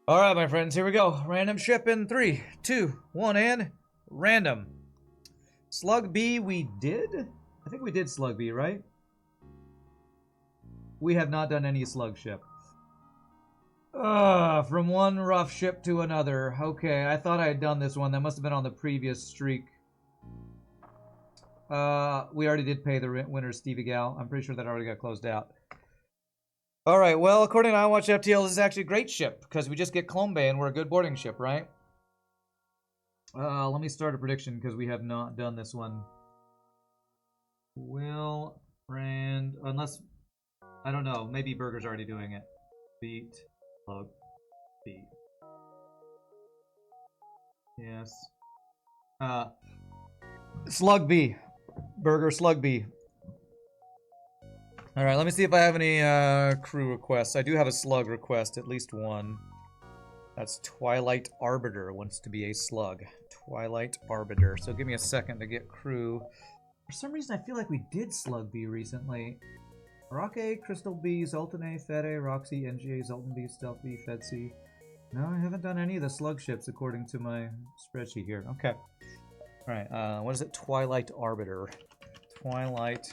All right, my friends, here we go. Random ship in 3, 2, 1, and random. Slug B, we did? I think we did Slug B, right? We have not done any slug ship. From one rough ship to another. Okay, I thought I had done this one. That must have been on the previous streak. We already did pay the winner, Stevie Gal. I'm pretty sure that already got closed out. All right, well, according to I Watch FTL, this is actually a great ship because we just get Clone Bay and we're a good boarding ship, right? Let me start a prediction because we have not done this one. Will Rand, unless, I don't know, maybe Burger's already doing it. Beat, Slug B. Yes. Slug B. Burger Slug B. Alright, let me see if I have any crew requests. I do have a slug request, at least one. That's Twilight Arbiter wants to be a slug. Twilight Arbiter. So give me a second to get crew. For some reason, I feel like we did Slug B recently. Rock A, Crystal B, Zoltan A, Fed A, Roxy, NGA, Zoltan B, Stealth B, Fed C. No, I haven't done any of the slug ships according to my spreadsheet here. Okay. Alright, what is it? Twilight Arbiter. Twilight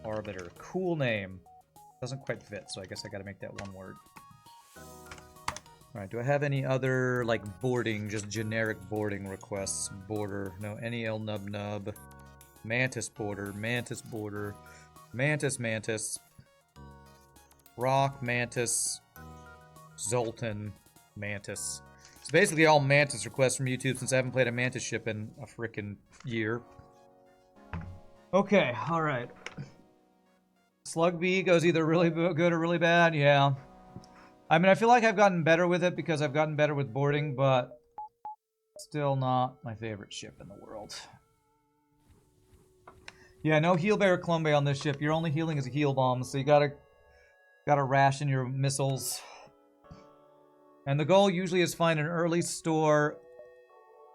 Arbiter. Cool name. Doesn't quite fit, so I guess I gotta make that one word. Alright, do I have any other, like, boarding, just generic boarding requests? Border. No, NEL Nub Nub. Mantis Border. Mantis Border. Mantis Mantis. Rock Mantis. Zoltan Mantis. It's basically all Mantis requests from YouTube since I haven't played a Mantis ship in a frickin' year. Okay, alright. Slug B goes either really good or really bad, yeah. I mean, I feel like I've gotten better with it because I've gotten better with boarding, but still not my favorite ship in the world. Yeah, no heal bay or clone bay on this ship. Your only healing is a heal bomb, so you gotta ration your missiles. And the goal usually is find an early store,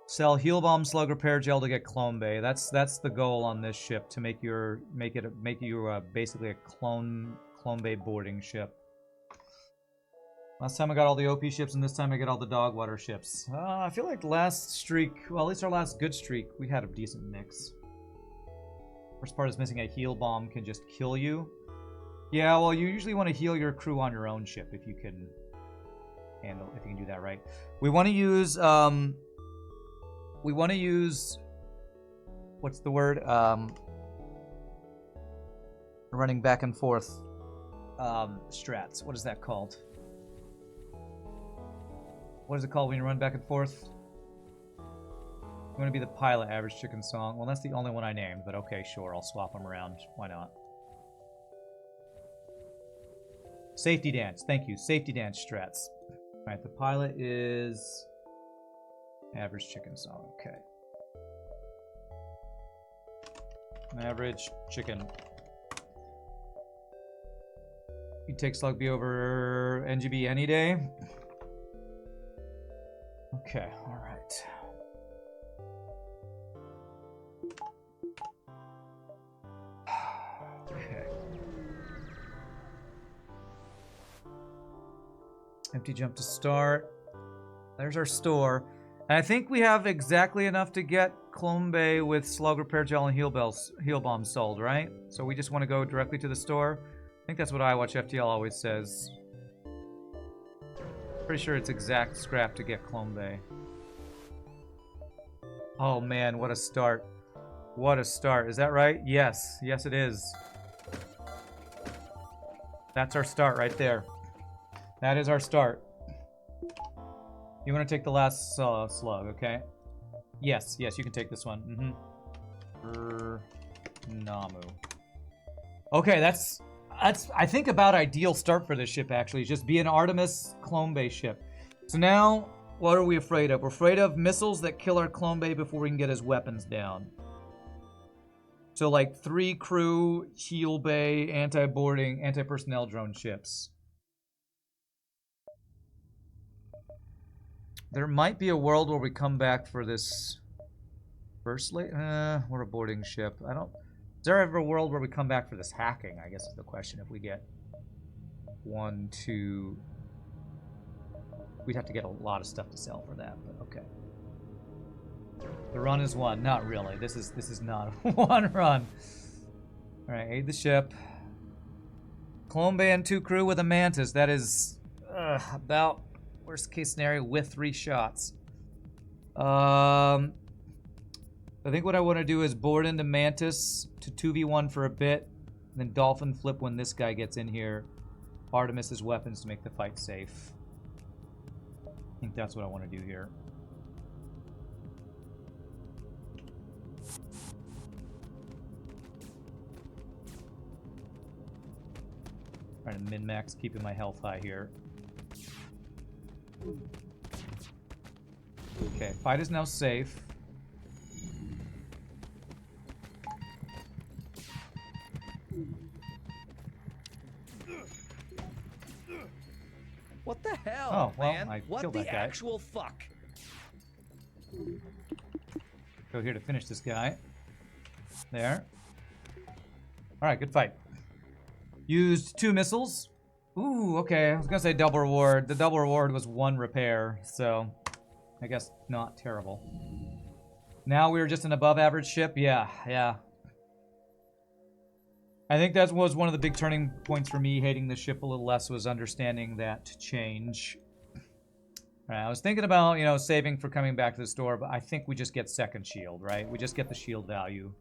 sell heal bomb, slug repair gel to get clone bay. That's the goal on this ship, to make you basically a clone bay boarding ship. Last time I got all the OP ships, and this time I get all the dog water ships. I feel like last streak, well, at least our last good streak, we had a decent mix. First part is missing a heal bomb can just kill you. Yeah, well, you usually want to heal your crew on your own ship if you can handle, if you can do that right. We want to use what's the word? Running back and forth strats. What is that called? What is it called when you run back and forth? You want to be the pilot, average chicken song. Well, that's the only one I named, but okay, sure, I'll swap them around. Why not? Safety dance. Thank you. Safety dance strats. Alright, the pilot is average chicken song. Okay. Average chicken. You take Slug B over NGB any day. Okay, alright. Okay. Empty jump to start. There's our store. And I think we have exactly enough to get Clone Bay with Slug Repair Gel and Heal Bombs sold, right? So we just want to go directly to the store. I think that's what I Watch FTL always says. Pretty sure it's exact scrap to get Clone Bay. Oh man, what a start. What a start. Is that right? Yes. Yes, it is. That's our start right there. That is our start. You want to take the last slug, okay? Yes, yes, you can take this one. Namu. Okay, that's I think about ideal start for this ship actually. Just be an Artemis Clone Bay ship. So now, what are we afraid of? We're afraid of missiles that kill our Clone Bay before we can get his weapons down. So like 3 crew, heal bay, anti-boarding, anti-personnel drone ships. There might be a world where we come back for this first late. We're a boarding ship. I don't. Is there ever a world where we come back for this hacking? I guess is the question. If we get 1, 2, We'd have to get a lot of stuff to sell for that, but okay. The run is one. Not really. This is not one run. Alright, aid the ship. Clone Bay and 2 crew with a Mantis. That is about worst case scenario with 3 shots. I think what I want to do is board into Mantis to 2v1 for a bit, and then Dolphin flip when this guy gets in here. Artemis's weapons to make the fight safe. I think that's what I want to do here. Trying to min-max, keeping my health high here. Okay, fight is now safe. What the hell, oh, well, man? I What killed the that guy. actual fuck? Go here to finish this guy. There. Alright, good fight. Used 2 missiles. Ooh, okay. I was gonna say double reward. The double reward was 1 repair, so I guess not terrible. Now we were just an above average ship. Yeah. I think that was one of the big turning points for me hating the ship a little less, was understanding that change. Alright, I was thinking about, you know, saving for coming back to the store, but I think we just get second shield, right? We just get the shield value.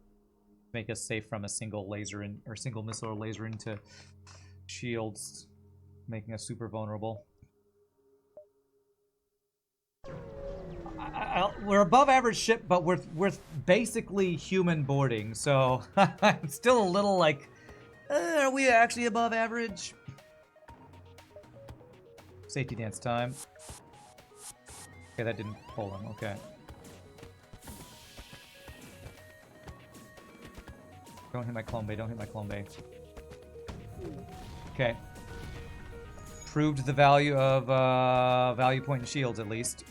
Make us safe from a single laser in, or single missile or laser into shields, making us super vulnerable. We're above average ship, but we're basically human boarding, so I'm still a little like, are we actually above average? Safety dance time. Okay, that didn't pull him. Okay. Don't hit my clone bay. Don't hit my clone bay. Okay. Proved the value of value point and shields at least.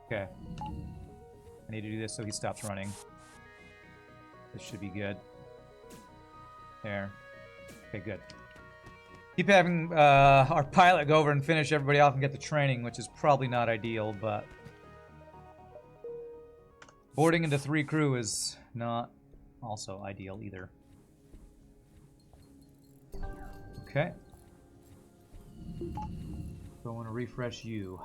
Okay. I need to do this so he stops running. This should be good. There. Okay, good. Keep having our pilot go over and finish everybody off and get the training, which is probably not ideal, but boarding into 3 crew is not also ideal either. Okay. So I want to refresh you.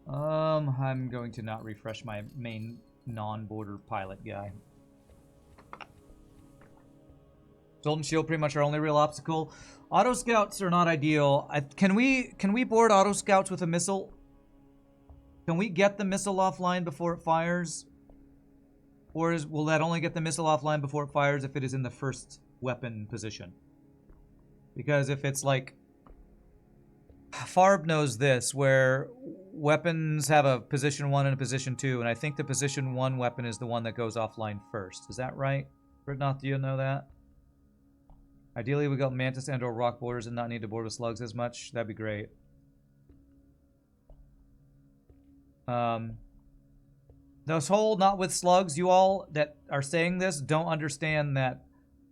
I'm going to not refresh my main non-border pilot guy. Golden Shield pretty much our only real obstacle. Auto scouts are not ideal. Can we board auto scouts with a missile? Can we get the missile offline before it fires? Or will that only get the missile offline before it fires if it is in the first weapon position? Because if it's like... Farb knows this, where weapons have a position 1 and a position 2, and I think the position 1 weapon is the one that goes offline first. Is that right? Britnoth, do you know that? Ideally, we got Mantis and or Rock boarders and not need to board with slugs as much. That'd be great. This whole not with slugs, you all that are saying this don't understand that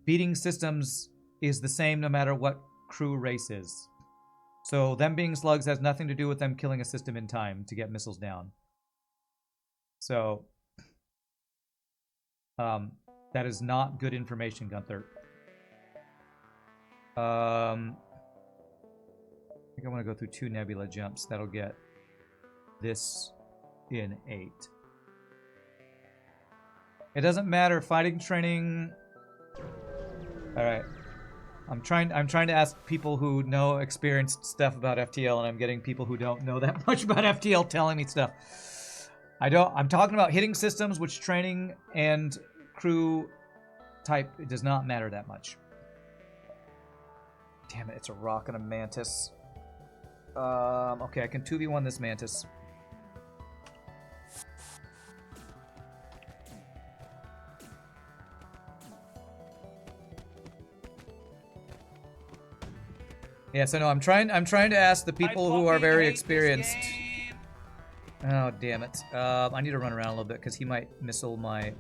beating systems is the same no matter what crew race is. So them being slugs has nothing to do with them killing a system in time to get missiles down. So that is not good information, Gunther. I think I want to go through 2 nebula jumps. That'll get this in 8. It doesn't matter. Fighting training. All right. I'm trying to ask people who know experienced stuff about FTL, and I'm getting people who don't know that much about FTL telling me stuff. I'm talking about hitting systems, which training and crew type, it does not matter that much. Damn it, it's a rock and a Mantis. Okay, I can 2v1 this Mantis. Yes, I know. I'm trying to ask the people who are very experienced Oh, damn it. I need to run around a little bit because he might missile my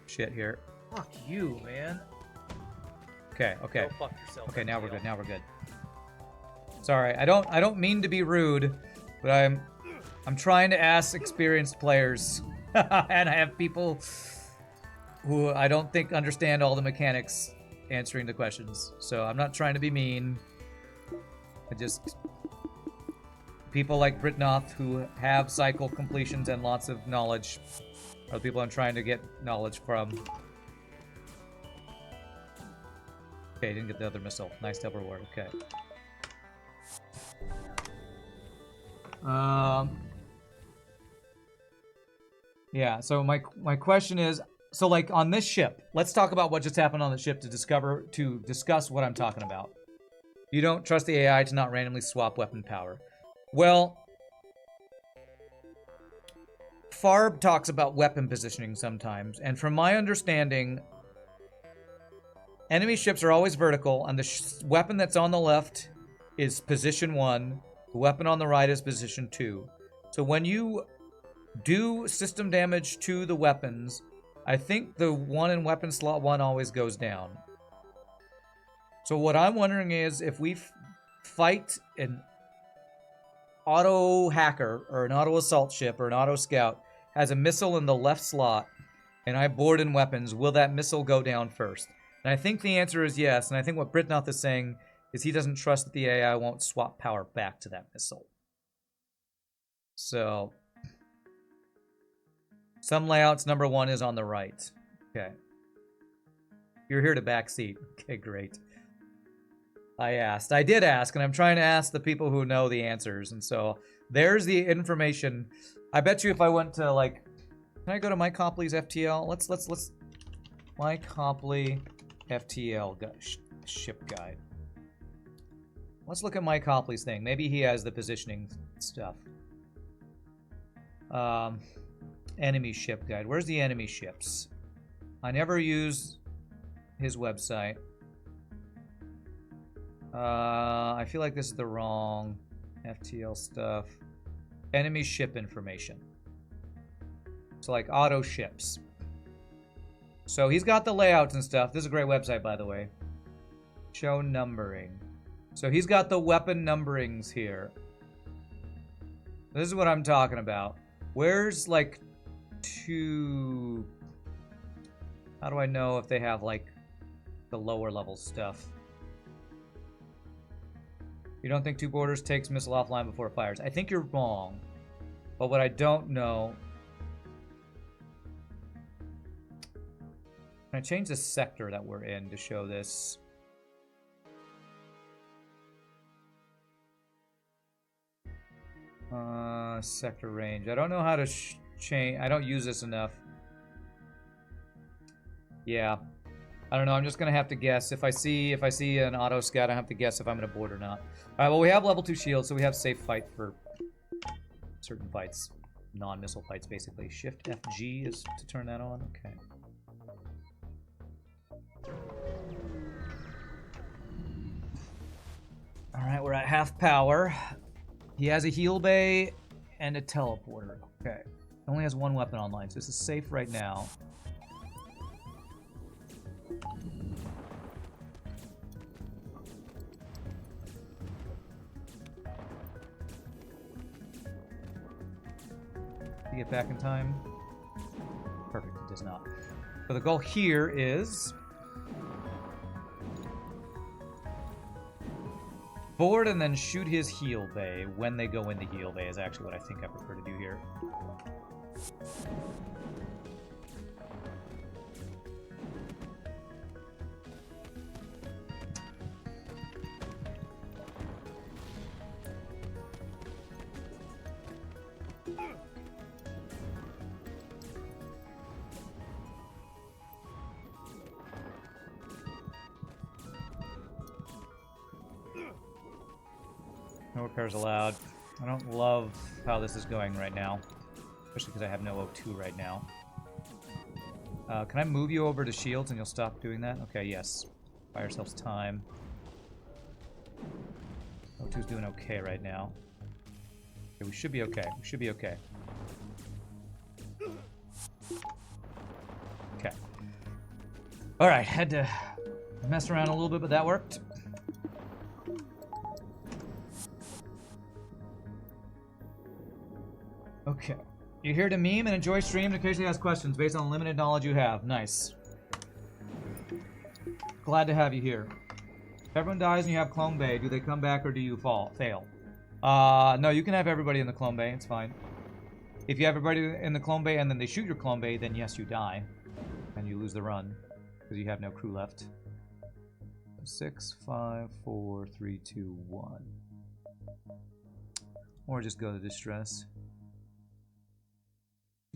shit here. Fuck you, man. Okay, okay. Go fuck yourself. Okay, now we're FTL. good. Now we're good. Sorry, I don't mean to be rude, but I'm trying to ask experienced players, and I have people who I don't think understand all the mechanics answering the questions. So I'm not trying to be mean. I just people like Britnoth who have cycle completions and lots of knowledge are the people I'm trying to get knowledge from. Okay, didn't get the other missile. Nice double reward. Okay. Yeah, so my question is, so like on this ship, let's talk about what just happened on the ship to discuss what I'm talking about. You don't trust the AI to not randomly swap weapon power. Well, Farb talks about weapon positioning sometimes, and from my understanding, enemy ships are always vertical, and the weapon that's on the left is position 1, the weapon on the right is position 2. So when you do system damage to the weapons, I think the one in weapon slot 1 always goes down. So what I'm wondering is if we fight an auto hacker or an auto assault ship or an auto scout has a missile in the left slot and I board in weapons, will that missile go down first? And I think the answer is yes, and I think what Britnoth is saying is he doesn't trust that the AI won't swap power back to that missile. So some layouts, number 1 is on the right. Okay. You're here to backseat. Okay, great. I did ask, and I'm trying to ask the people who know the answers. And so there's the information. I bet you if I went to, like, can I go to Mike Copley's FTL? Let's Mike Copley FTL ship guide. Let's look at Mike Copley's thing. Maybe he has the positioning stuff. Enemy ship guide. Where's the enemy ships? I never use his website. I feel like this is the wrong FTL stuff. Enemy ship information. So like auto ships. So he's got the layouts and stuff. This is a great website, by the way. Show numbering. So he's got the weapon numberings here. This is what I'm talking about. Where's like how do I know if they have like the lower level stuff? You don't think 2 boarders takes missile offline before it fires? I think you're wrong. But what I don't know... Can I change the sector that we're in to show this? Sector range. I don't know how to change... I don't use this enough. Yeah. I don't know. I'm just gonna have to guess. If I see an auto scout, I have to guess if I'm gonna board or not. All right. Well, we have level 2 shields, so we have safe fight for certain fights, non-missile fights, basically. Shift FG is to turn that on. Okay. All right. We're at half power. He has a heal bay and a teleporter. Okay. He only has 1 weapon online, so this is safe right now. Get back in time. Perfect, it does not. So the goal here is board and then shoot his heal bay when they go in the heal bay is actually what I think I prefer to do here. No repairs allowed. I don't love how this is going right now. Especially because I have no O2 right now. Can I move you over to shields and you'll stop doing that? Okay, yes. Buy yourselves time. O2's doing okay right now. Okay, we should be okay. We should be okay. Okay. Alright, had to mess around a little bit, but that worked. Okay. You're here to meme and enjoy stream and occasionally ask questions based on the limited knowledge you have. Nice. Glad to have you here. If everyone dies and you have Clone Bay, do they come back or do you fail? No, you can have everybody in the Clone Bay. It's fine. If you have everybody in the Clone Bay and then they shoot your Clone Bay, then yes, you die. And you lose the run. Because you have no crew left. 6, 5, 4, 3, 2, 1. Or just go to distress.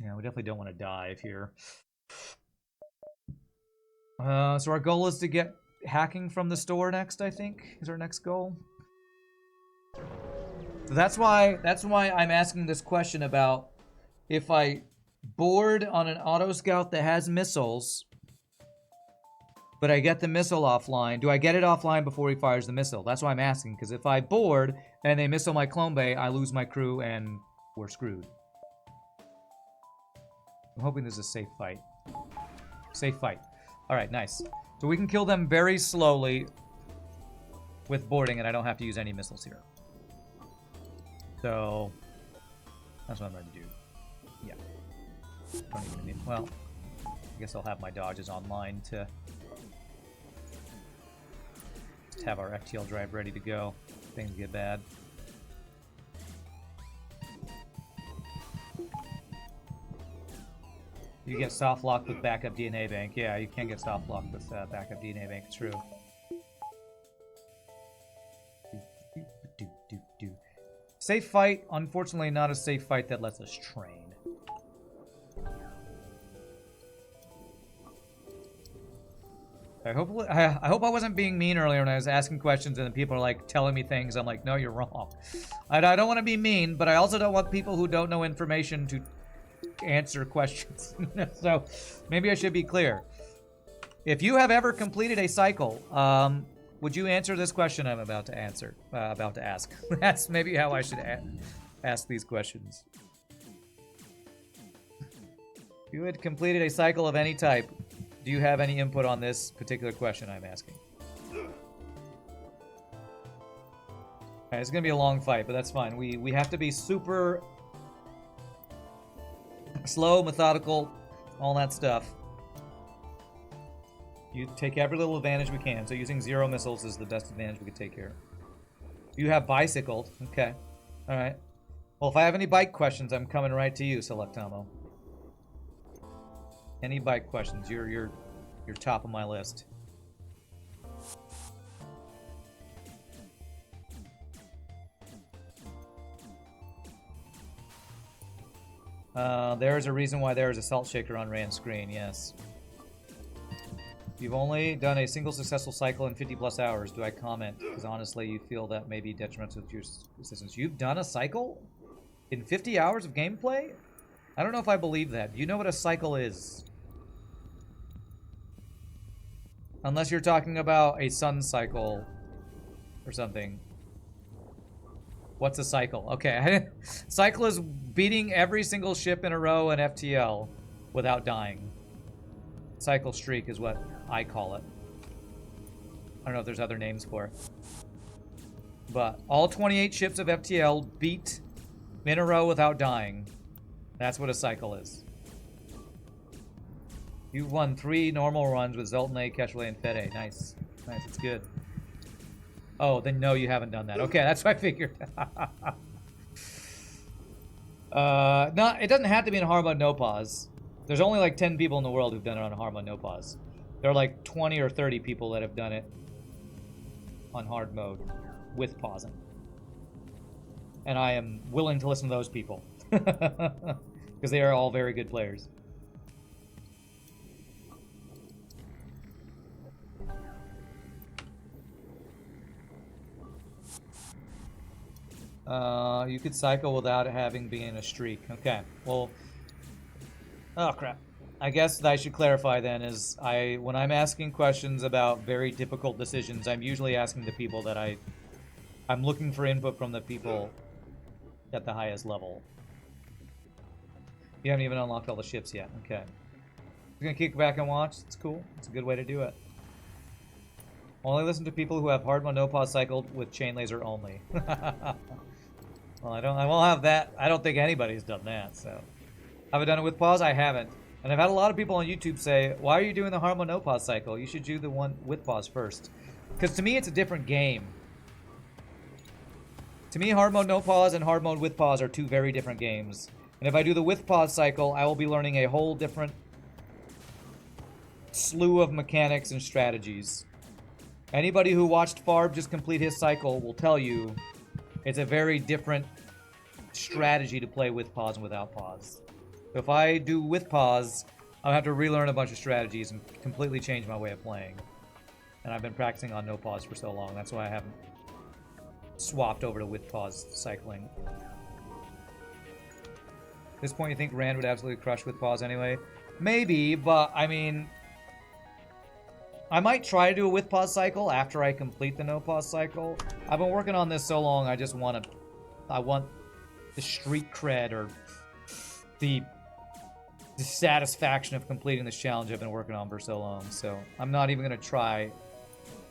Yeah, we definitely don't want to dive here. So our goal is to get hacking from the store next, I think, is our next goal. So that's why I'm asking this question about if I board on an auto scout that has missiles, but I get the missile offline, do I get it offline before he fires the missile? That's why I'm asking, because if I board and they missile my Clone Bay, I lose my crew and we're screwed. I'm hoping this is a safe fight. Safe fight. Alright, nice. So we can kill them very slowly with boarding, and I don't have to use any missiles here. So, that's what I'm ready to do. Yeah. Don't even need, well, I guess I'll have my dodges online to just have our FTL drive ready to go. Things get bad. You get soft locked with backup DNA bank. Yeah, you can get soft locked with backup DNA bank. True. Safe fight. Unfortunately, not a safe fight that lets us train. I hope I wasn't being mean earlier when I was asking questions and then people are like telling me things. I'm like, no, you're wrong. I don't want to be mean, but I also don't want people who don't know information to answer questions. So maybe I should be clear. If you have ever completed a cycle, would you answer this question I'm about to ask? That's maybe how I should ask these questions. If you had completed a cycle of any type, do you have any input on this particular question I'm asking? Right, it's gonna be a long fight, but that's fine. We have to be super slow, methodical, all that stuff. You take every little advantage we can. So using 0 missiles is the best advantage we could take here. You have bicycled. Okay. Alright. Well, if I have any bike questions, I'm coming right to you, Selectamo. Any bike questions, you're top of my list. There is a reason why there is a salt shaker on Rand's screen, yes. You've only done a single successful cycle in 50 plus hours. Do I comment? Because honestly, you feel that may be detrimental to your assistance. You've done a cycle? In 50 hours of gameplay? I don't know if I believe that. Do you know what a cycle is? Unless you're talking about a sun cycle or something. What's a cycle? Okay, cycle is beating every single ship in a row in FTL without dying. Cycle streak is what I call it. I don't know if there's other names for it. But all 28 ships of FTL beat in a row without dying. That's what a cycle is. You've won 3 normal runs with Zoltan, Keshway, and Fede. Nice. Nice, it's good. Oh, then no, you haven't done that. Okay, that's what I figured. No, it doesn't have to be in hard mode no pause. There's only like 10 people in the world who've done it on hard mode no pause. There are like 20 or 30 people that have done it on hard mode with pausing. And I am willing to listen to those people. Because they are all very good players. You could cycle without it having been a streak. Okay, well... Oh, crap. I guess I should clarify then is when I'm asking questions about very difficult decisions, I'm usually asking the people that I'm looking for input from the people at the highest level. You haven't even unlocked all the ships yet. Okay. You're gonna kick back and watch. It's cool. It's a good way to do it. Only listen to people who have hard mode no pause cycled with chain laser only. Well, I won't have that. I don't think anybody's done that, so. Have I done it with pause? I haven't. And I've had a lot of people on YouTube say, why are you doing the hard mode no pause cycle? You should do the one with pause first. Because to me, it's a different game. To me, hard mode no pause and hard mode with pause are two very different games. And if I do the with pause cycle, I will be learning a whole different slew of mechanics and strategies. Anybody who watched Farb just complete his cycle will tell you it's a very different strategy to play with pause and without pause. So if I do with pause, I'll have to relearn a bunch of strategies and completely change my way of playing. And I've been practicing on no pause for so long. That's why I haven't swapped over to with pause cycling. At this point, you think Rand would absolutely crush with pause anyway? Maybe, but I mean, I might try to do a with pause cycle after I complete the no pause cycle. I've been working on this so long, I just want to, I want the street cred or the satisfaction of completing this challenge I've been working on for so long. So I'm not even going to try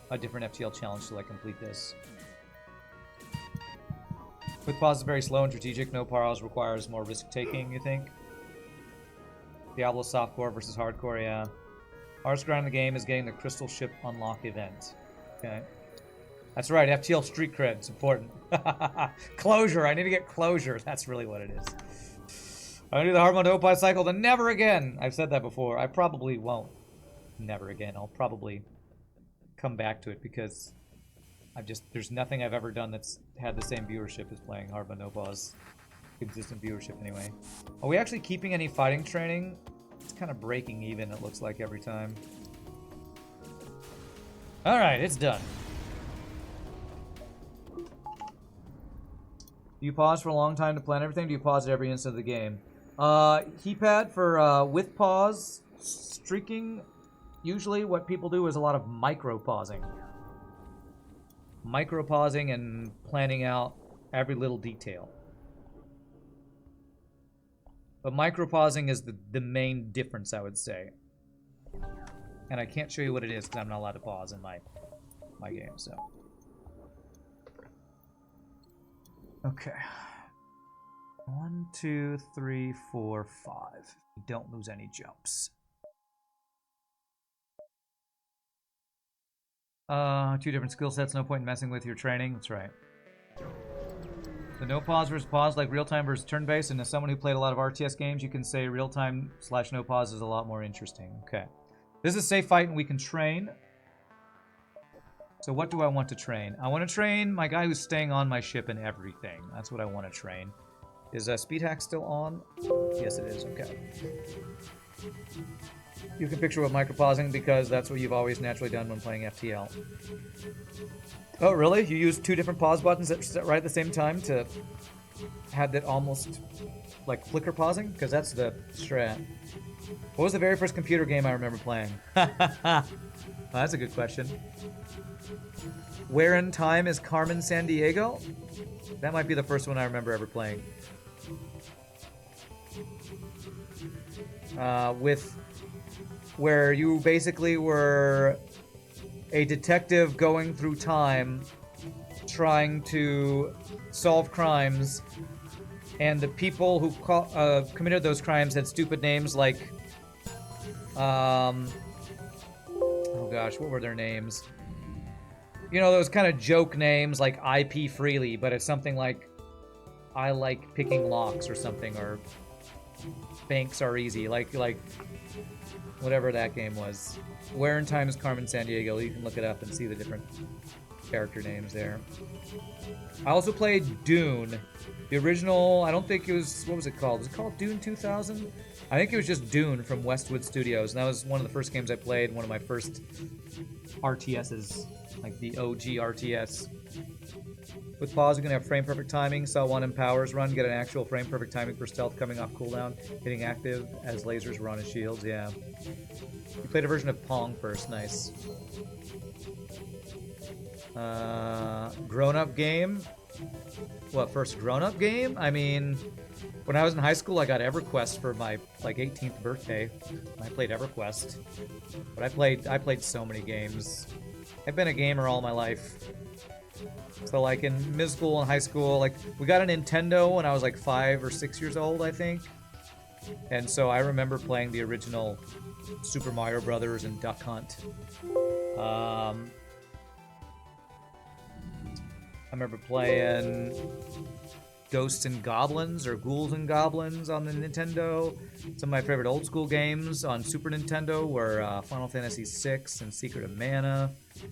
a different FTL challenge till I complete this. With pause is very slow and strategic. No pause requires more risk taking, you think? Diablo softcore versus hardcore, yeah. Hardest grind in the game is getting the Crystal Ship Unlock event. Okay. That's right, FTL Street Cred. It's important. Closure. I need to get closure. That's really what it is. I'm going to do the hard mode no pause cycle to never again. I've said that before. I probably won't. Never again. I'll probably come back to it because there's nothing I've ever done that's had the same viewership as playing hard mode no pause. Consistent viewership anyway. Are we actually keeping any fighting training? It's kind of breaking even, it looks like, every time. Alright, it's done. Do you pause for a long time to plan everything? Do you pause at every instant of the game? Keypad for with pause, streaking. Usually what people do is a lot of micro-pausing. Micro-pausing and planning out every little detail. But micro-pausing is the main difference, I would say. And I can't show you what it is because I'm not allowed to pause in my game, so. Okay. 1, 2, 3, 4, 5. Don't lose any jumps. Two different skill sets, no point in messing with your training. That's right. The no pause versus pause, like real-time versus turn-based, and as someone who played a lot of RTS games, you can say real-time / no pause is a lot more interesting. Okay. This is a safe fight and we can train. So what do I want to train? I want to train my guy who's staying on my ship and everything. That's what I want to train. Is speed hack still on? Yes, it is. Okay. You can picture what micropausing because that's what you've always naturally done when playing FTL. Oh, really? You use two different pause buttons right at the same time to have that almost like flicker pausing? Because that's the strat. What was the very first computer game I remember playing? Oh, that's a good question. Where in Time is Carmen Sandiego? That might be the first one I remember ever playing. Where you basically were a detective going through time trying to solve crimes, and the people who committed those crimes had stupid names like oh gosh, what were their names? You know, those kind of joke names like IP Freely, but it's something like I like picking locks or something, or banks are easy, like whatever that game was. Where in Time is Carmen Sandiego? You can look it up and see the different character names there. I also played Dune. The original, I don't think it was, what was it called? Was it called Dune 2000? I think it was just Dune from Westwood Studios, and that was one of the first games I played, one of my first RTSs, like the OG RTS. With pause, you can have frame perfect timing. Saw one in Powers run, get an actual frame perfect timing for stealth coming off cooldown, hitting active as lasers were on his shields, yeah. You played a version of Pong first, nice. Grown-up game. What, first grown-up game? I mean, when I was in high school, I got EverQuest for my like 18th birthday. I played EverQuest, but I played so many games. I've been a gamer all my life. So like in middle school and high school, like we got a Nintendo when I was like 5 or 6 years old, I think. And so I remember playing the original Super Mario Brothers and Duck Hunt. I remember playing Ghosts and Goblins or Ghouls and Goblins on the Nintendo. Some of my favorite old school games on Super Nintendo were Final Fantasy VI and Secret of Mana. I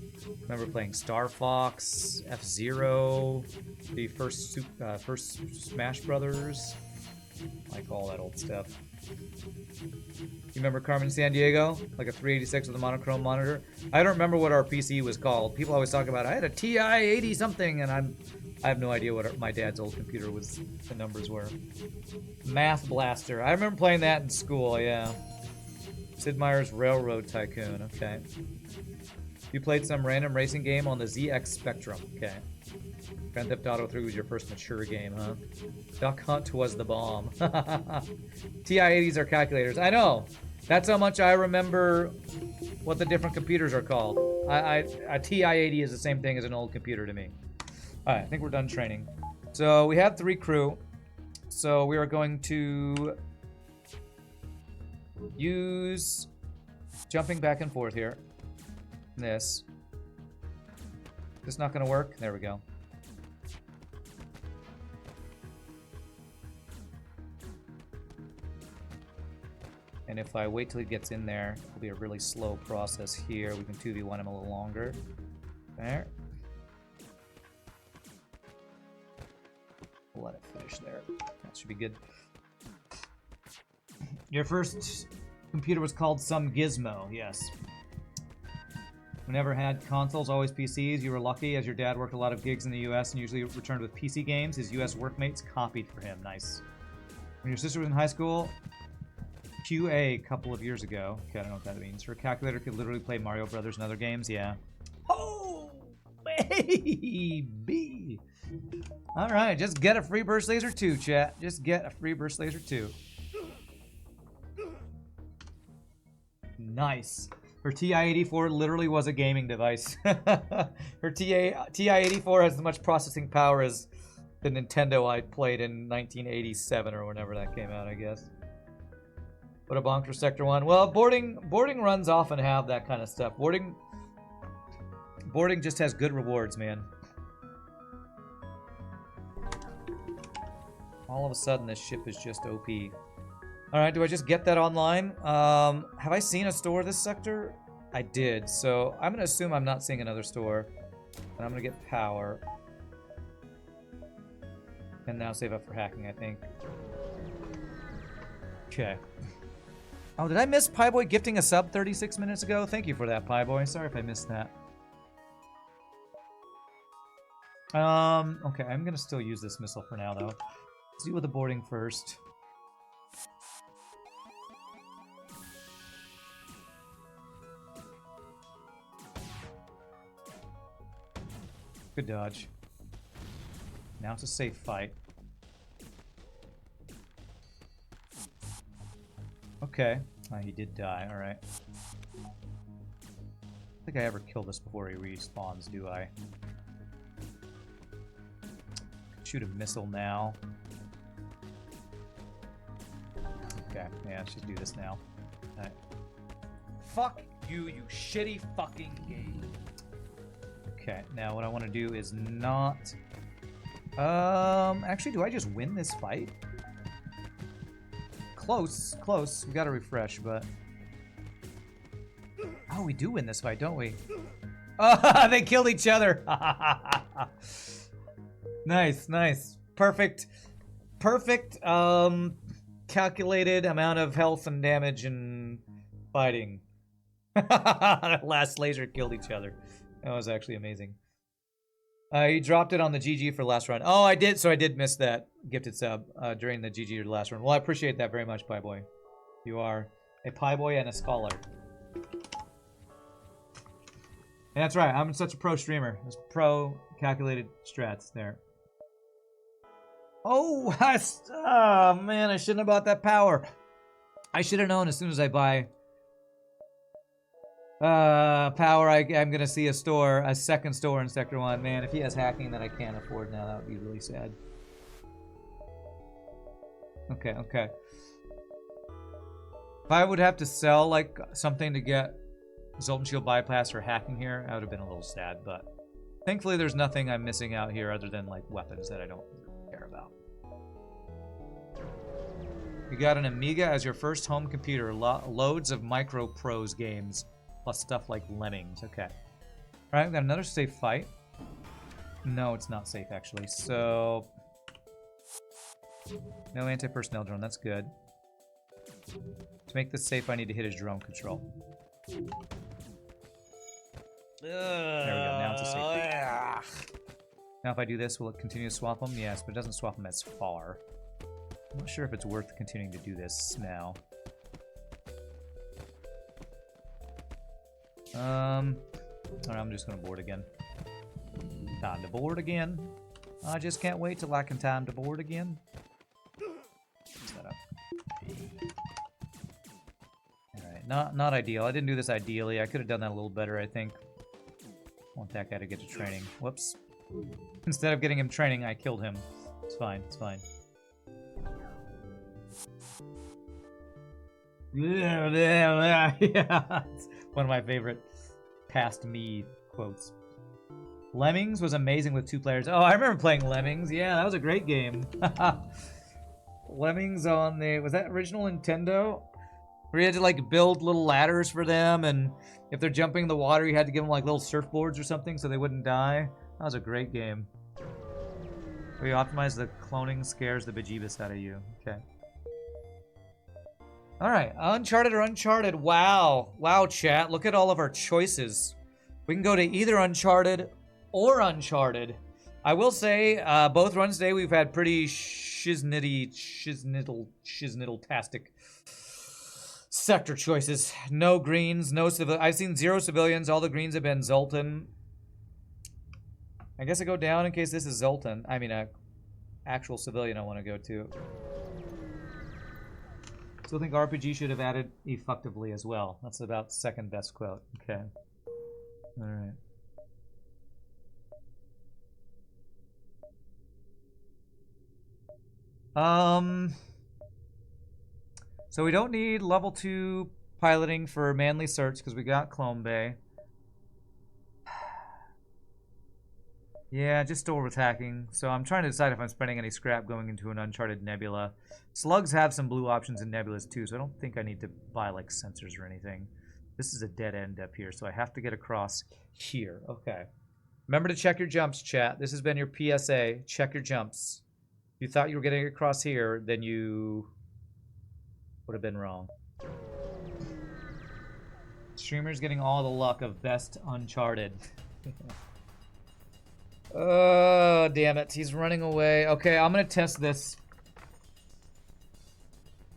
remember playing Star Fox, F-Zero, the first Smash Brothers. Like all that old stuff. You remember Carmen Sandiego? Like a 386 with a monochrome monitor? I don't remember what our PC was called. People always talk about, I had a TI-80 something, and I have no idea what my dad's old computer was, the numbers were. Math Blaster. I remember playing that in school, yeah. Sid Meier's Railroad Tycoon, okay. You played some random racing game on the ZX Spectrum, okay. Grand Theft Auto 3 was your first mature game, huh? Duck Hunt was the bomb. TI-80s are calculators. I know. That's how much I remember what the different computers are called. A TI-80 is the same thing as an old computer to me. Alright, I think we're done training. So we have 3 crew. So we are going to use jumping back and forth here. This. This not going to work? There we go. And if I wait till he gets in there, it'll be a really slow process here. We can 2v1 him a little longer. There. We'll let it finish there. That should be good. Your first computer was called some gizmo, yes. We never had consoles, always PCs. You were lucky, as your dad worked a lot of gigs in the US and usually returned with PC games. His US workmates copied for him. Nice. When your sister was in high school, QA a couple of years ago. Okay, I don't know what that means. Her calculator could literally play Mario Brothers and other games. Yeah. Oh, baby. All right, just get a free burst laser 2, chat. Just get a free burst laser 2. Nice. Her TI-84 literally was a gaming device. Her TI-84 has as much processing power as the Nintendo I played in 1987 or whenever that came out, I guess. What a bonk for Sector 1. Well, boarding runs often have that kind of stuff. Boarding just has good rewards, man. All of a sudden, this ship is just OP. Alright, do I just get that online? Have I seen a store this sector? I did, so I'm going to assume I'm not seeing another store. And I'm going to get power. And now save up for hacking, I think. Okay. Oh, did I miss Pieboy gifting a sub 36 minutes ago? Thank you for that, Pieboy. Sorry if I missed that. Okay, I'm gonna still use this missile for now, though. Let's deal with the boarding first. Good dodge. Now it's a safe fight. Okay. He did die, alright. I don't think I ever kill this before he respawns, do I? Shoot a missile now. Okay, yeah, let's just do this now. Alright. Fuck you, you shitty fucking game. Okay, now what I want to do is not... actually, do I just win this fight? Close, close. We gotta refresh, but... Oh, we do win this fight, don't we? Oh, they killed each other! Nice, nice. Perfect. Perfect, calculated amount of health and damage and fighting. Last laser killed each other. That was actually amazing. You dropped it on the GG for last run. Oh, I did. So I did miss that gifted sub during the GG or last run. Well, I appreciate that very much, Pieboy. You are a Pieboy and a scholar. And that's right. I'm such a pro streamer. There's pro calculated strats there. Oh, oh man, I shouldn't have bought that power. I should have known as soon as I buy power, I'm gonna see a second store in Sector 1. Man, if he has hacking that I can't afford now, that would be really sad. Okay, okay. If I would have to sell, like, something to get Zoltan Shield Bypass or hacking here, I would have been a little sad, but thankfully there's nothing I'm missing out here other than, like, weapons that I don't care about. You got an Amiga as your first home computer. Loads of Micro Prose games, plus stuff like Lemmings. Okay. Alright, we've got another safe fight. No, it's not safe, actually. So... no anti-personnel drone, that's good. To make this safe, I need to hit his drone control. There we go, now it's a safe. Now if I do this, will it continue to swap them? Yes, but it doesn't swap them as far. I'm not sure if it's worth continuing to do this now. Alright, I'm just gonna board again. Time to board again. I just can't wait till I can time to board again. Set up. Alright, not ideal. I didn't do this ideally. I could have done that a little better, I think. I want that guy to get to training. Whoops. Instead of getting him training, I killed him. It's fine, it's fine. Yeah, it's one of my favorite past me quotes. Lemmings was amazing with 2 players. Oh, I remember playing Lemmings. Yeah, that was a great game. Lemmings on the... was that original Nintendo? Where you had to, like, build little ladders for them, and if they're jumping in the water, you had to give them, like, little surfboards or something so they wouldn't die. That was a great game. Where you optimize the cloning scares the bejeebus out of you. Okay. Alright, Uncharted or Uncharted? Wow. Wow, chat. Look at all of our choices. We can go to either Uncharted or Uncharted. I will say, both runs today we've had pretty shiznittle-tastic sector choices. No greens, no civil. I've seen 0 civilians. All the greens have been Zoltan. I guess I go down in case this is Zoltan. I mean, a actual civilian I want to go to. Still think RPG should have added effectively as well. That's about second best quote. Okay. Alright. So we don't need level 2 piloting for Manly Search because we got Clone Bay. Yeah, just store with hacking. So I'm trying to decide if I'm spending any scrap going into an Uncharted Nebula. Slugs have some blue options in Nebulas too, so I don't think I need to buy like sensors or anything. This is a dead end up here, so I have to get across here. Okay. Remember to check your jumps, chat. This has been your PSA. Check your jumps. If you thought you were getting across here, then you would have been wrong. Streamer's getting all the luck of best Uncharted. Oh, damn it. He's running away. Okay, I'm going to test this.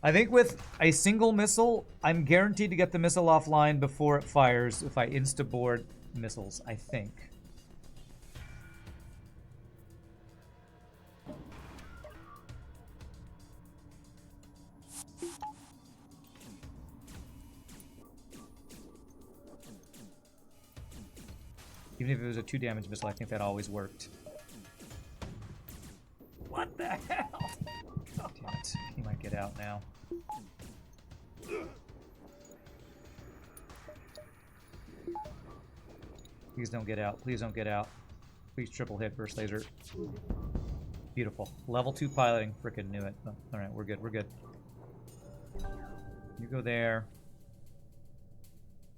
I think with a single missile, I'm guaranteed to get the missile offline before it fires if I insta-board missiles, I think. Even if it was a 2 damage missile, I think that always worked. What the hell? Oh, damn it. He might get out now. Please don't get out. Please don't get out. Please triple hit burst laser. Beautiful. Level 2 piloting. Frickin' knew it. Oh, alright, we're good. We're good. You go there.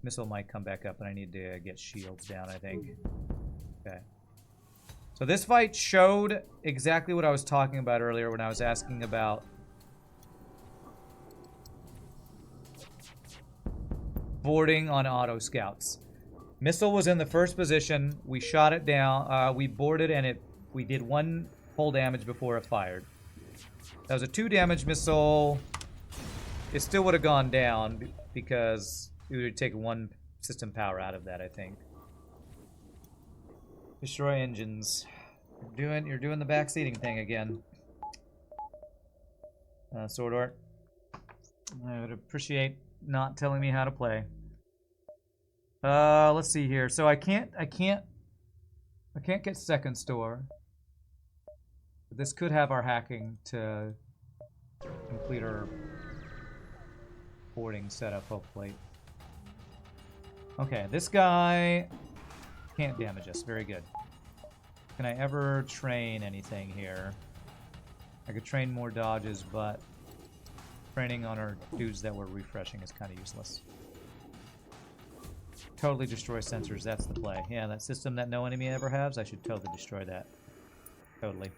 Missile might come back up, and I need to get shields down, I think. Okay. So this fight showed exactly what I was talking about earlier when I was asking about boarding on auto scouts. Missile was in the first position. We shot it down. We boarded, and we did 1 full damage before it fired. That was a 2 damage missile. It still would have gone down because it would take 1 system power out of that, I think. Destroy engines. You're doing the backseating thing again. Sword Art. I would appreciate not telling me how to play. Let's see here. So I can't get second store. But this could have our hacking to complete our boarding setup, hopefully. Okay, this guy can't damage us. Very good. Can I ever train anything here? I could train more dodges, but training on our dudes that we're refreshing is kind of useless. Totally destroy sensors, that's the play. Yeah, that system that no enemy ever has, I should totally destroy that. Totally.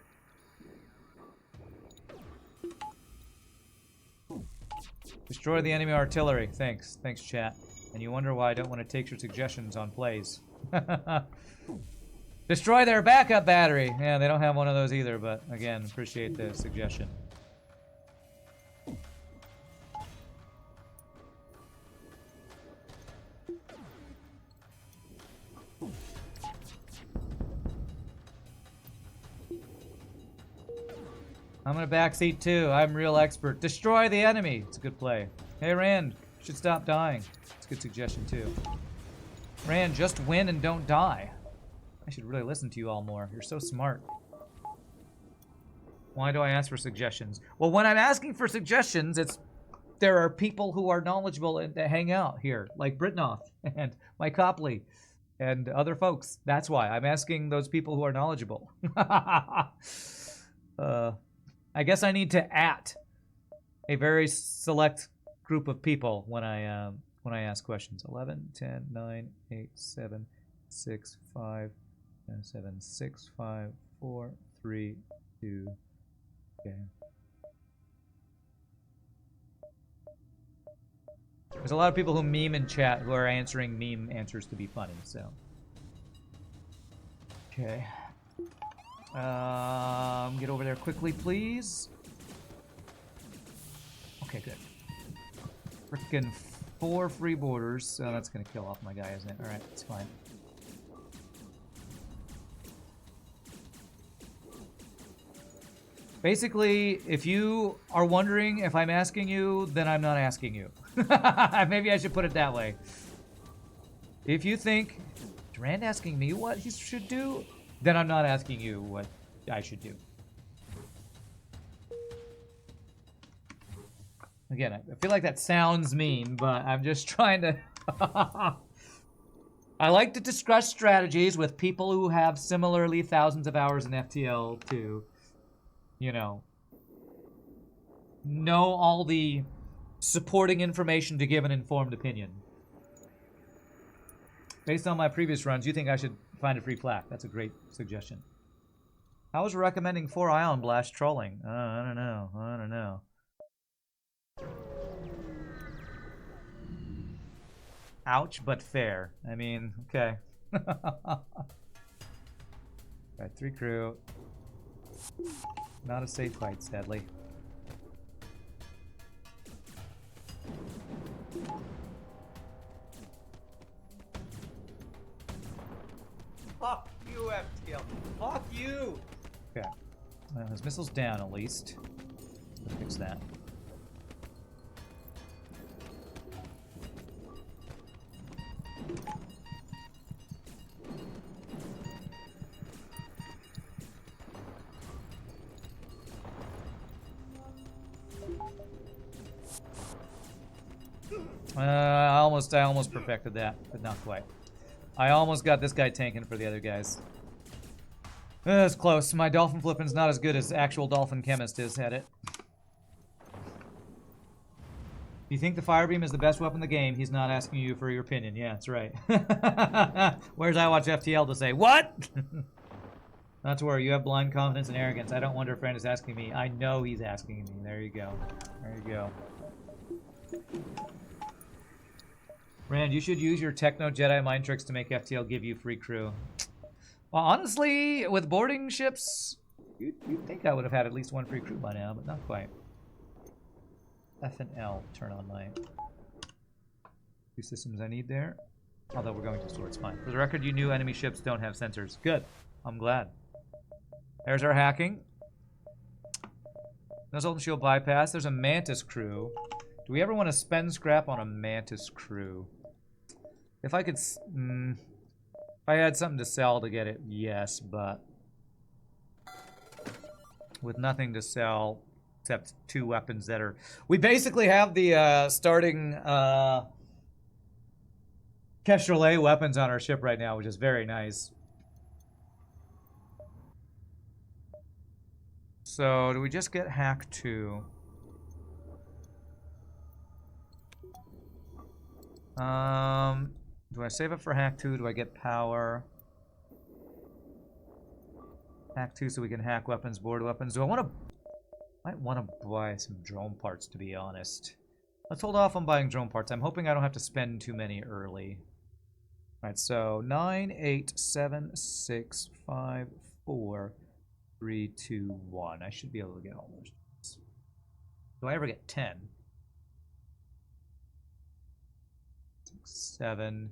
Destroy the enemy artillery. Thanks. Thanks, chat. And you wonder why I don't want to take your suggestions on plays. Destroy their backup battery! Yeah, they don't have one of those either, but again, appreciate the suggestion. I'm in a backseat too. I'm real expert. Destroy the enemy! It's a good play. Hey, Rand, you should stop dying. It's a good suggestion too. Rand, just win and don't die. I should really listen to you all more. You're so smart. Why do I ask for suggestions? Well, when I'm asking for suggestions, there are people who are knowledgeable and that hang out here, like Britnoff and Mike Copley and other folks. That's why I'm asking those people who are knowledgeable. I guess I need to a very select group of people when I ask questions. 11, 10, 9, 8, 7, 6, 5, 7, 6, 5, 4, 3, 2. Okay. There's a lot of people who meme in chat who are answering meme answers to be funny, so. Okay. Get over there quickly, please. Okay, good. Frickin' 4 free borders. So that's gonna kill off my guy, isn't it? Alright, it's fine. Basically, if you are wondering if I'm asking you, then I'm not asking you. Maybe I should put it that way. If you think, is Rand asking me what he should do? Then I'm not asking you what I should do. Again, I feel like that sounds mean, but I'm just trying to... I like to discuss strategies with people who have similarly thousands of hours in FTL to, you know all the supporting information to give an informed opinion. Based on my previous runs, you think I should find a free plaque. That's a great suggestion. I was recommending 4 Ion Blast trolling. I don't know. I don't know. Ouch, but fair. I mean, okay. Got 3 crew. Not a safe fight, sadly. Fuck you, FTL. Fuck you! Okay. Well, his missile's down, at least. Let's fix that. I almost perfected that, but not quite. I almost got this guy tanking for the other guys. That's close. My dolphin flipping's not as good as actual dolphin chemist is at it. If you think the fire beam is the best weapon in the game, he's not asking you for your opinion. Yeah, that's right. Where's I watch FTL to say, what? Not to worry, you have blind confidence and arrogance. I don't wonder if Rand is asking me. I know he's asking me. There you go. There you go. Rand, you should use your Techno Jedi mind tricks to make FTL give you free crew. Well, honestly, with boarding ships, you'd think I would have had at least 1 free crew by now, but not quite. F and L, turn on my 2 systems I need there. Although we're going to store, it's fine. For the record, you knew enemy ships don't have sensors. Good. I'm glad. There's our hacking. No Assault and Shield bypass. There's a Mantis crew. Do we ever want to spend scrap on a Mantis crew? If I could... if I had something to sell to get it, yes, but... with nothing to sell, except 2 weapons that are... We basically have the starting Kestrel weapons on our ship right now, which is very nice. So, do we just get Hack 2? Do I save it for Hack 2? Do I get power? Hack 2 so we can hack weapons, board weapons. Do I want to... might want to buy some drone parts, to be honest. Let's hold off on buying drone parts. I'm hoping I don't have to spend too many early. Alright, so 9, 8, 7, 6, 5, 4, 3, 2, 1. I should be able to get all those. Do I ever get 10? 6, 7,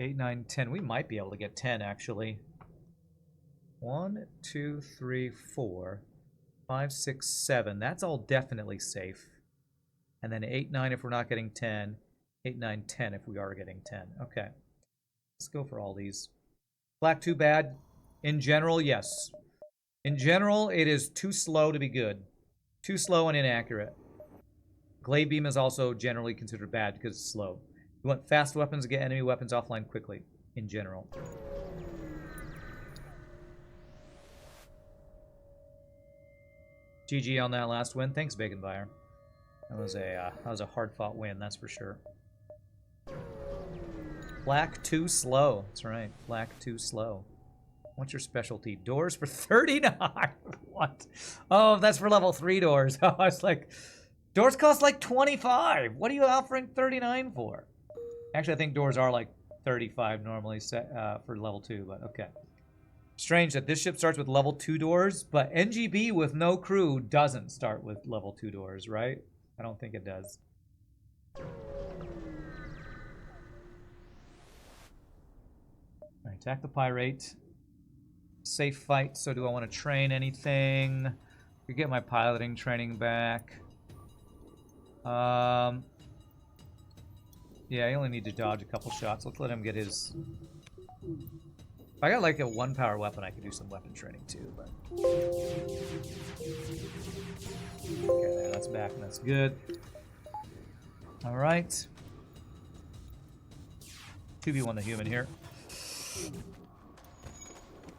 8, 9, 10. We might be able to get 10, actually. 1, 2, 3, 4, 5, 6, 7. That's all definitely safe. And then 8, 9 if we're not getting 10. 8, 9, 10 if we are getting 10. Okay. Let's go for all these. Black too bad? In general, yes. In general, it is too slow to be good. Too slow and inaccurate. Glaive Beam is also generally considered bad because it's slow. You want fast weapons to get enemy weapons offline quickly, in general. GG on that last win. Thanks, Bacon Buyer. That was a hard-fought win, that's for sure. Black too slow. That's right. Black too slow. What's your specialty? Doors for 39. What? Oh, that's for level 3 doors. I was like, doors cost like 25. What are you offering 39 for? Actually, I think doors are like 35 normally set for level 2, but okay. Strange that this ship starts with level 2 doors, but NGB with no crew doesn't start with level 2 doors, right? I don't think it does. Alright, attack the pirate. Safe fight, so do I want to train anything? We get my piloting training back. Yeah, I only need to dodge a couple shots. Let's let him get his... If I got like a 1-power weapon, I could do some weapon training too, but... Okay, there, that's back and that's good. Alright. 2v1 the human here.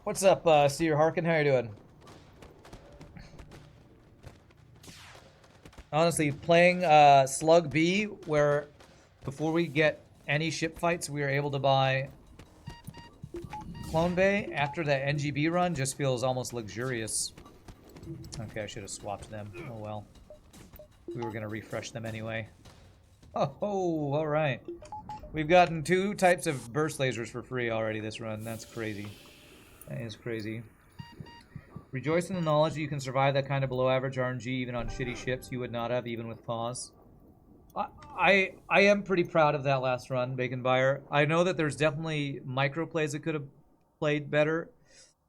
What's up, Seer Harkin? How you doing? Honestly, playing Slug B, where before we get any ship fights, we are able to buy Clone Bay after that NGB run, just feels almost luxurious. Okay, I should have swapped them. Oh well. We were going to refresh them anyway. Oh, alright. We've gotten 2 types of burst lasers for free already this run. That's crazy. That is crazy. Rejoice in the knowledge that you can survive that kind of below average RNG even on shitty ships you would not have even with pause. I am pretty proud of that last run, Bacon Buyer. I know that there's definitely micro plays that could have played better,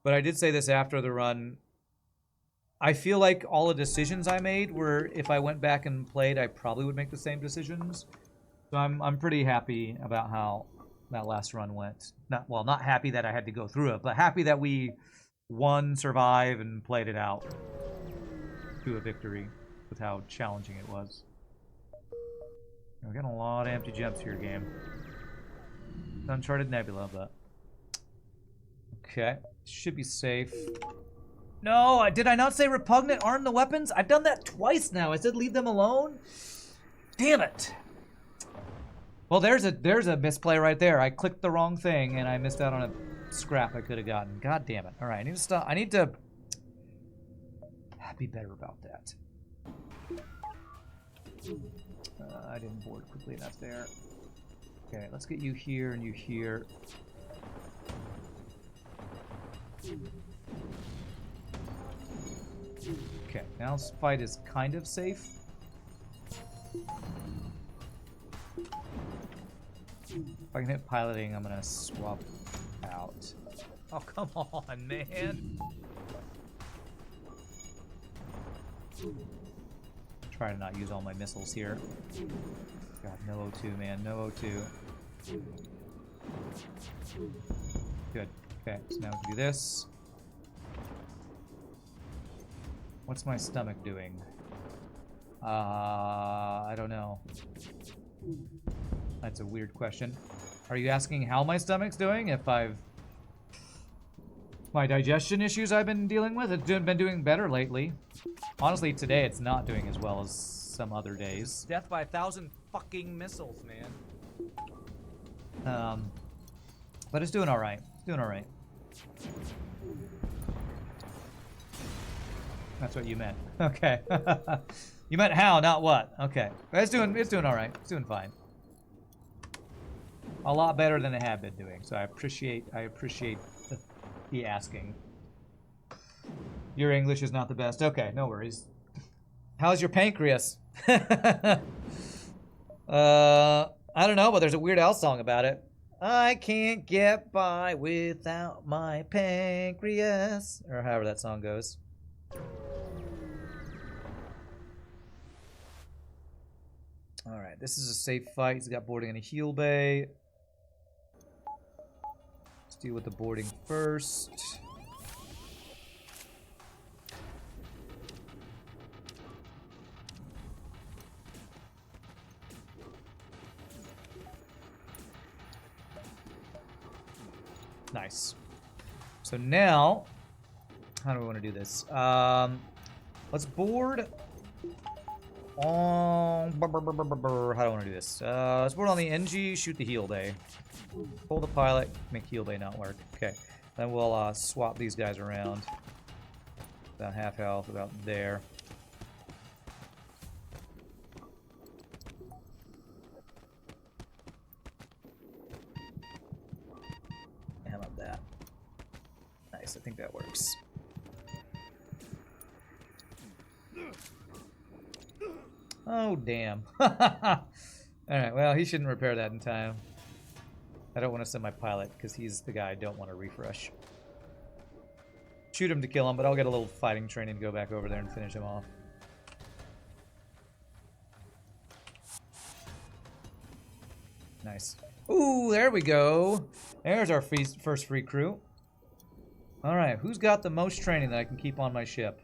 but I did say this after the run. I feel like all the decisions I made were, if I went back and played, I probably would make the same decisions. So I'm pretty happy about how that last run went. Not happy that I had to go through it, but happy that we won, survived, and played it out to a victory with how challenging it was. We're getting a lot of empty jumps here, game. It's Uncharted Nebula, but... Okay. Should be safe. No! Did I not say repugnant arm the weapons? I've done that twice now. I said leave them alone? Damn it! Well, there's a misplay right there. I clicked the wrong thing, and I missed out on a scrap I could have gotten. God damn it. Alright, I need to stop. I need to be better about that. I didn't board quickly enough there. Okay, let's get you here and you here. Okay, now this fight is kind of safe. If I can hit piloting, I'm gonna swap out. Oh, come on, man. Try to not use all my missiles here. God, no O2, man. No O2. Good. Okay, so now we can do this. What's my stomach doing? I don't know. That's a weird question. Are you asking how my stomach's doing? If my digestion issues I've been dealing with? It's been doing better lately. Honestly, today it's not doing as well as some other days. Death by 1,000 fucking missiles, man. But it's doing alright. It's doing alright. That's what you meant. Okay. You meant how, not what. Okay. It's doing alright. It's doing fine. A lot better than it had been doing, so I appreciate the asking. Your English is not the best. Okay, no worries. How's your pancreas? I don't know, but there's a Weird Al song about it. I can't get by without my pancreas. Or however that song goes. Alright, this is a safe fight. He's got boarding in a heal bay. Let's deal with the boarding first. Nice. So now, how do we want to do this? Let's board on... How do I want to do this? Let's board on the NG, shoot the heal bay. Pull the pilot, make heal bay not work. Okay. Then we'll swap these guys around. About half health, about there. How about that? Nice, I think that works. Oh, damn. Alright, well, he shouldn't repair that in time. I don't want to send my pilot, because he's the guy I don't want to refresh. Shoot him to kill him, but I'll get a little fighting training to go back over there and finish him off. Nice. Ooh, there we go. There's our first free crew. Alright, who's got the most training that I can keep on my ship?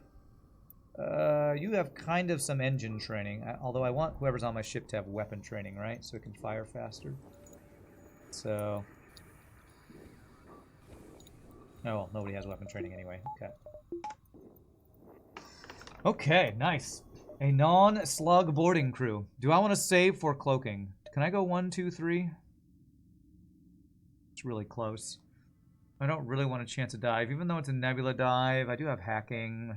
You have kind of some engine training, although I want whoever's on my ship to have weapon training, right? So it can fire faster. So... Oh, well, nobody has weapon training anyway. Okay. Okay, nice. A non-slug boarding crew. Do I want to save for cloaking? Can I go 1, 2, 3? It's really close. I don't really want a chance to dive, even though it's a nebula dive. I do have hacking.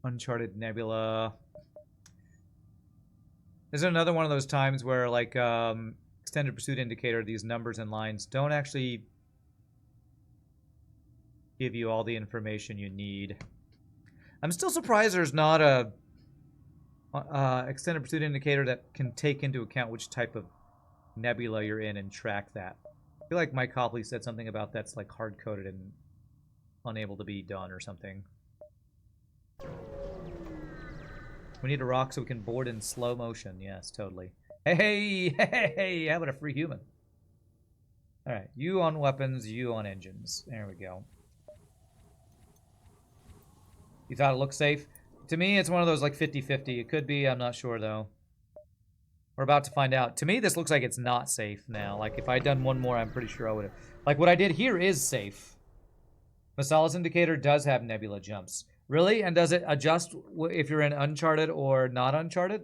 Uncharted nebula. This is another one of those times where, like, extended pursuit indicator, these numbers and lines don't actually give you all the information you need. I'm still surprised there's not a extended pursuit indicator that can take into account which type of nebula you're in and track that. I feel like Mike Copley said something about that's like hard-coded and unable to be done or something. We need a rock so we can board in slow motion. Yes, totally. Hey, hey, hey, how about a free human? Alright, you on weapons, you on engines. There we go. You thought it looked safe? To me, it's one of those like 50-50. It could be, I'm not sure though. We're about to find out. To me, this looks like it's not safe now. Like, if I'd done one more, I'm pretty sure I would have. Like, what I did here is safe. Masalas indicator does have nebula jumps. Really? And does it adjust if you're in Uncharted or not Uncharted?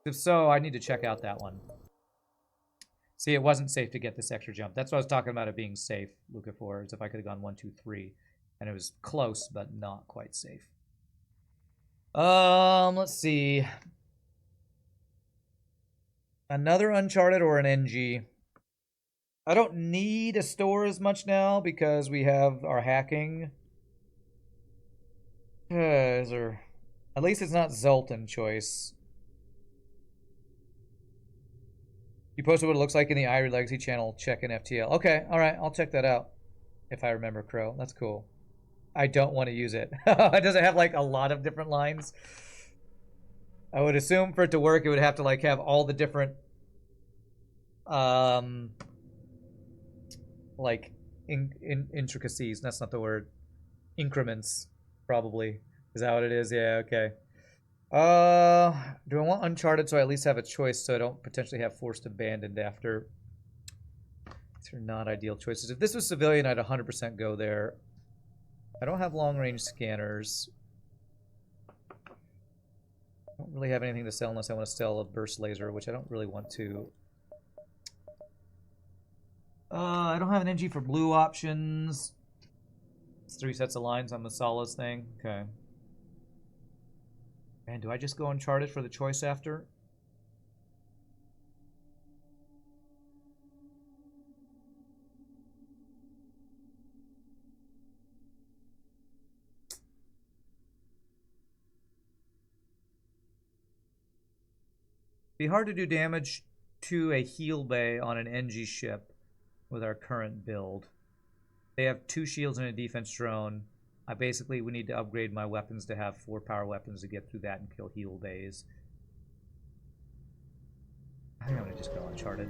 If so, I need to check out that one. See, it wasn't safe to get this extra jump. That's what I was talking about it being safe, Luca, for, is if I could have gone 1, 2, 3. And it was close, but not quite safe. Let's see. Another Uncharted or an NG? I don't need a store as much now because we have our hacking. At least it's not Zoltan choice. You posted what it looks like in the Irie Legacy channel. Check in FTL. Okay, alright, I'll check that out. If I remember Crow. That's cool. I don't want to use it. Does it have like a lot of different lines? I would assume for it to work, it would have to like have all the different, like intricacies. That's not the word. Increments, probably. Is that what it is? Yeah. Okay. Do I want Uncharted so I at least have a choice so I don't potentially have Forced Abandoned after? These are not ideal choices. If this was civilian, I'd 100% go there. I don't have long-range scanners. I don't really have anything to sell unless I want to sell a burst laser, which I don't really want to. I don't have an NG for blue options. It's 3 sets of lines on the Solace thing. Okay. And do I just go Uncharted for the choice after? Be hard to do damage to a heal bay on an NG ship with our current build. They have 2 shields and a defense drone. We need to upgrade my weapons to have 4 power weapons to get through that and kill heal bays. I think I'm gonna just go Uncharted.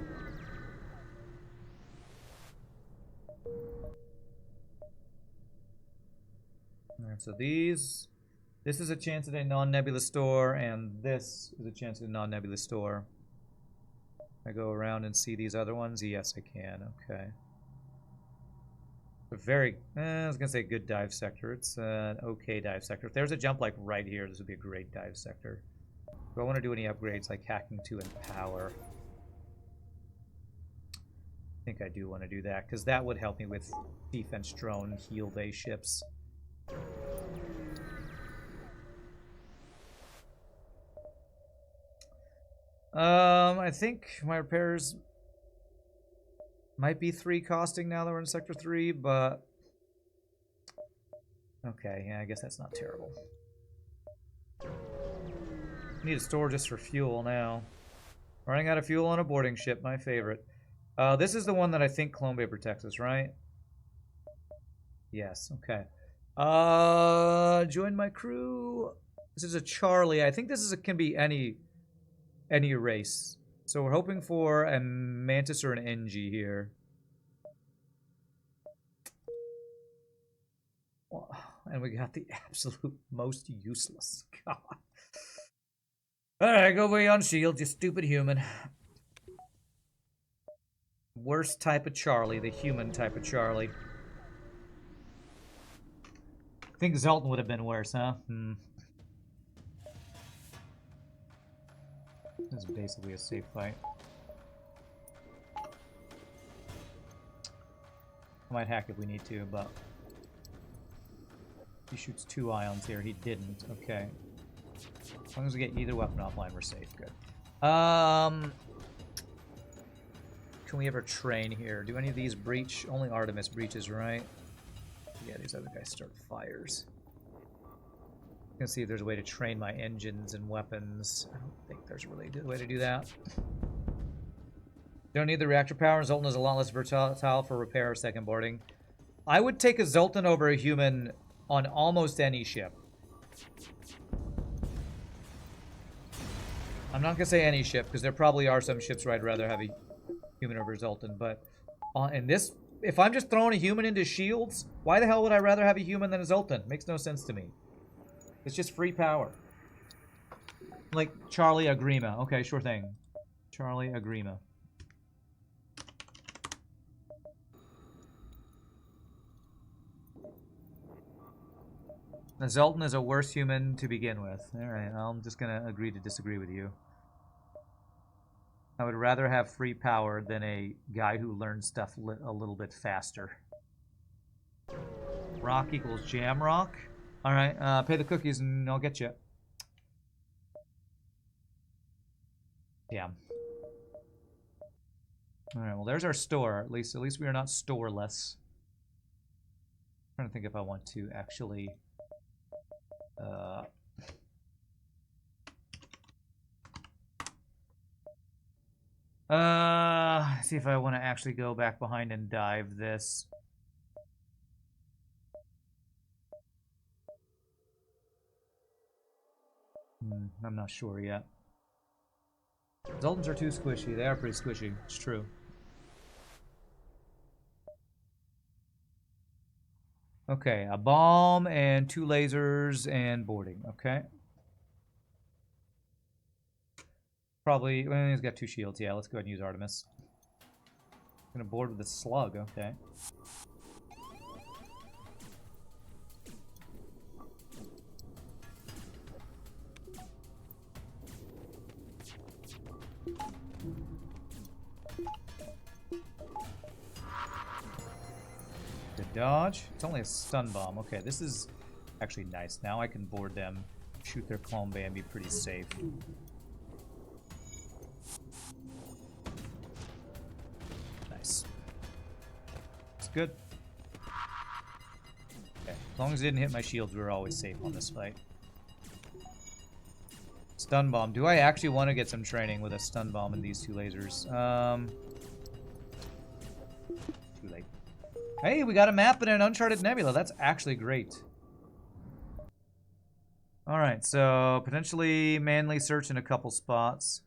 Alright, so this is a chance at a non-nebula store, and this is a chance at a non-nebula store. I go around and see these other ones? Yes, I can. Okay. I was gonna say good dive sector. It's an okay dive sector. If there's a jump like right here, this would be a great dive sector. Do I want to do any upgrades like hacking 2 and power? I think I do want to do that, because that would help me with defense drone heal bay ships. I think my repairs might be 3 costing now that we're in Sector 3, but... Okay, yeah, I guess that's not terrible. Need a store just for fuel now. Running out of fuel on a boarding ship, my favorite. This is the one that I think Clone Bay protects us, right? Yes, okay. Join my crew. This is a Charlie. I think this can be any race. So we're hoping for a Mantis or an NG here. And we got the absolute most useless. God. Alright, go away on shield, you stupid human. Worst type of Charlie, the human type of Charlie. I think Zoltan would have been worse, huh? This is basically a safe fight. I might hack if we need to, but... He shoots 2 ions here. He didn't. Okay. As long as we get either weapon offline, we're safe. Good. Can we ever train here? Do any of these breach? Only Artemis breaches, right? Yeah, these other guys start fires. I'm gonna see if there's a way to train my engines and weapons. I don't think there's really a good way to do that. Don't need the reactor power. Zoltan is a lot less versatile for repair or second boarding. I would take a Zoltan over a human on almost any ship. I'm not gonna say any ship, because there probably are some ships where I'd rather have a human over Zoltan, but in this, if I'm just throwing a human into shields, why the hell would I rather have a human than a Zoltan? Makes no sense to me. It's just free power. Like Charlie Agrima. Okay, sure thing. Charlie Agrima. The Zoltan is a worse human to begin with. Alright, I'm just gonna agree to disagree with you. I would rather have free power than a guy who learns stuff a little bit faster. Rock equals jam rock. Alright, pay the cookies and I'll get you. Yeah. Alright, well there's our store. At least we are not storeless. I'm trying to think if I want to actually... see if I want to actually go back behind and dive this. I'm not sure yet. Zoltans are too squishy. They are pretty squishy. It's true. Okay, a bomb and 2 lasers and boarding. Okay. Probably, well, he's got 2 shields. Yeah, let's go ahead and use Artemis. Gonna board with a slug. Okay. Good dodge. It's only a stun bomb. Okay, this is actually nice. Now I can board them, shoot their clone bay, and be pretty safe. Nice. It's good. Okay, as long as it didn't hit my shields, we were always safe on this fight. Stun bomb. Do I actually want to get some training with a stun bomb and these 2 lasers? Too late. Hey, we got a map and an Uncharted Nebula. That's actually great. Alright, so potentially manly search in a couple spots.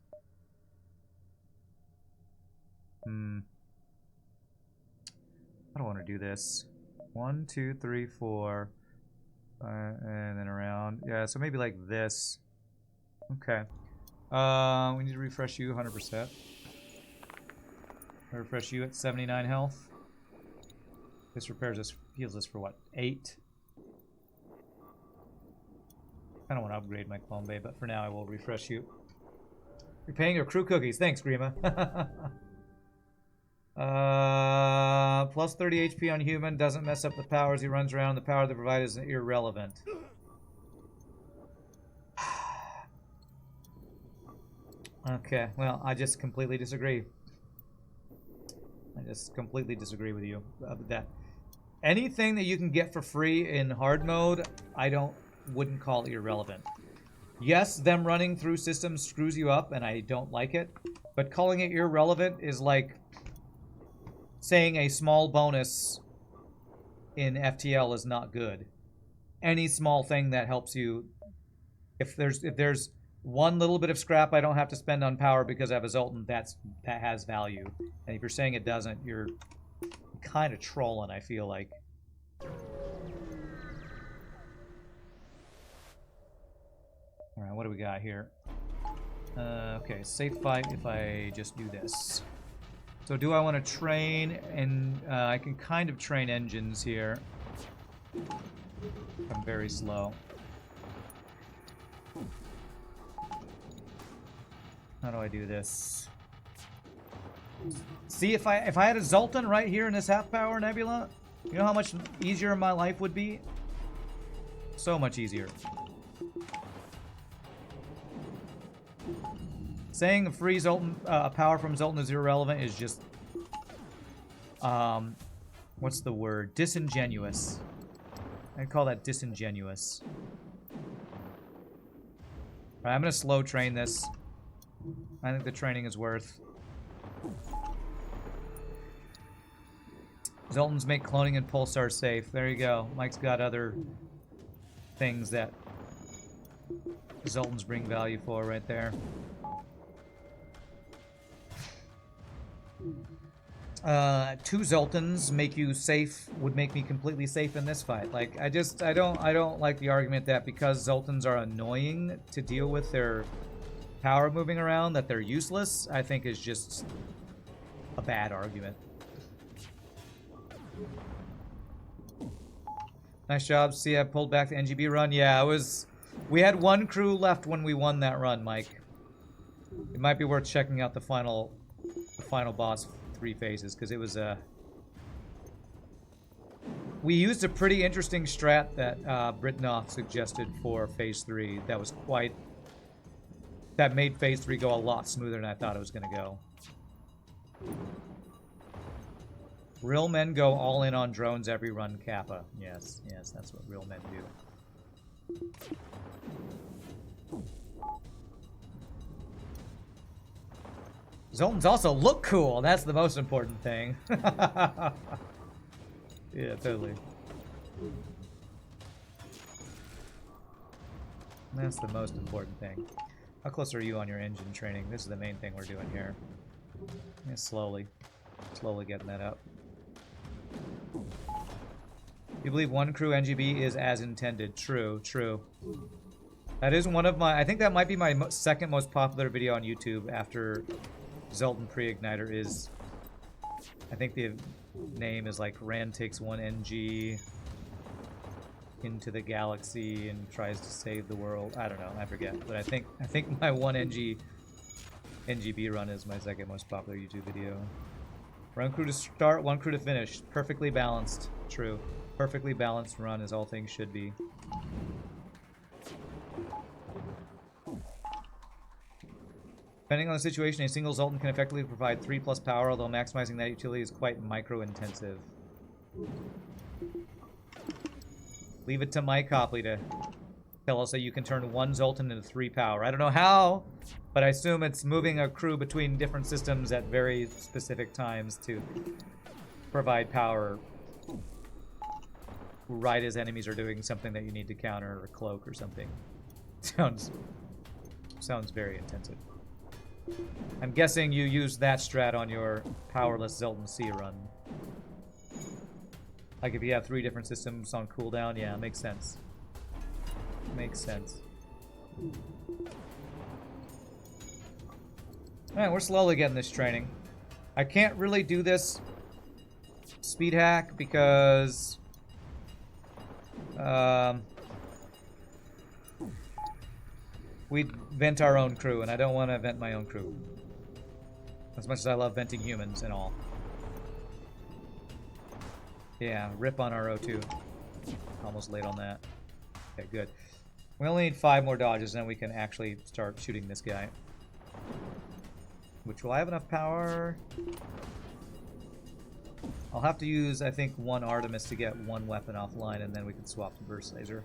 I don't want to do this. 1, 2, 3, 4. And then around. Yeah, so maybe like this. Okay. We need to refresh you 100%. Refresh you at 79 health. This repairs us, heals us for what? 8? I don't want to upgrade my clone bay, but for now I will refresh you. You're paying your crew cookies. Thanks, Grima. Plus 30 HP on human. Doesn't mess up the powers he runs around. The power they provide is irrelevant. Okay, well, I just completely disagree. I just completely disagree with you about that. Anything that you can get for free in hard mode, I wouldn't call irrelevant. Yes, them running through systems screws you up, and I don't like it. But calling it irrelevant is like saying a small bonus in FTL is not good. Any small thing that helps you, if there's one little bit of scrap I don't have to spend on power because I have a Zoltan, that has value. And if you're saying it doesn't, you're kind of trolling, I feel like. Alright, what do we got here? Okay, safe fight if I just do this. So do I want to train, and I can kind of train engines here. I'm very slow. How do I do this? See, if I had a Zoltan right here in this half-power nebula, you know how much easier my life would be? So much easier. Saying a free Zoltan, power from Zoltan is irrelevant is just, what's the word? Disingenuous. I'd call that disingenuous. Alright, I'm gonna slow train this. I think the training is worth. Zoltans make cloning and pulsar safe. There you go. Mike's got other things that Zoltans bring value for right there. Two Zoltans make you safe, would make me completely safe in this fight. Like, I don't like the argument that because Zoltans are annoying to deal with their power moving around, that they're useless, I think is just a bad argument. Nice job. See, I pulled back the NGB run. Yeah, we had one crew left when we won that run, Mike. It might be worth checking out the final boss 3 phases, because it was we used a pretty interesting strat that Britnoff suggested for phase 3 that made phase 3 go a lot smoother than I thought it was going to go. Real men go all in on drones every run, Kappa. Yes, that's what real men do. Zoltans also look cool. That's the most important thing. Yeah, totally. That's the most important thing. How close are you on your engine training? This is the main thing we're doing here. Yeah, slowly getting that up. You believe one crew NGB is as intended? True, true. That is one of my... I think that might be my second most popular video on YouTube after Zoltan Pre-Igniter is... I think the name is like Rand takes one NG into the galaxy and tries to save the world. I don't know, I forget. But I think my one NGB run is my second most popular YouTube video. One crew to start, one crew to finish. Perfectly balanced. True. Perfectly balanced run as all things should be. Depending on the situation, a single Zoltan can effectively provide 3+ power, although maximizing that utility is quite micro-intensive. Leave it to Mike Copley to tell us that you can turn one Zoltan into 3 power. I don't know how, but I assume it's moving a crew between different systems at very specific times to provide power right as enemies are doing something that you need to counter or cloak or something. Sounds very intensive. I'm guessing you used that strat on your powerless Zoltan C run. Like if you have 3 different systems on cooldown, yeah, makes sense. Makes sense. Alright, we're slowly getting this training. I can't really do this speed hack because we vent our own crew, and I don't want to vent my own crew. As much as I love venting humans and all. Yeah, rip on our O2. Almost late on that. Okay, good. We only need 5 more dodges, and then we can actually start shooting this guy. Which, will I have enough power? I'll have to use, I think, 1 Artemis to get 1 weapon offline, and then we can swap to Burst Laser.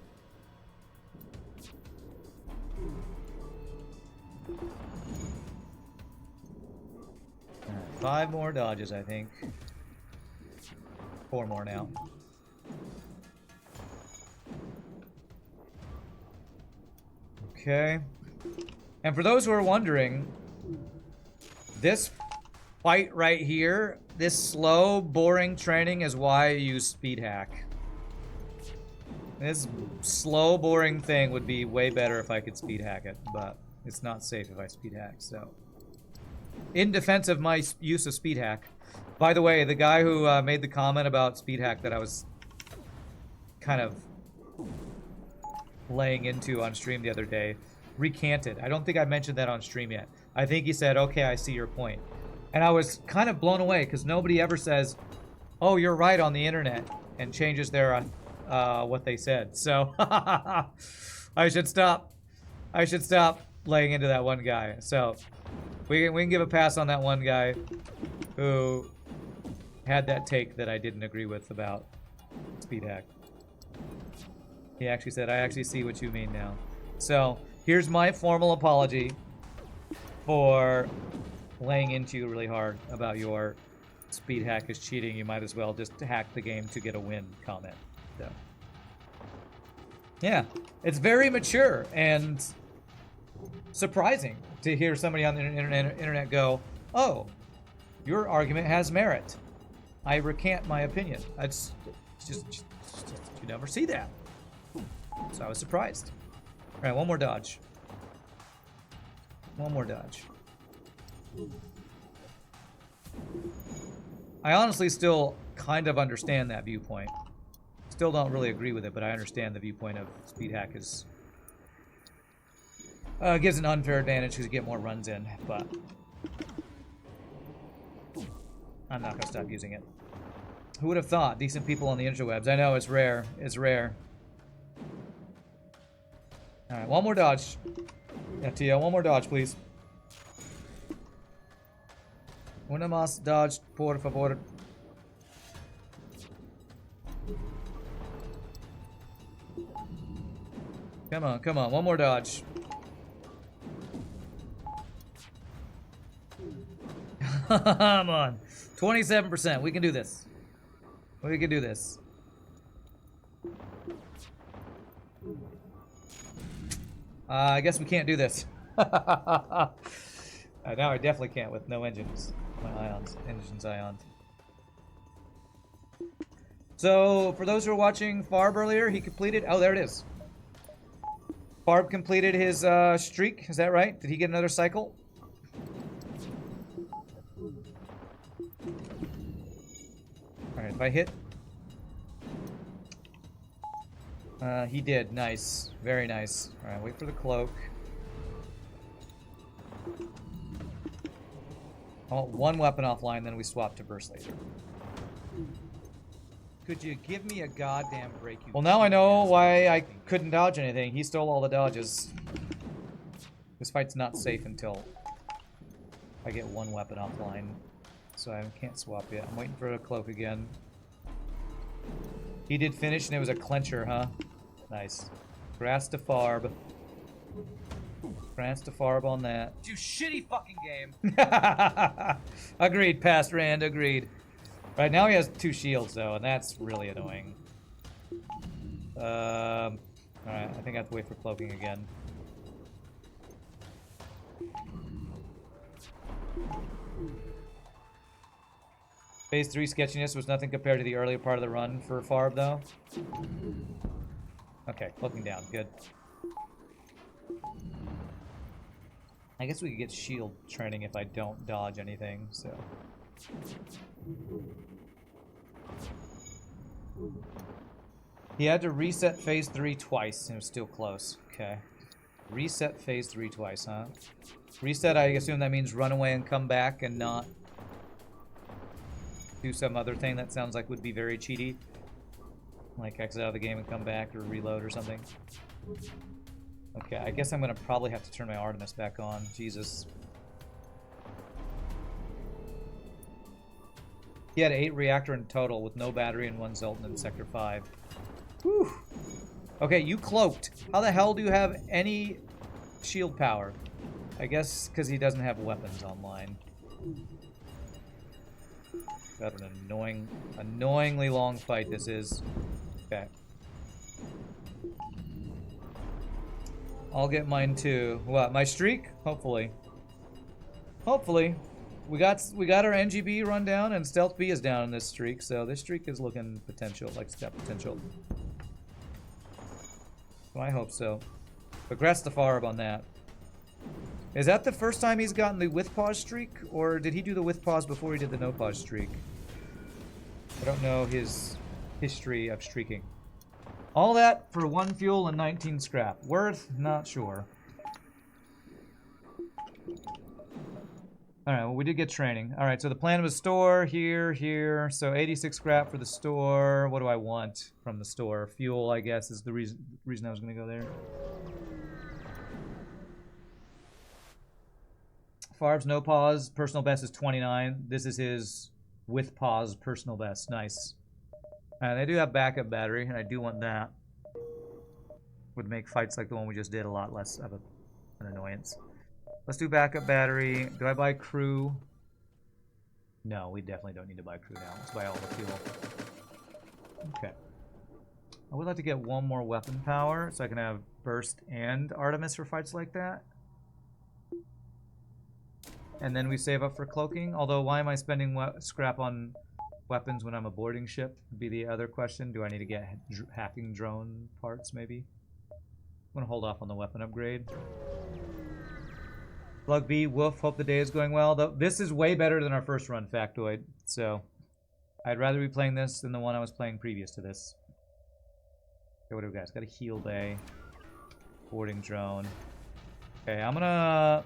Alright, 5 more dodges, I think. 4 more now. Okay. And for those who are wondering, this fight right here, this slow, boring training is why I use speed hack. This slow, boring thing would be way better if I could speed hack it, but it's not safe if I speed hack, so. In defense of my use of speed hack, by the way, the guy who made the comment about speed hack that I was kind of laying into on stream the other day, recanted. I don't think I mentioned that on stream yet. I think he said, okay, I see your point. And I was kind of blown away because nobody ever says, oh, you're right on the internet, and changes their what they said. So I should stop laying into that one guy. So we can give a pass on that one guy who had that take that I didn't agree with about speed hack. He actually said, I actually see what you mean now. So here's my formal apology for laying into you really hard about your speed hack is cheating. You might as well just hack the game to get a win comment. So yeah, it's very mature and surprising to hear somebody on the internet go, oh, your argument has merit. I recant my opinion. It's just you never see that. So I was surprised. All right, 1 more dodge. 1 more dodge. I honestly still kind of understand that viewpoint. Still don't really agree with it, but I understand the viewpoint of speed hack is gives an unfair advantage because you get more runs in, but I'm not gonna stop using it. Who would have thought? Decent people on the interwebs. I know, it's rare. It's rare. Alright, 1 more dodge. FTL, 1 more dodge, please. Una más dodge, por favor. Come on, come on. 1 more dodge. Come on. 27%. We can do this. We can do this. I guess we can't do this. Now I definitely can't with no engines. My ions. Engines ions. So, for those who were watching Farb earlier, he completed... Oh, there it is. Farb completed his streak. Is that right? Did he get another cycle? Alright, if I hit... he did. Nice. Very nice. Alright, wait for the cloak. I want one weapon offline, then we swap to burst laser. Could you give me a goddamn break? Well, now I know why I couldn't dodge anything. He stole all the dodges. This fight's not safe until I get one weapon offline. So I can't swap yet. I'm waiting for a cloak again. He did finish and it was a clencher, huh? Nice. Grass to Farb. Grass to Farb on that. You shitty fucking game. Agreed, past Rand, agreed. Right, now he has 2 shields though, and that's really annoying. Alright, I think I have to wait for cloaking again. Phase 3 sketchiness was nothing compared to the earlier part of the run for Farb though. Okay, cloaking down, good. I guess we could get shield training if I don't dodge anything, so... He had to reset phase 3 twice and it was still close. Okay. Reset phase 3 twice, huh? Reset, I assume that means run away and come back and not do some other thing that sounds like would be very cheaty. Like exit out of the game and come back or reload or something. Okay, I guess I'm gonna probably have to turn my Artemis back on. Jesus. He had 8 reactor in total with no battery and 1 Zoltan in Sector 5. Whew. Okay, you cloaked. How the hell do you have any shield power? I guess because he doesn't have weapons online. Got an annoyingly long fight this is. Okay. I'll get mine too. What, my streak? Hopefully. Hopefully. We got our NGB run down and Stealth B is down in this streak, so this streak is looking potential, like it's got potential. Well, I hope so. But congrats to Farb on that. Is that the first time he's gotten the with pause streak, or did he do the with pause before he did the no pause streak? I don't know his history of streaking. All that for 1 fuel and 19 scrap. Worth? Not sure. Alright, well we did get training. Alright, so the plan was store, here. So 86 scrap for the store. What do I want from the store? Fuel, I guess, is the reason I was going to go there. Farb's no pause. Personal best is 29. This is his with pause personal best. Nice. They do have backup battery, and I do want that. Would make fights like the one we just did a lot less of an annoyance. Let's do backup battery. Do I buy crew? No, we definitely don't need to buy crew now. Let's buy all the fuel. Okay. I would like to get 1 more weapon power so I can have burst and Artemis for fights like that. And then we save up for cloaking. Although, why am I spending scrap on weapons when I'm a boarding ship? Would be the other question. Do I need to get hacking drone parts, maybe? I'm going to hold off on the weapon upgrade. Slug B, woof, hope the day is going well. This is way better than our first run, Factoid. So, I'd rather be playing this than the one I was playing previous to this. Okay, what do we got? It's got a heal bay. Boarding drone. Okay, I'm gonna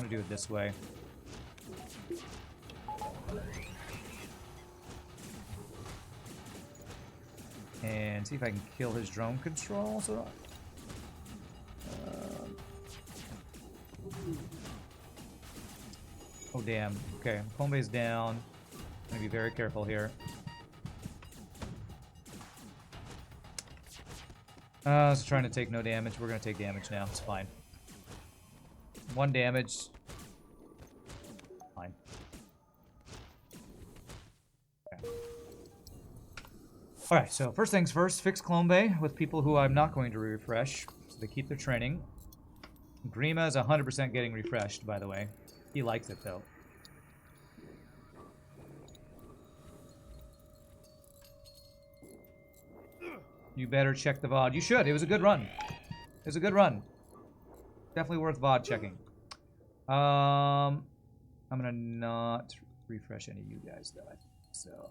do it this way. And see if I can kill his drone control. So, oh damn. Okay, home base down. I'm gonna be very careful here. I was trying to take no damage. We're gonna take damage now. It's fine. 1 damage. Fine. Okay. Alright, so first things first, fix Clone Bay with people who I'm not going to refresh, so they keep their training. Grima is 100% getting refreshed, by the way. He likes it, though. You better check the VOD. You should. It was a good run. It was a good run. Definitely worth VOD checking. I'm gonna not refresh any of you guys, though. I think so.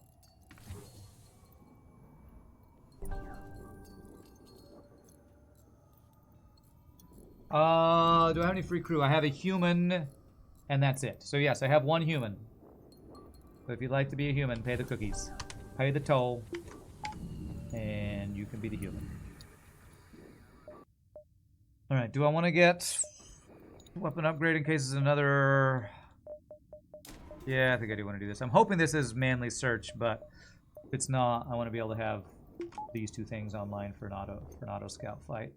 Do I have any free crew? I have a human, and that's it. So yes, I have one human. So if you'd like to be a human, pay the cookies. Pay the toll. And you can be the human. Alright, do I want to get weapon upgrade in case it's another... Yeah, I think I do want to do this. I'm hoping this is manly search, but if it's not, I want to be able to have these two things online for an auto scout fight.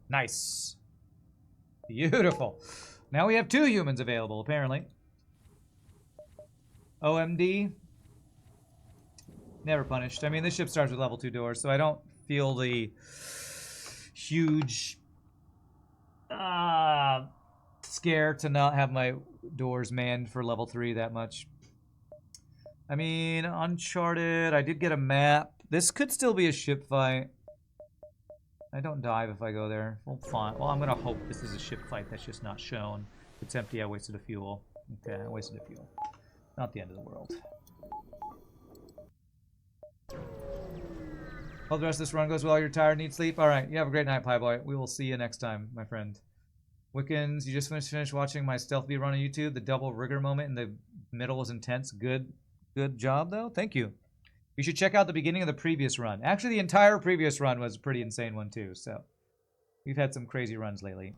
Nice. Beautiful. Now we have 2 humans available, apparently. OMD. Never punished. I mean, this ship starts with level 2 doors, so I don't feel the huge scare to not have my doors manned for level 3 that much. I mean, Uncharted, I did get a map. This could still be a ship fight. I don't dive if I go there. Well, fine. Well, I'm going to hope this is a ship fight that's just not shown. If it's empty, I wasted a fuel. Okay, I wasted a fuel. Not the end of the world. Hope the rest of this run goes well. You're tired, need sleep. Alright, you have a great night, Pie Boy. We will see you next time, my friend. Wickens, you just finished watching my Stealth B run on YouTube. The double rigger moment in the middle was intense. Good job, though. Thank you. You should check out the beginning of the previous run. Actually, the entire previous run was a pretty insane one, too. So, we've had some crazy runs lately.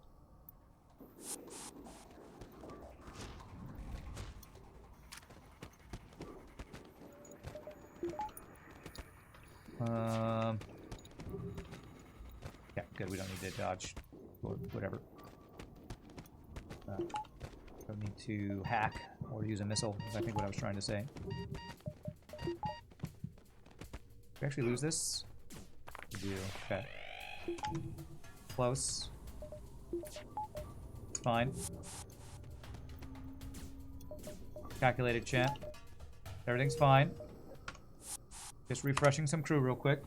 Yeah, good. We don't need to dodge or whatever. Don't need to hack or use a missile, is I think what I was trying to say. Did we actually lose this? We do. Okay. Close. It's fine. Calculated, chat. Everything's fine. Just refreshing some crew real quick.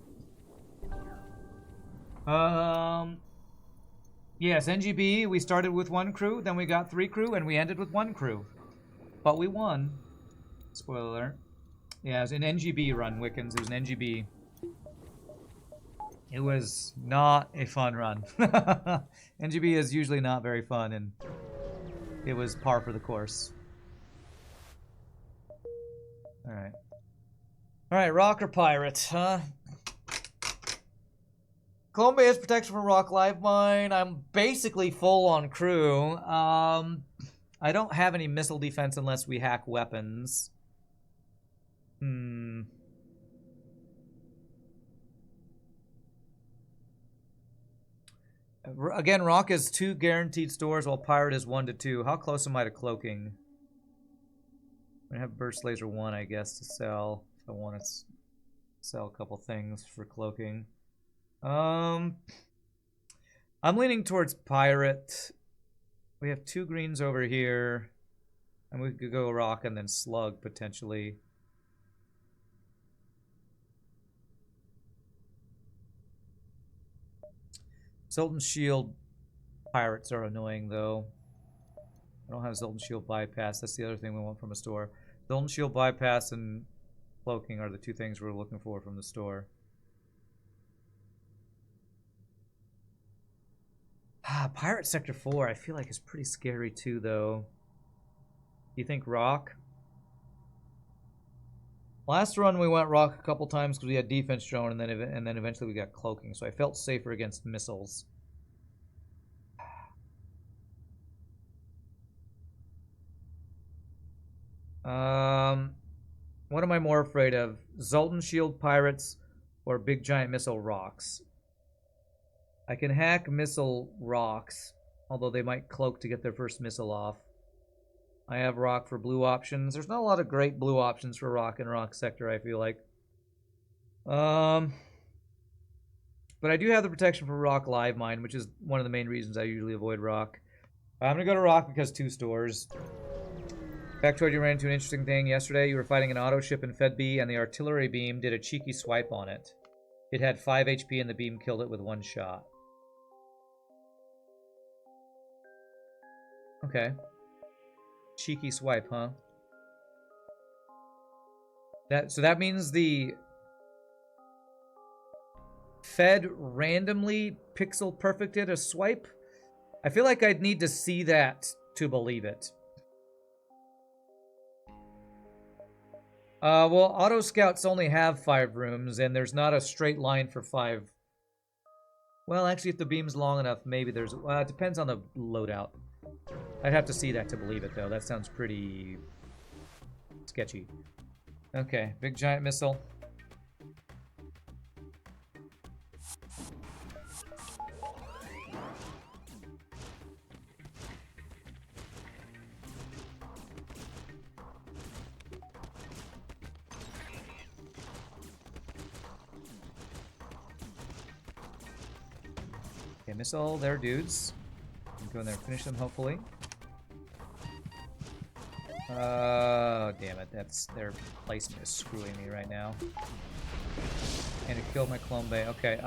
Yes, NGB, we started with 1 crew, then we got 3 crew, and we ended with 1 crew. But we won. Spoiler alert. Yeah, it was an NGB run, Wickens. It was an NGB. It was not a fun run. NGB is usually not very fun, and it was par for the course. Alright. Alright, rock or pirate, huh? Clone Bay has protection from rock live mine. I'm basically full on crew. I don't have any missile defense unless we hack weapons. Again, rock is 2 guaranteed stores, while pirate is 1 to 2. How close am I to cloaking? I'm gonna have burst laser 1, I guess, to sell. If I want to sell a couple things for cloaking. I'm leaning towards pirate. We have 2 greens over here. And we could go rock and then slug, potentially. Sultan Shield pirates are annoying, though. I don't have Sultan Shield bypass. That's the other thing we want from a store. Sultan Shield bypass and cloaking are the 2 things we're looking for from the store. Pirate Sector 4, I feel like is pretty scary too, though. Do you think rock? Last run we went rock a couple times because we had defense drone, and then eventually we got cloaking, so I felt safer against missiles. What am I more afraid of? Zoltan Shield pirates or big giant missile rocks? I can hack missile rocks, although they might cloak to get their first missile off. I have rock for blue options. There's not a lot of great blue options for rock in rock sector, I feel like. But I do have the protection for rock live mine, which is one of the main reasons I usually avoid rock. I'm gonna go to rock because 2 stores. Factoid, you ran into an interesting thing yesterday. You were fighting an auto ship in Fed B, and the artillery beam did a cheeky swipe on it. It had 5 HP, and the beam killed it with 1 shot. Okay. Cheeky swipe, huh? So that means the Fed randomly pixel perfected a swipe? I feel like I'd need to see that to believe it. Well, auto scouts only have 5 rooms, and there's not a straight line for 5. Well, actually, if the beam's long enough, maybe there's... it depends on the loadout. I'd have to see that to believe it, though. That sounds pretty sketchy. Okay, big giant missile. Okay, missile there, dudes. Go in there and finish them, hopefully. Damn it. Their placement is screwing me right now. And it killed my clone bay. Okay,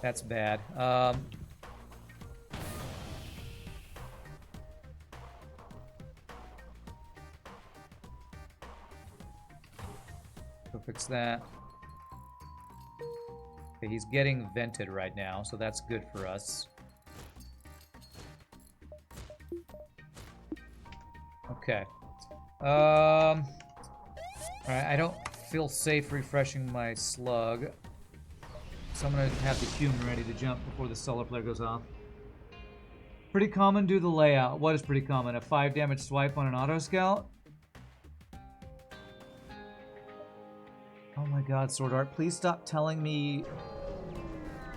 that's bad. Go fix that. Okay, he's getting vented right now, so that's good for us. Okay. Alright, I don't feel safe refreshing my slug. So I'm gonna have the human ready to jump before the solar flare goes off. Pretty common, do the layout. What is pretty common? A 5 damage swipe on an auto scout? Oh my god, Sword Art, please stop telling me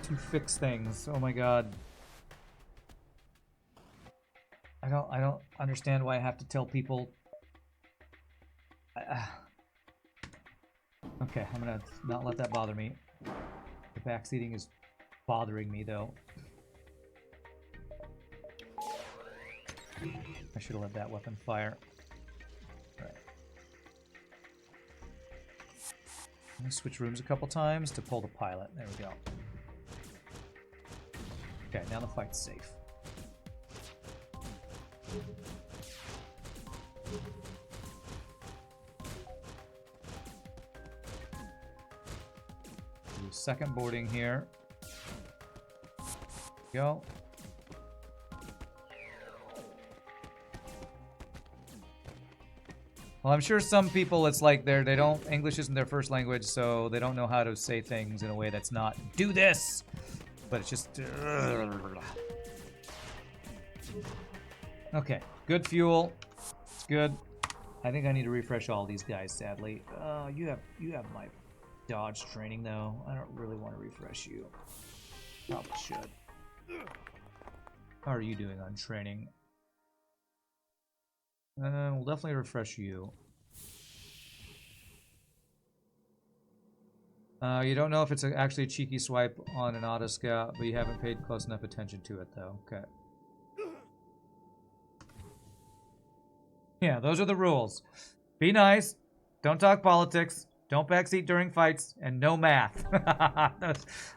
to fix things. Oh my god. I don't understand why I have to tell people. Okay, I'm gonna not let that bother me. The backseating is bothering me though. I should have let that weapon fire. All right. I'm gonna switch rooms a couple times to pull the pilot. There we go. Okay, now the fight's safe. Do second boarding here. Go. Well, I'm sure some people it's like they don't English isn't their first language, so they don't know how to say things in a way that's not do this, but it's just okay. Good fuel. It's good. I think I need to refresh all these guys. Sadly, you have my dodge training though. I don't really want to refresh you. Probably should. How are you doing on training? We'll definitely refresh you. You don't know if it's actually a cheeky swipe on an auto scout, but you haven't paid close enough attention to it, though. Okay. Yeah, those are the rules. Be nice. Don't talk politics. Don't backseat during fights, and no math.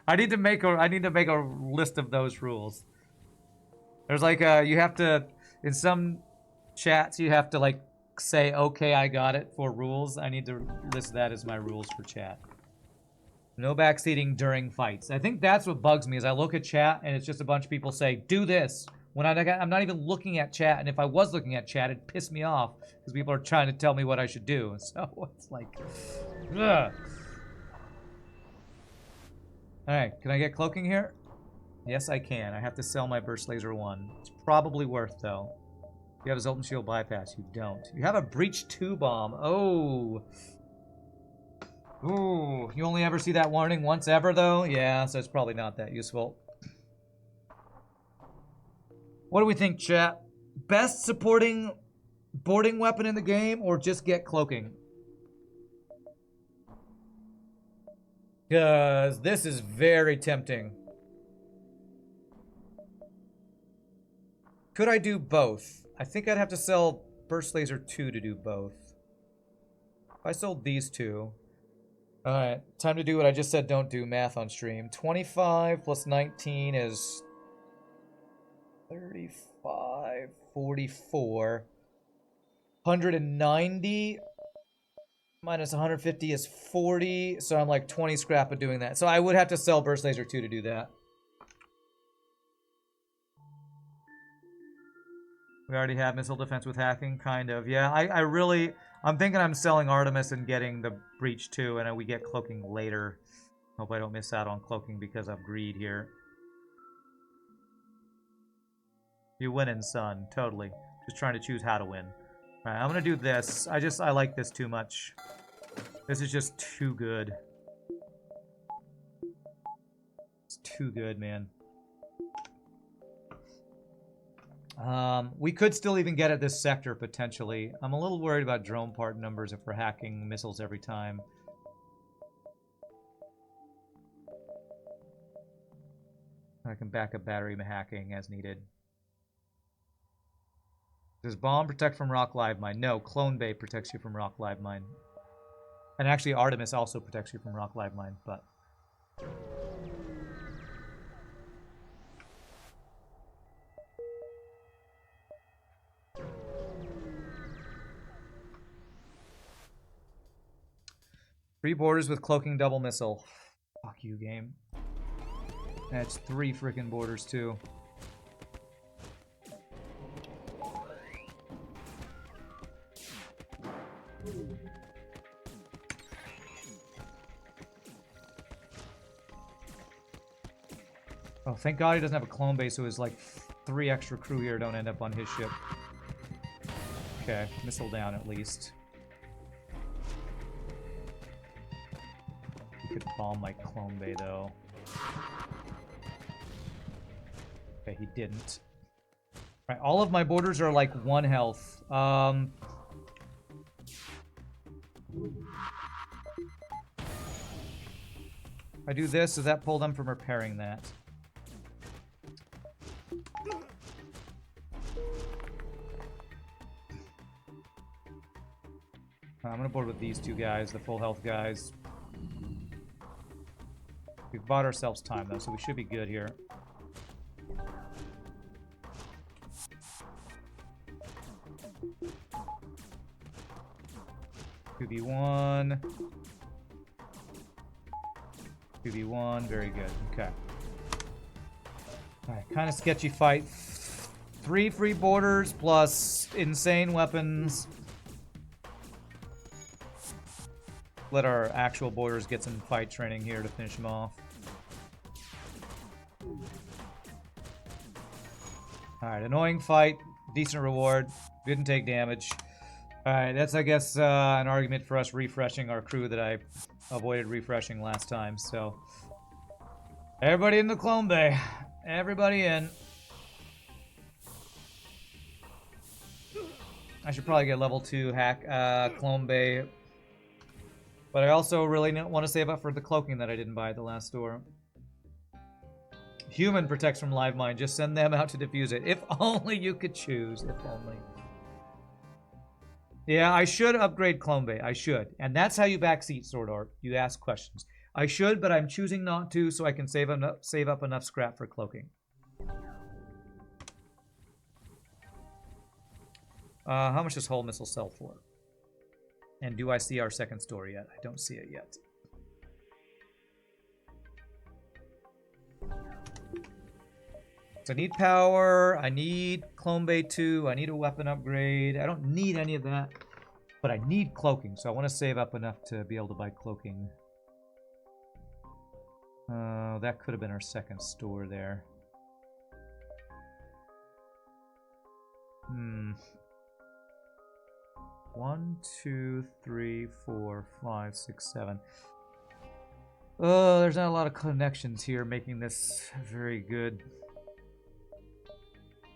I need to make a list of those rules. There's like you have to in some chats you have to like say okay I got it for rules. I need to list that as my rules for chat. No backseating during fights. I think that's what bugs me is I look at chat and it's just a bunch of people say do this when I'm not even looking at chat, and if I was looking at chat it'd piss me off because people are trying to tell me what I should do. So it's like ugh. Alright, can I get cloaking here? Yes I can. I have to sell my burst laser 1. It's probably worth though. You have a Zoltan Shield bypass. You don't. You have a Breach 2 bomb. Oh. Ooh. You only ever see that warning once ever, though? Yeah, so it's probably not that useful. What do we think, chat? Best supporting boarding weapon in the game, or just get cloaking? Because this is very tempting. Could I do both? I think I'd have to sell Burst Laser 2 to do both. If I sold these two. Alright, time to do what I just said don't do, math on stream. 25 plus 19 is 35, 44. 190 minus 150 is 40, so I'm like 20 scrap of doing that. So I would have to sell Burst Laser 2 to do that. We already have missile defense with hacking, kind of. Yeah, I'm thinking I'm selling Artemis and getting the Breach too, and we get cloaking later. Hope I don't miss out on cloaking because of greed here. You're winning, son. Totally. Just trying to choose how to win. Alright, I'm gonna do this. I like this too much. This is just too good. It's too good, man. We could still even get at this sector, potentially. I'm a little worried about drone part numbers if we're hacking missiles every time. I can back up battery hacking as needed. Does Bomb protect from Rock Live Mine? No, Clone Bay protects you from Rock Live Mine. And actually Artemis also protects you from Rock Live Mine, but... Three borders with cloaking double missile. Fuck you, game. That's 3 freaking borders, too. Oh, thank God he doesn't have a clone base, so his, like, 3 extra crew here don't end up on his ship. Okay, missile down at least. He could bomb my clone bay, though. Okay, he didn't. Alright, all of my borders are, like, 1 health. I do this, does that pull them from repairing that? I'm gonna board with these 2 guys, the full health guys. We've bought ourselves time though, so we should be good here. $2v1. 2v1, very good. Okay. Alright, kind of sketchy fight. 3 free borders plus insane weapons. Let our actual borders get some fight training here to finish them off. Alright, annoying fight. Decent reward. Didn't take damage. Alright, that's, I guess, an argument for us refreshing our crew that I avoided refreshing last time, so... Everybody in the clone bay. Everybody in. I should probably get level 2 hack clone bay. But I also really want to save up for the cloaking that I didn't buy at the last store. Human protects from live mine. Just send them out to defuse it. If only you could choose. If only. Yeah, I should upgrade Clone Bay. I should. And that's how you backseat Sword Art. You ask questions. I should, but I'm choosing not to so I can save up enough scrap for cloaking. How much does Hull Missile sell for? And do I see our second store yet? I don't see it yet. So I need power, I need Clone Bay 2, I need a weapon upgrade. I don't need any of that, but I need cloaking, so I want to save up enough to be able to buy cloaking. That could have been our second store there. 1, 2, 3, 4, 5, 6, 7. Oh, there's not a lot of connections here making this very good.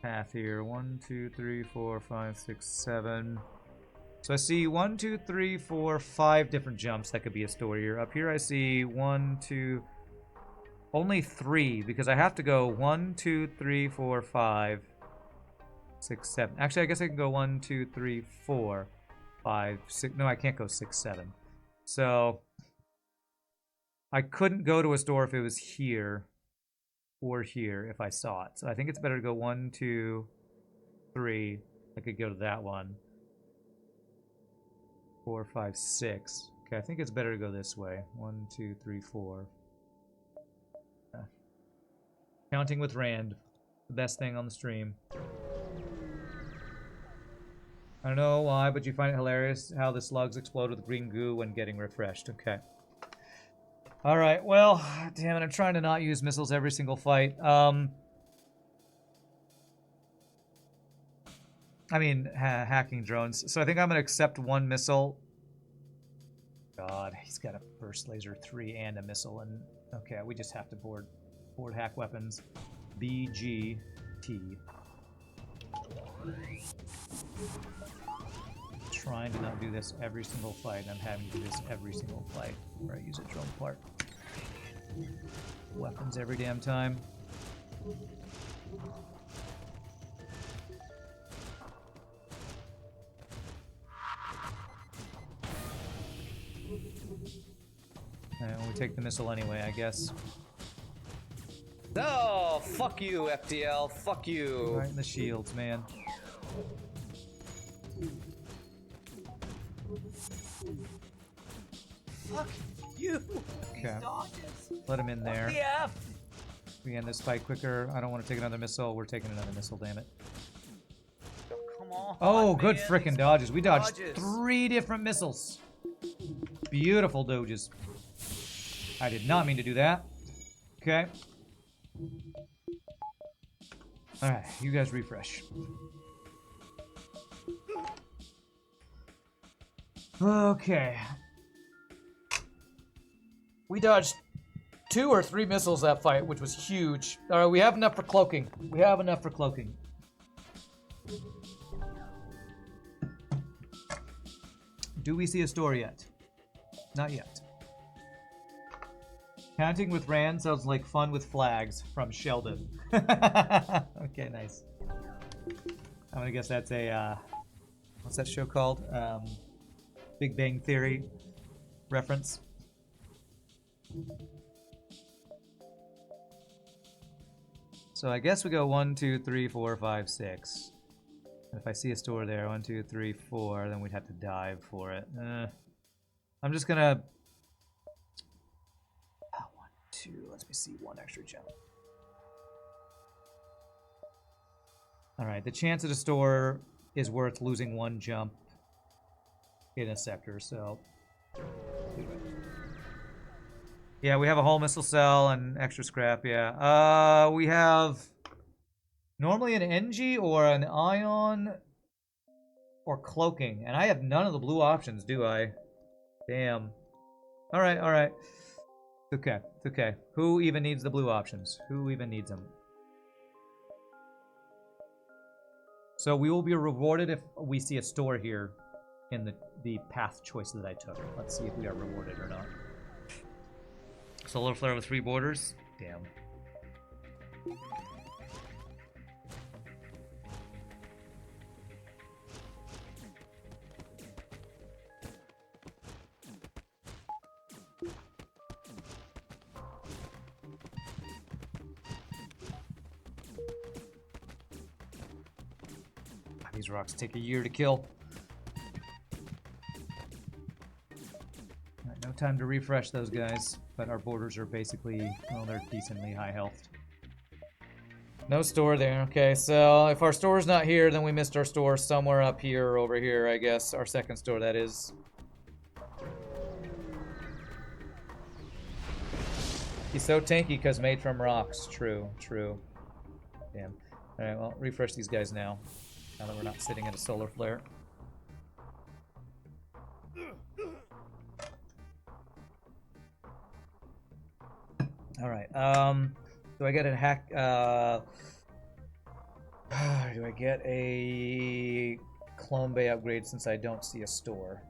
path here. 1, 2, 3, 4, 5, 6, 7. So I see 1, 2, 3, 4, 5 different jumps that could be a store here. Up here I see 1, 2, only 3, because I have to go 1, 2, 3, 4, 5, 6, 7. Actually, I guess I can go 1, 2, 3, 4, 5, 6. No, I can't go 6, 7. So I couldn't go to a store if it was here or here if I saw it. So I think it's better to go 1, 2, 3. I could go to that one. 4, 5, 6. Okay, I think it's better to go this way. 1, 2, 3, 4. Counting with Rand. The best thing on the stream. I don't know why, but you find it hilarious how the slugs explode with green goo when getting refreshed. Okay. Alright, well, damn it, I'm trying to not use missiles every single fight. I mean, hacking drones. So I think I'm going to accept one missile. God, he's got a burst laser 3 and a missile. And okay, we just have to board hack weapons. BGT. Trying to not do this every single fight. I'm having to do this every single fight where I use a drone part. Weapons every damn time. And we take the missile anyway, I guess. Oh, fuck you, FTL. Fuck you. Right in the shields, man. Fuck you. Okay. Let him in there. Yeah. We end this fight quicker. I don't want to take another missile. We're taking another missile, damn it. Come on. Oh, good man. frickin' dodges. We dodged Dodges. 3 different missiles. Beautiful dodges. I did not mean to do that. Okay. Alright, you guys refresh. Okay. We dodged 2 or 3 missiles that fight, which was huge. Alright, we have enough for cloaking. We have enough for cloaking. Do we see a store yet? Not yet. Counting with Rand sounds like fun with flags from Sheldon. Okay, nice. I'm gonna guess that's a, what's that show called? Big Bang Theory reference. So I guess we go 1, 2, 3, 4, 5, 6. And if I see a store there, 1, 2, 3, 4, then we'd have to dive for it. I'm just gonna... 1, 2, let me see, 1 extra jump. Alright, the chance at a store is worth losing 1 jump in a sector, so... do it. Yeah, we have a whole missile cell and extra scrap, yeah. We have normally an NG or an ion or cloaking, and I have none of the blue options, do I? Damn. Alright, alright. It's okay, it's okay. Who even needs the blue options? Who even needs them? So we will be rewarded if we see a store here in the path choice that I took. Let's see if we are rewarded or not. Solar flare with 3 borders? Damn. These rocks take a year to kill. Alright, no time to refresh those guys. But our borders are basically, well, they're decently high health. No store there. Okay, so if our store's not here, then we missed our store somewhere up here or over here, I guess. Our second store, that is. He's so tanky because made from rocks. True, true. Damn. Alright, well, refresh these guys now. Now that we're not sitting at a solar flare. Alright, do I get a hack, Do I get a clone bay upgrade since I don't see a store?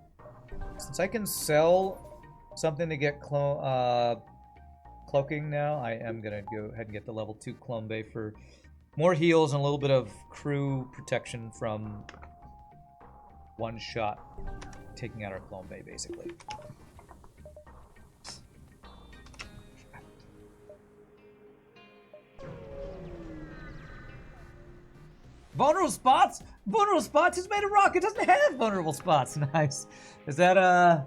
Since I can sell something to get cloaking now, I am gonna go ahead and get the level 2 clone bay for more heals and a little bit of crew protection from one shot taking out our clone bay, basically. Vulnerable spots? Vulnerable spots is made of rock. It doesn't have vulnerable spots. Nice. Is that,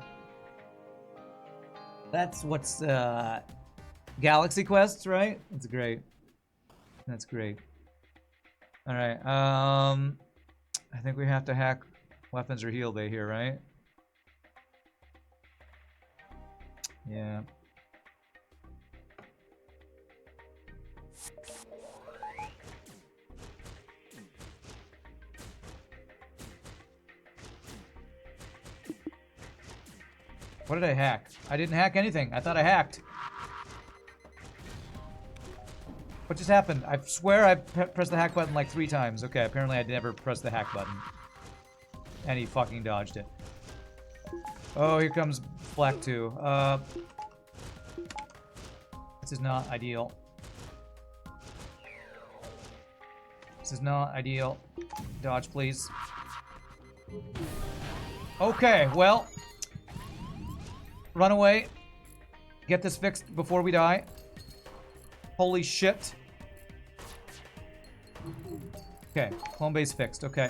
that's what's, Galaxy Quests, right? That's great. That's great. Alright, I think we have to hack weapons or heal bay here, right? Yeah. What did I hack? I didn't hack anything. I thought I hacked. What just happened? I swear I pressed the hack button like 3 times. Okay, apparently I never pressed the hack button. And he fucking dodged it. Oh, here comes Black 2. This is not ideal. This is not ideal. Dodge, please. Okay, well. Run away. Get this fixed before we die. Holy shit. Okay, clone base fixed. Okay.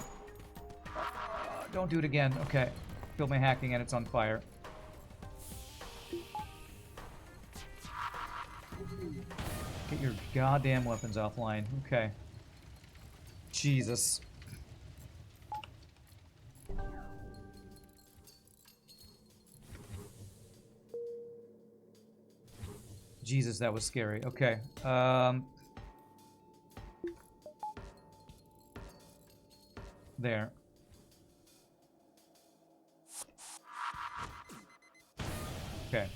Don't do it again. Okay. Feel my hacking and it's on fire. Get your goddamn weapons offline. Okay. Jesus. Jesus, that was scary. Okay. There. Okay.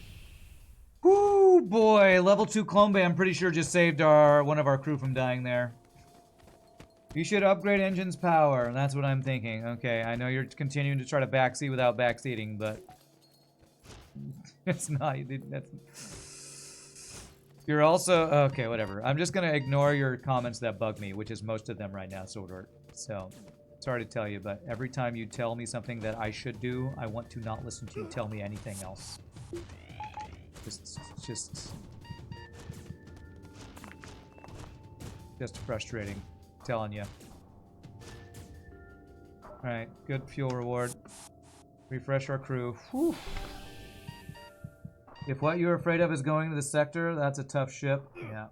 Whoo, boy. Level 2 clone bay, I'm pretty sure just saved one of our crew from dying there. You should upgrade engine's power. That's what I'm thinking. Okay, I know you're continuing to try to backseat without backseating, but... it's not... You're also... Okay, whatever. I'm just gonna ignore your comments that bug me, which is most of them right now, Swordort. So, sorry to tell you, but every time you tell me something that I should do, I want to not listen to you tell me anything else. Just frustrating. I'm telling you. Alright, good fuel reward. Refresh our crew. Whew. If what you're afraid of is going to the sector, that's a tough ship. Yeah.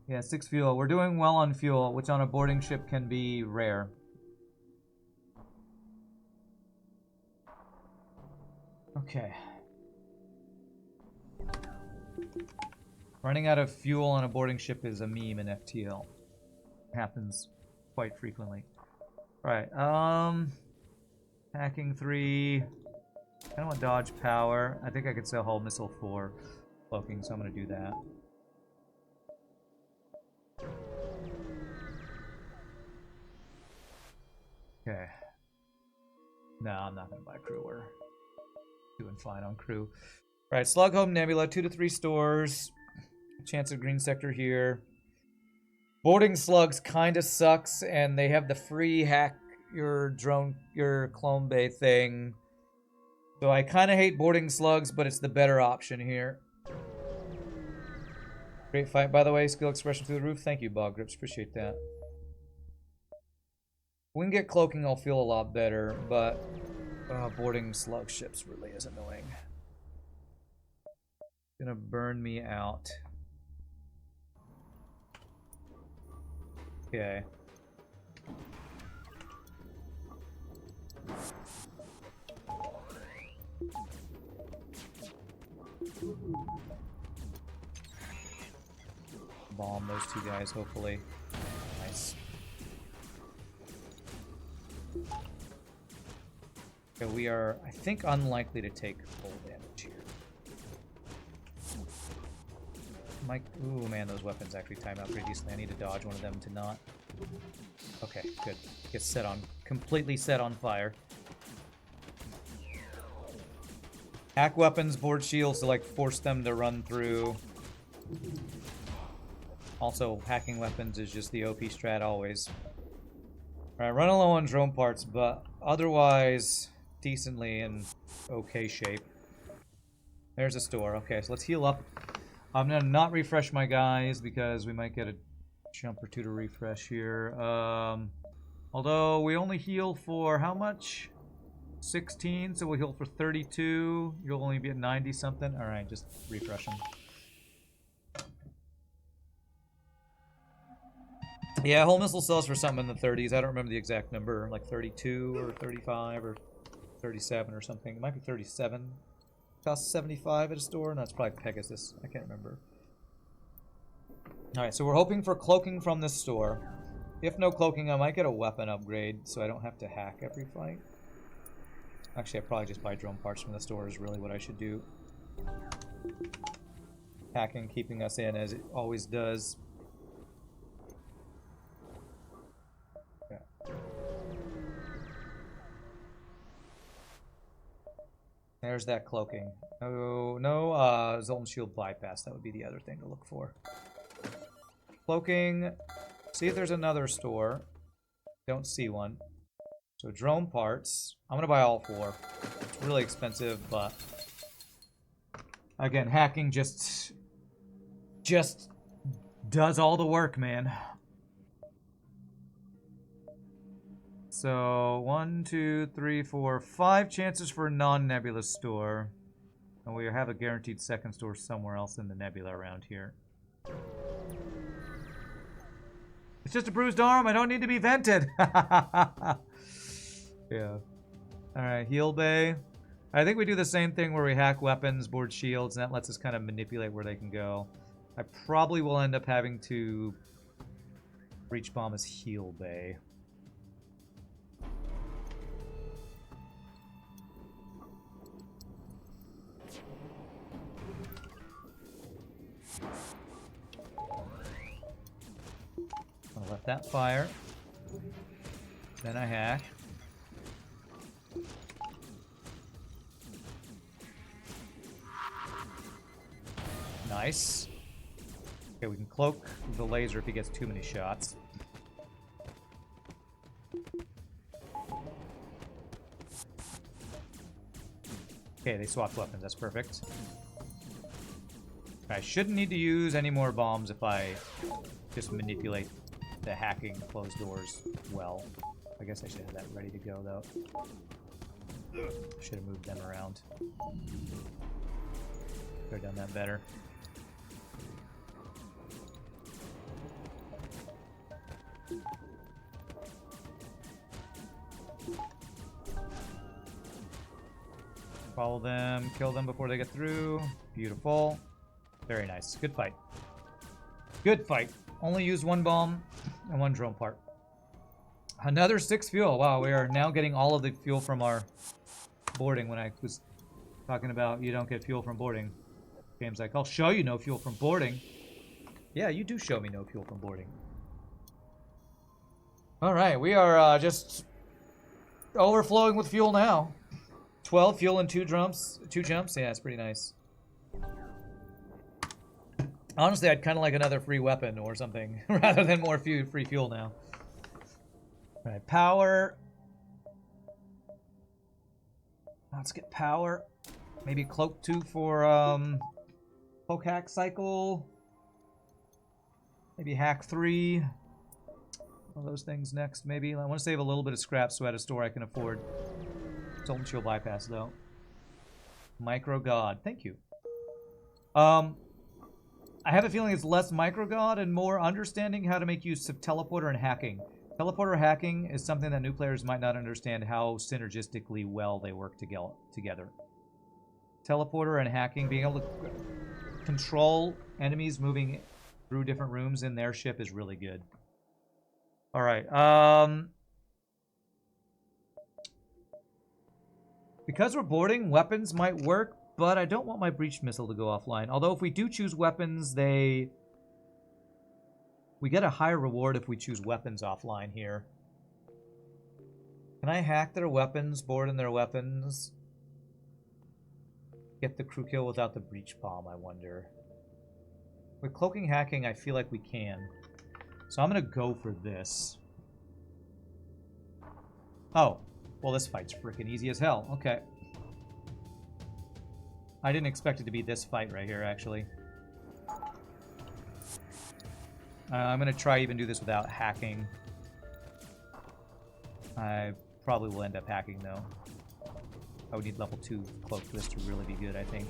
Yeah, 6 fuel. We're doing well on fuel, which on a boarding ship can be rare. Okay. Running out of fuel on a boarding ship is a meme in FTL. It happens quite frequently. Alright, hacking 3. I don't want dodge power. I think I could sell hull missile for cloaking, so I'm gonna do that. Okay. No, I'm not gonna buy crew. We're doing fine on crew. Alright, Slug Home Nebula, 2 to 3 stores. Chance of green sector here. Boarding slugs kinda sucks, and they have the free hack your drone, your clone bay thing. So I kinda hate boarding slugs, but it's the better option here. Great fight, by the way. Skill expression through the roof. Thank you, Bog Grips. Appreciate that. If we can get cloaking, I'll feel a lot better, but boarding slug ships really is annoying. Gonna burn me out. Okay. Bomb those 2 guys, hopefully. Nice. Okay, we are, I think, unlikely to take full damage here. Ooh, man, those weapons actually time out pretty decently. I need to dodge one of them to not. Okay, good. Get set on, completely set on fire. Hack weapons, board shields to like force them to run through. Also, hacking weapons is just the OP strat always. Alright, running low on drone parts, but otherwise decently in okay shape. There's a store. Okay, so let's heal up. I'm gonna not refresh my guys because we might get a jump or two to refresh here. Although we only heal for how much? 16, so we'll heal for 32. You'll only be at 90 something. Alright, just refresh them. Yeah, whole missile sells for something in the 30s. I don't remember the exact number, like 32 or 35 or 37 or something. It might be 37. Costs 75 at a store. No, it's probably Pegasus. I can't remember. Alright, so we're hoping for cloaking from this store. If no cloaking, I might get a weapon upgrade so I don't have to hack every fight. Actually, I probably just buy drone parts from the store is really what I should do. Hacking keeping us in as it always does. Yeah. There's that cloaking. Oh, no, Zoltan Shield bypass. That would be the other thing to look for. Cloaking. See if there's another store. Don't see one. So drone parts. I'm gonna buy all 4. It's really expensive, but again, hacking just does all the work, man. So 1, 2, 3, 4, 5 chances for a non-nebula store, and we have a guaranteed second store somewhere else in the nebula around here. It's just a bruised arm. I don't need to be vented. Yeah. Alright, heal bay. I think we do the same thing where we hack weapons, board shields, and that lets us kind of manipulate where they can go. I probably will end up having to breach bomb as heal bay. I'll let that fire. Then I hack. Nice. Okay, we can cloak the laser if he gets too many shots. Okay, they swapped weapons. That's perfect. I shouldn't need to use any more bombs if I just manipulate the hacking closed doors well. I guess I should have that ready to go, though. Should have moved them around. Could have done that better. Follow them, kill them before they get through. Beautiful. Very nice. Good fight. Good fight. Only used 1 bomb and 1 drone part. Another 6 fuel. Wow, we are now getting all of the fuel from our boarding. When I was talking about you don't get fuel from boarding, game's like, I'll show you no fuel from boarding. Yeah, you do show me no fuel from boarding. Alright, we are just overflowing with fuel now. 12 fuel and 2 jumps. 2 jumps? Yeah, it's pretty nice. Honestly, I'd kind of like another free weapon or something, rather than more free fuel now. Alright, power. Let's get power. Maybe cloak 2 for cloak hack cycle. Maybe hack 3. One of those things next, maybe. I want to save a little bit of scrap so at a store I can afford. Zoltan Shield bypass, though. Micro God. Thank you. I have a feeling it's less micro God and more understanding how to make use of teleporter and hacking. Teleporter hacking is something that new players might not understand how synergistically well they work together. Teleporter and hacking, being able to control enemies moving through different rooms in their ship is really good. Alright, because we're boarding, weapons might work, but I don't want my breach missile to go offline. Although if we do choose weapons, we get a higher reward if we choose weapons offline here. Can I hack their weapons, board in their weapons? Get the crew kill without the breach bomb, I wonder. With cloaking hacking, I feel like we can. So I'm going to go for this. Oh. Well, this fight's freaking easy as hell. Okay. I didn't expect it to be this fight right here, actually. I'm going to try even do this without hacking. I probably will end up hacking, though. I would need level 2 cloak for this to really be good, I think.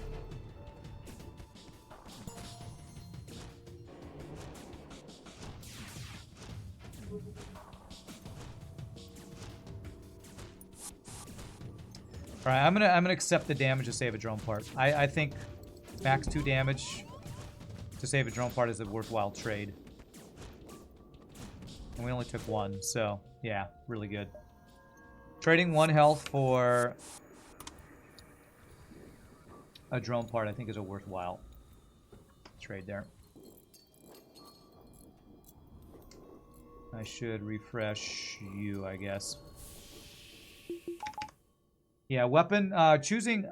Alright, I'm gonna accept the damage to save a drone part. I think max 2 damage to save a drone part is a worthwhile trade. And we only took 1, so yeah, really good. Trading 1 health for a drone part I think is a worthwhile trade there. I should refresh you, I guess. Yeah, weapon, choosing...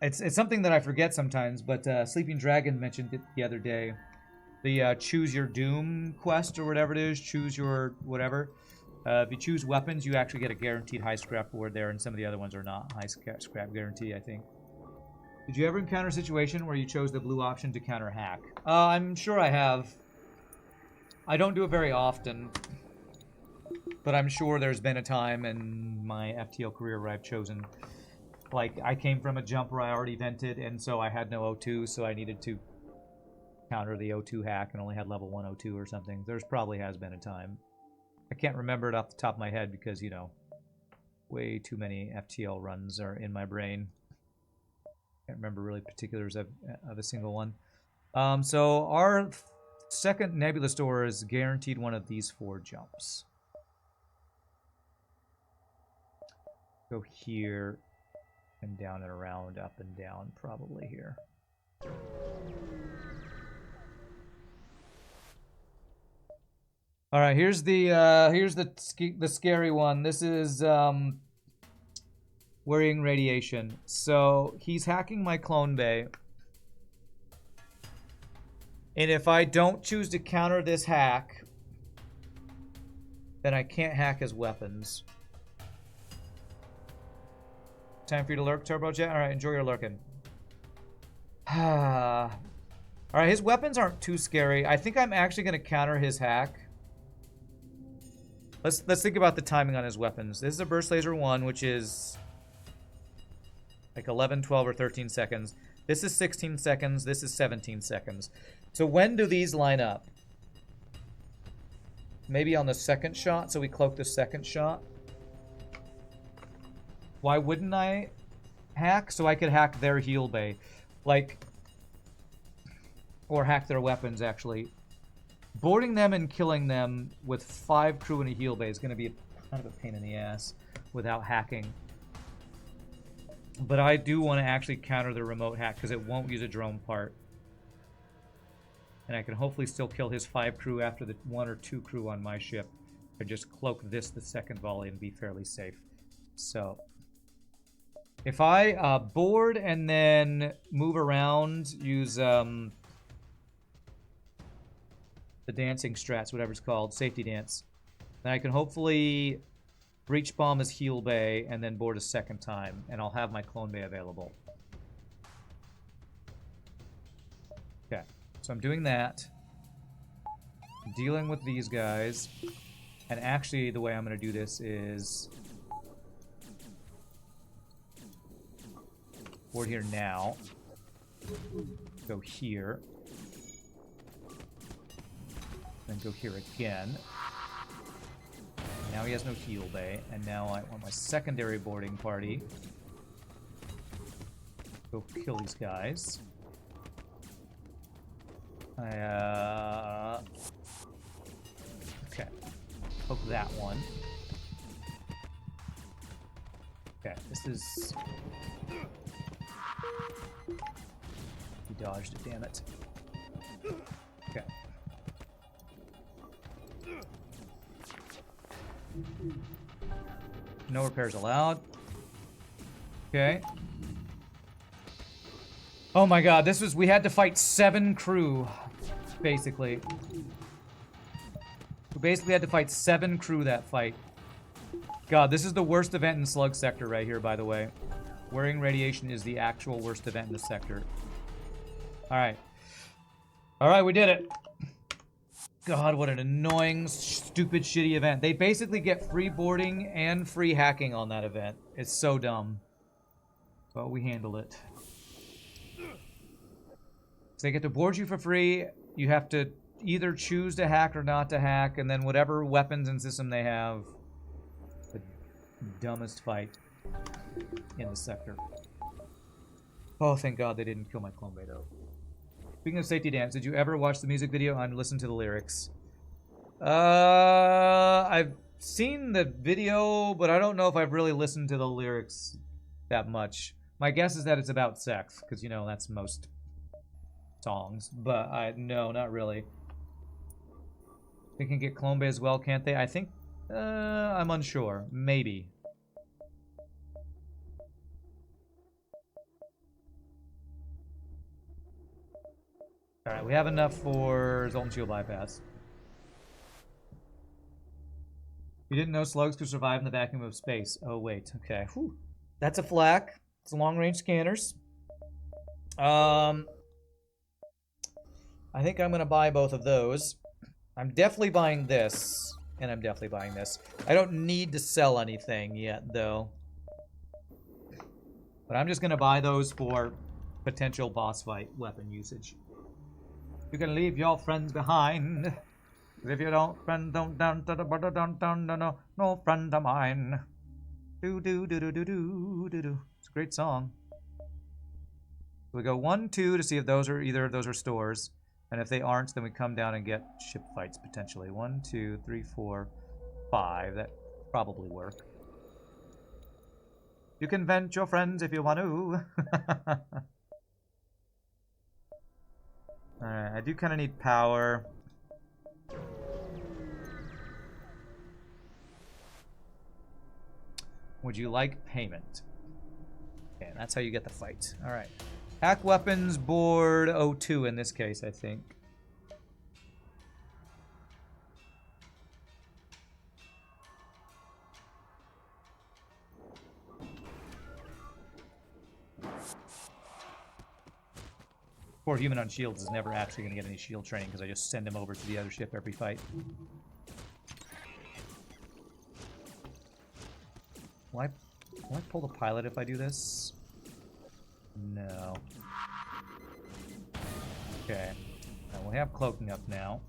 It's something that I forget sometimes, but Sleeping Dragon mentioned it the other day. The Choose Your Doom quest, or whatever it is, choose your whatever. If you choose weapons, you actually get a guaranteed high scrap reward there, and some of the other ones are not high scrap guarantee, I think. Did you ever encounter a situation where you chose the blue option to counter hack? I'm sure I have. I don't do it very often. But I'm sure there's been a time in my FTL career where I've chosen, like, I came from a jump where I already vented, and so I had no O2, so I needed to counter the O2 hack and only had level 1 O2 or something. There's probably has been a time. I can't remember it off the top of my head because, you know, way too many FTL runs are in my brain. Can't remember really particulars of a single one. So our second nebula store is guaranteed one of these 4 jumps. Go here, and down and around, up and down, probably here. All right, here's the scary one. This is worrying radiation. So he's hacking my clone bay, and if I don't choose to counter this hack, then I can't hack his weapons. Time for you to lurk, Turbojet? Alright, enjoy your lurking. Alright, his weapons aren't too scary. I think I'm actually going to counter his hack. Let's think about the timing on his weapons. This is a Burst Laser 1, which is like 11, 12, or 13 seconds. This is 16 seconds. This is 17 seconds. So when do these line up? Maybe on the second shot, so we cloak the second shot. Why wouldn't I hack? So I could hack their heal bay. Like, or hack their weapons, actually. Boarding them and killing them with 5 crew in a heal bay is going to be kind of a pain in the ass without hacking. But I do want to actually counter the remote hack because it won't use a drone part. And I can hopefully still kill his 5 crew after the 1 or 2 crew on my ship. I just cloak this the second volley and be fairly safe. So... if I board and then move around, use the dancing strats, whatever it's called, safety dance, then I can hopefully breach bomb his heal bay and then board a second time, and I'll have my clone bay available. Okay, so I'm doing that. Dealing with these guys. And actually, the way I'm going to do this is... board here now. Go here. Then go here again. Now he has no heal bay. And now I want my secondary boarding party. Go kill these guys. Okay. Poke that one. Okay, this is... He dodged it, damn it. Okay. No repairs allowed. Okay. Oh my god, this was... We had to fight 7 crew, basically. We basically had to fight 7 crew that fight. God, this is the worst event in Slug Sector right here, by the way. Wearing radiation is the actual worst event in the sector. Alright. Alright, we did it. God, what an annoying, stupid, shitty event. They basically get free boarding and free hacking on that event. It's so dumb. But we handled it. So they get to board you for free. You have to either choose to hack or not to hack, and then whatever weapons and system they have. The dumbest fight in the sector. Oh, thank God they didn't kill my clone bay, though. Speaking of safety dance, did you ever watch the music video and listen to the lyrics? I've seen the video, but I don't know if I've really listened to the lyrics that much. My guess is that it's about sex, because, you know, that's most songs. But no, not really. They can get clone bay as well, can't they? I think, I'm unsure. Maybe. Alright, we have enough for Zoltan Shield bypass. You didn't know slugs could survive in the vacuum of space. Oh, wait. Okay. Whew. That's a flak. It's long-range scanners. I think I'm going to buy both of those. I'm definitely buying this. And I'm definitely buying this. I don't need to sell anything yet, though. But I'm just going to buy those for potential boss fight weapon usage. You can leave your friends behind. If you don't, friend don't down to the butter down no friend of mine. Do do do do do do do do. It's a great song. We go 1, 2 to see if those are either of those are stores, and if they aren't, then we come down and get ship fights potentially. 1, 2, 3, 4, 5. That probably work. You can vent your friends if you want to. Alright, I do kind of need power. Would you like payment? Okay, that's how you get the fight. Alright. Hack weapons, board 02 in this case, I think. Poor human on shields is never actually going to get any shield training because I just send him over to the other ship every fight. Will I pull the pilot if I do this? No. Okay. Now we have cloaking up now.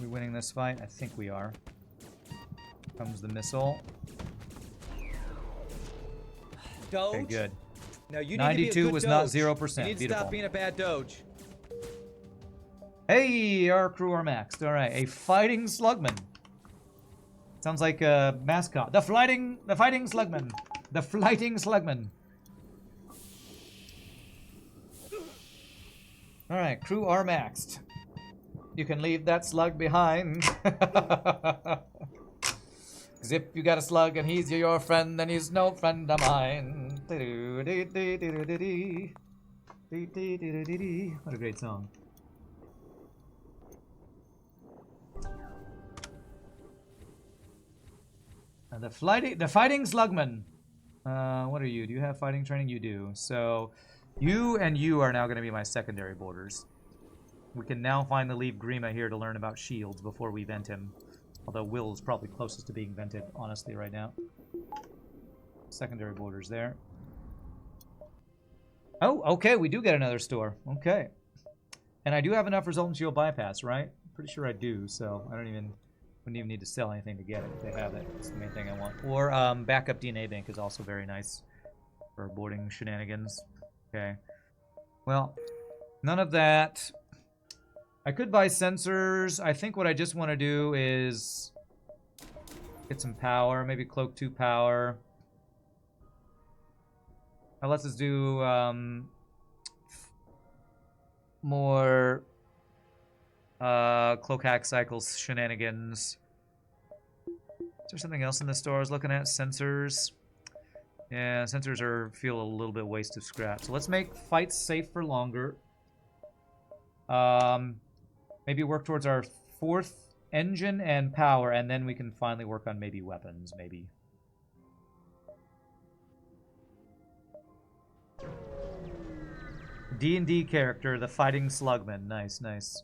We winning this fight? I think we are. Comes the missile. Doge? Okay, good. No, you need 92 to be a good was Doge. not 0%. You need to Beautiful. stop being a bad Doge. Hey, our crew are maxed. All right, a fighting slugman. Sounds like a mascot. The fighting slugman. The flighting slugman. All right, crew are maxed. You can leave that slug behind. Cause if you got a slug and he's your friend, then he's no friend of mine. What a great song. The fighting slugman. What are you? Do you have fighting training? You do. So, you and you are now going to be my secondary boarders. We can now finally leave Grima here to learn about shields before we vent him. Although Will is probably closest to being vented, honestly, right now. Secondary boarders there. Oh, okay, we do get another store. Okay. And I do have enough resultant shield bypass, right? Pretty sure I do, so I wouldn't even need to sell anything to get it if they have it. That's the main thing I want. Or backup DNA bank is also very nice for boarding shenanigans. Okay. Well, none of that. I could buy sensors. I think what I just want to do is Get some power, maybe cloak 2 power. Now let's just do more cloak hack cycles shenanigans. Is there something else in the store I was looking at? Sensors. Yeah, sensors feel a little bit waste of scrap. So let's make fights safe for longer. Maybe work towards our 4th engine and power, and then we can finally work on maybe weapons, maybe. D&D character, the Fighting Slugman. Nice, nice.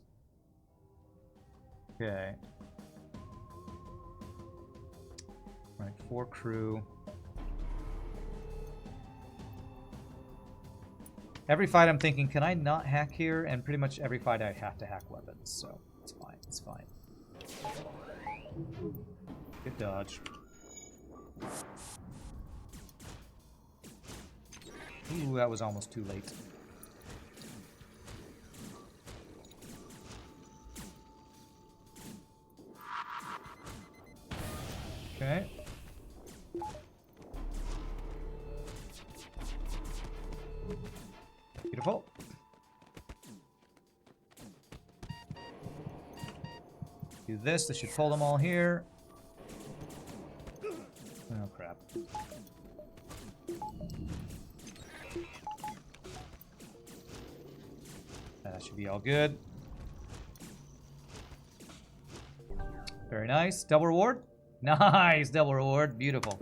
Okay. Right, 4 crew. Every fight I'm thinking, can I not hack here? And pretty much every fight I have to hack weapons, so it's fine, it's fine. Good dodge. Ooh, that was almost too late. Okay. Beautiful. Do this. This should pull them all here. Oh, crap. That should be all good. Very nice. Double reward. Nice. Double reward. Beautiful.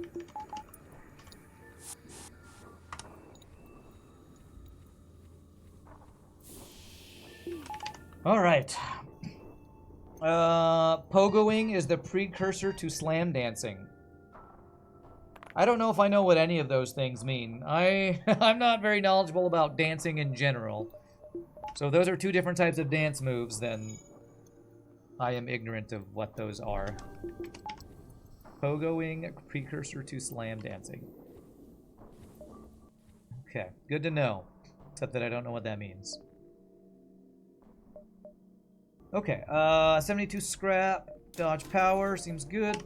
All right. Pogoing is the precursor to slam dancing. I don't know if I know what any of those things mean. I'm not very knowledgeable about dancing in general. So if those are 2 different types of dance moves, then I am ignorant of what those are. Pogoing, precursor to slam dancing. Okay, good to know. Except that I don't know what that means. Okay, 72 scrap, dodge power, seems good.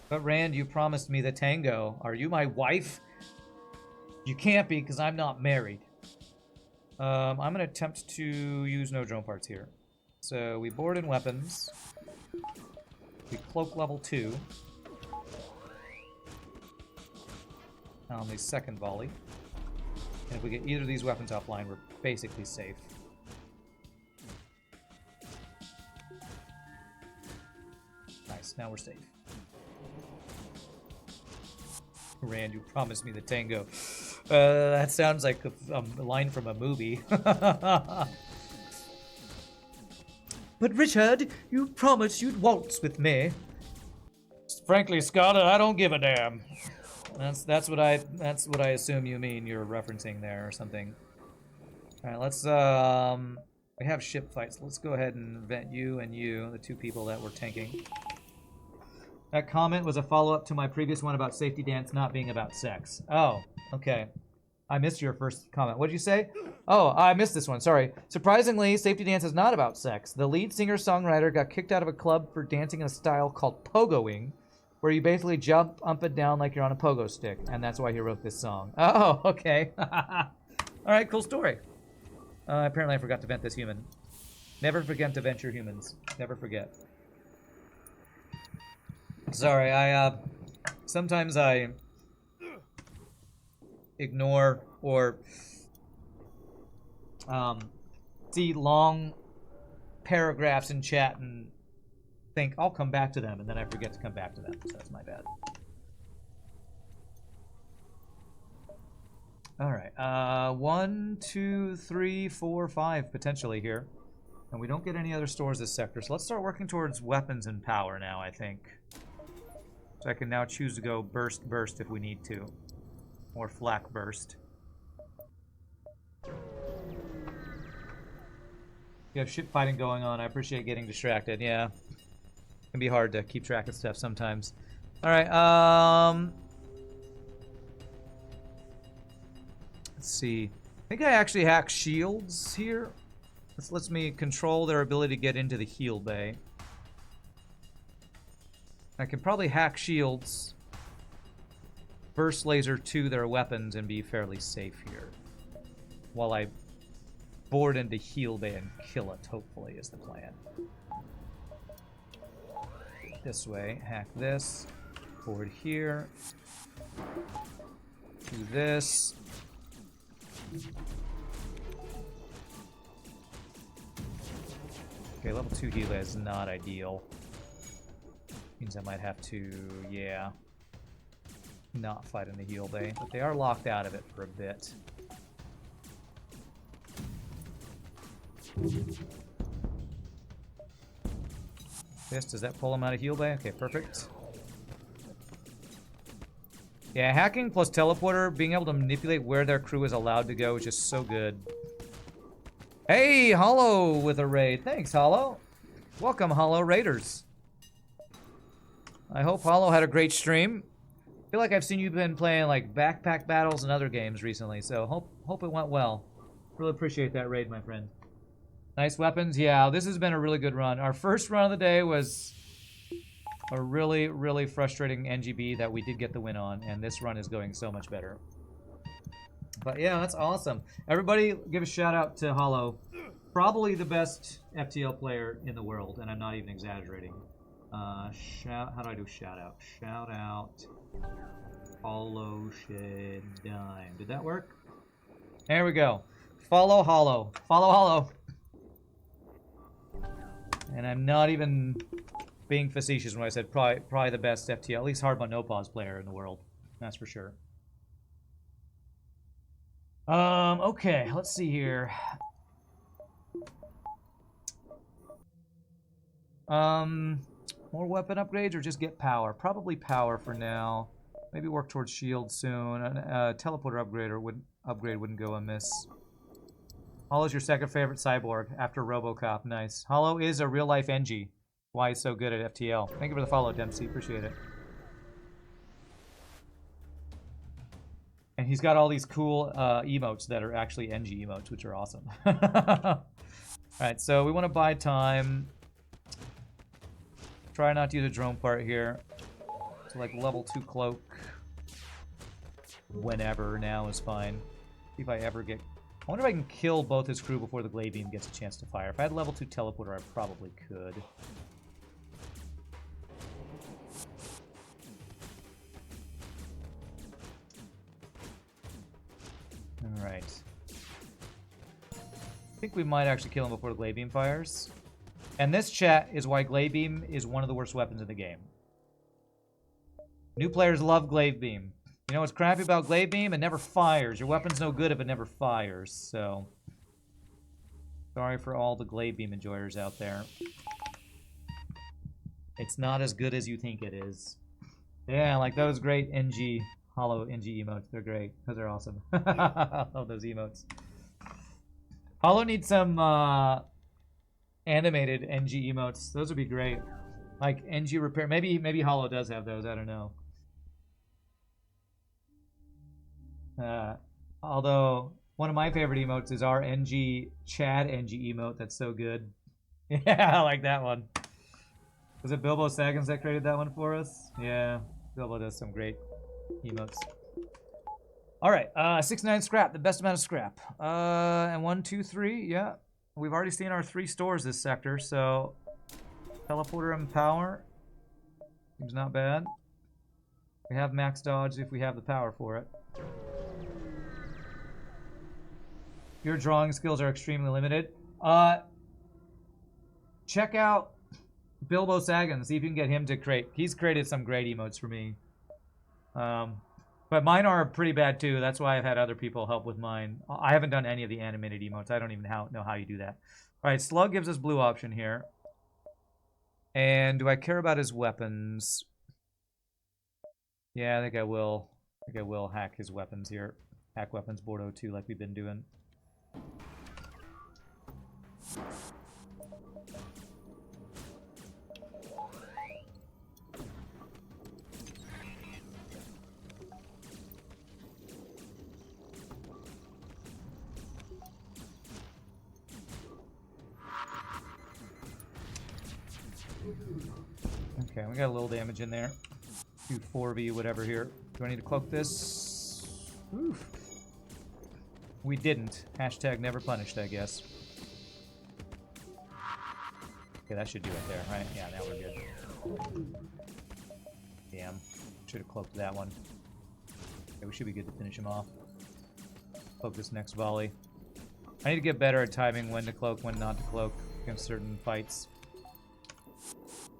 But Rand, you promised me the tango. Are you my wife? You can't be, because I'm not married. I'm going to attempt to use no drone parts here. So we board in weapons. We cloak level 2. On the second volley. And if we get either of these weapons offline, we're basically safe. Nice, now we're safe. Rand, you promised me the tango. That sounds like a line from a movie. But Richard, you promised you'd waltz with me. Frankly, Scarlett, I don't give a damn. That's what I assume you mean. You're referencing there or something. All right, let's we have ship fights. Let's go ahead and vent you and you, the 2 people that were tanking. That comment was a follow-up to my previous one about safety dance not being about sex. Oh, okay. I missed your first comment. What did you say? Oh, I missed this one. Sorry. Surprisingly, safety dance is not about sex. The lead singer-songwriter got kicked out of a club for dancing in a style called pogoing, where you basically jump up and down like you're on a pogo stick, and that's why he wrote this song. Oh, okay. All right, cool story. Apparently I forgot to vent this human. Never forget to vent your humans. Never forget. Sorry, sometimes I ignore or see long paragraphs in chat and think I'll come back to them, and then I forget to come back to them, so that's my bad. All right, 1, 2, 3, 4, 5 potentially here, and we don't get any other stores this sector, so let's start working towards weapons and power now, I think. So I can now choose to go burst if we need to, or flak burst. You have ship fighting going on. I appreciate getting distracted. Yeah, it can be hard to keep track of stuff sometimes. All right. Let's see. I think I actually hack shields here. This lets me control their ability to get into the heal bay. I can probably hack shields, burst laser to their weapons, and be fairly safe here. While I board into heal bay and kill it, hopefully, is the plan. This way, hack this, board here, do this. Okay, level 2 heal is not ideal. Means I might have to, yeah, not fight in the heal bay, but they are locked out of it for a bit. This, does that pull them out of heal bay? Okay, perfect. Yeah, hacking plus teleporter, being able to manipulate where their crew is allowed to go is just so good. Hey, Hollow with a raid. Thanks, Hollow. Welcome, Hollow Raiders. I hope Hollow had a great stream. I feel like I've seen you've been playing like backpack battles and other games recently, so hope it went well. Really appreciate that raid, my friend. Nice weapons. Yeah, this has been a really good run. Our first run of the day was a really, really frustrating NGB that we did get the win on, and this run is going so much better. But yeah, that's awesome. Everybody give a shout out to Hollow. Probably the best FTL player in the world, and I'm not even exaggerating. How do I do shout out? Shout out Hollow Shed Dime. Did that work? There we go. Follow Hollow. Follow Hollow. And I'm not even being facetious when I said probably the best FTL, at least hard but no pause player in the world. That's for sure. Okay, let's see here. More weapon upgrades or just get power? Probably power for now. Maybe work towards shield soon. A teleporter upgrade wouldn't go amiss. Hollow's your second favorite cyborg after RoboCop. Nice. Hollow is a real-life NG. Why he's so good at FTL. Thank you for the follow, Dempsey. Appreciate it. And he's got all these cool emotes that are actually NG emotes, which are awesome. Alright, so we want to buy time. Try not to do the drone part here. So like level 2 cloak. Whenever now is fine. See if I ever get... I wonder if I can kill both his crew before the Glade Beam gets a chance to fire. If I had level 2 teleporter, I probably could. Alright. I think we might actually kill him before the Glade Beam fires. And this, chat, is why Glade Beam is one of the worst weapons in the game. New players love Glade Beam. You know what's crappy about Glade Beam? It never fires. Your weapon's no good if it never fires, so... Sorry for all the Glade Beam enjoyers out there. It's not as good as you think it is. Yeah, like those great NG, Hollow NG emotes. They're great. Those are awesome. I love those emotes. Hollow needs some animated NG emotes. Those would be great. Like NG repair. Maybe Hollow does have those. I don't know. Although one of my favorite emotes is our NG Chad NG emote. That's so good. Yeah, I like that one. Was it Bilbo Saggins that created that one for us? Yeah, Bilbo does some great emotes. All right, 69 scrap, the best amount of scrap. And 1, 2, 3, yeah. We've already seen our 3 stores this sector, so teleporter and power seems not bad. We have max dodge if we have the power for it. Your drawing skills are extremely limited. Check out Bilbo Saggins, see if you can get him to create. He's created some great emotes for me. But mine are pretty bad too. That's why I've had other people help with mine. I haven't done any of the animated emotes. I don't even know how you do that. All right, Slug gives us blue option here. And do I care about his weapons? Yeah, I think I will. I think I will hack his weapons here. Hack weapons board 02 like we've been doing. Okay, we got a little damage in there. Do 4v whatever here. Do I need to cloak this? Oof. We didn't. Hashtag never punished, I guess. Okay, that should do it there, right? Yeah, now we're good. Damn. Should have cloaked that one. Okay, we should be good to finish him off. Cloak this next volley. I need to get better at timing when to cloak, when not to cloak against certain fights.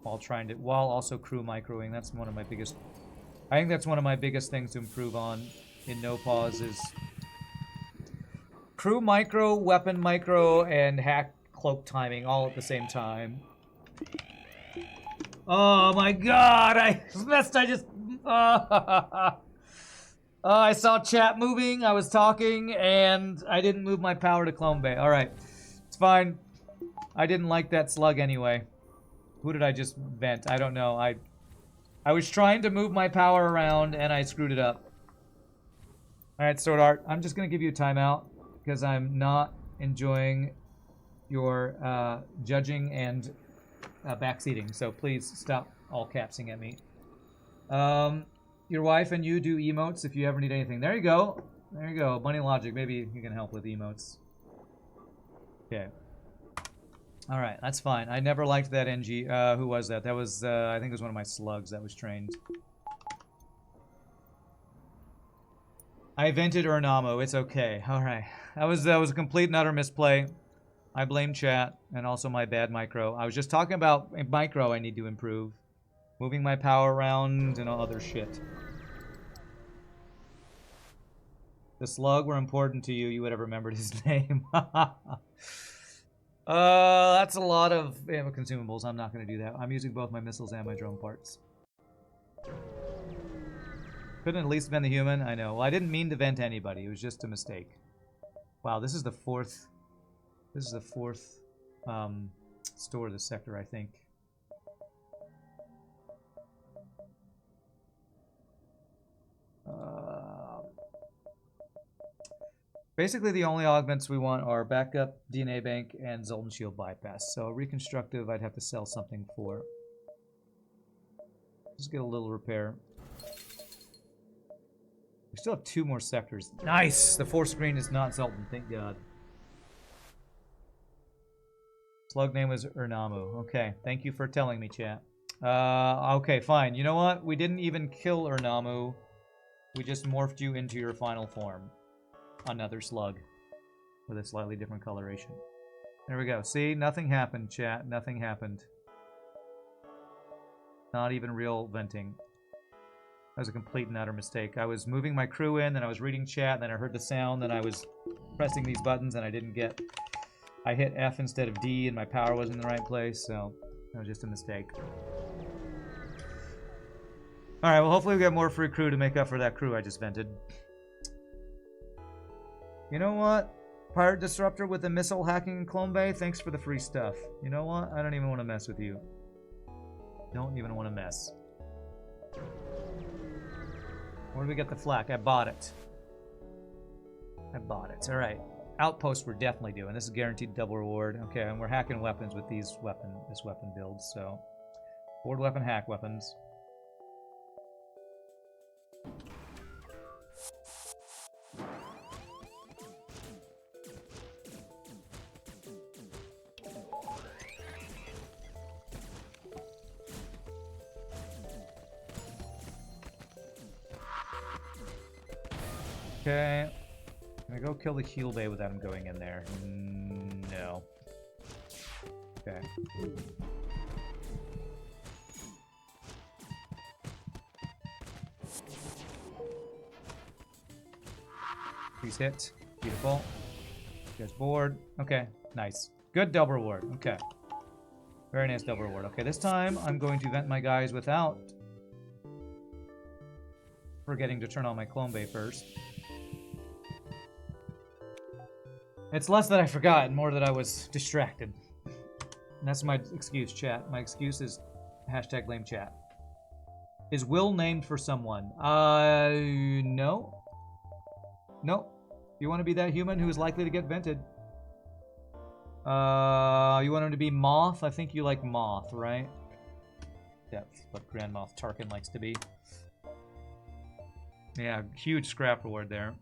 While also crew microing. That's one of my biggest... I think that's one of my biggest things to improve on in no pause is crew micro, weapon micro, and hack cloak timing all at the same time. Oh my god, I just... I saw chat moving, I was talking, and I didn't move my power to Clone Bay. Alright, it's fine. I didn't like that slug anyway. Who did I just vent? I don't know. I was trying to move my power around, and I screwed it up. Alright, Sword Art, I'm just going to give you a timeout, because I'm not enjoying your judging and backseating, so please stop all capsing at me. Your wife and you do emotes if you ever need anything. There you go. There you go. Bunny Logic. Maybe you can help with emotes. Okay. Alright, that's fine. I never liked that NG. Who was that? That was, I think it was one of my slugs that was trained. I vented Urnamo. It's okay. Alright. That was a complete and utter misplay. I blame chat and also my bad micro. I was just talking about micro I need to improve. Moving my power around and all other shit. The slug were important to you. You would have remembered his name. That's a lot of ammo consumables. I'm not going to do that. I'm using both my missiles and my drone parts. Couldn't at least vent the human? I know. Well, I didn't mean to vent anybody. It was just a mistake. Wow, this is the fourth... This is the fourth store of the sector, I think. Basically, the only augments we want are backup, DNA bank, and Zoltan Shield bypass. So reconstructive, I'd have to sell something for. Just get a little repair. We still have 2 more sectors. Nice! The 4th screen is not Zoltan, thank God. Slug name was Urnamo. Okay, thank you for telling me, chat. Okay, fine. You know what? We didn't even kill Urnamo. We just morphed you into your final form. Another slug. With a slightly different coloration. There we go. See? Nothing happened, chat. Nothing happened. Not even real venting. That was a complete and utter mistake. I was moving my crew in, then I was reading chat, and then I heard the sound, then I was pressing these buttons, and I didn't get... I hit F instead of D, and my power wasn't in the right place, so that was just a mistake. Alright, well hopefully we get more free crew to make up for that crew I just vented. You know what? Pirate Disruptor with the missile hacking in Clone Bay, thanks for the free stuff. You know what? I don't even want to mess with you. Don't even want to mess. Where do we get the flak? I bought it. I bought it. Alright. Outpost we're definitely doing. This is guaranteed double reward. Okay, and we're hacking weapons with this weapon build, so... Board weapon, hack weapons. Okay. Can I go kill the heal bay without him going in there? No. Okay. Please hit. Beautiful. You guys bored. Okay. Nice. Good double reward. Okay. Very nice double reward. Okay, this time I'm going to vent my guys without forgetting to turn on my clone bay first. It's less that I forgot and more that I was distracted. And that's my excuse, chat. My excuse is hashtag lame chat. Is Will named for someone? No. Nope. You want to be that human who is likely to get vented? You want him to be Moth? I think you like Moth, right? depth, what Grand Moff Tarkin likes to be. Yeah, huge scrap reward there.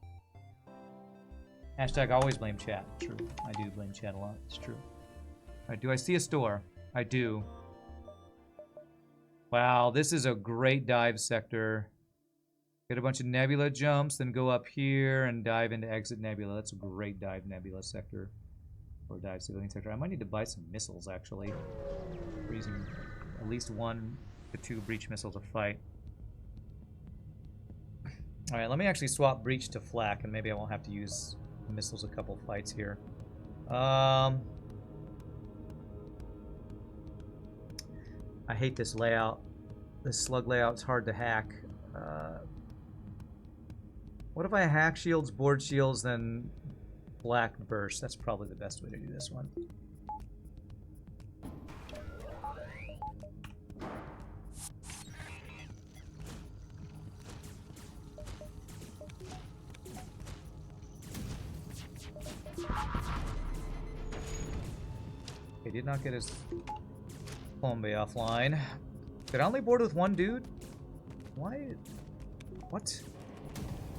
Hashtag always blame chat. True. I do blame chat a lot. It's true. Alright, do I see a store? I do. Wow, this is a great dive sector. Get a bunch of nebula jumps, then go up here and dive into exit nebula. That's a great dive nebula sector. Or dive civilian sector. I might need to buy some missiles, actually. We're using at least 1 to 2 breach missiles a fight. Alright, let me actually swap breach to flak, and maybe I won't have to use missiles a couple fights here. I hate this layout. This slug layout's hard to hack. What if I hack shields, board shields, then black burst? That's probably the best way to do this one. He did not get his Bombe offline. Did I only board with 1 dude? Why? What?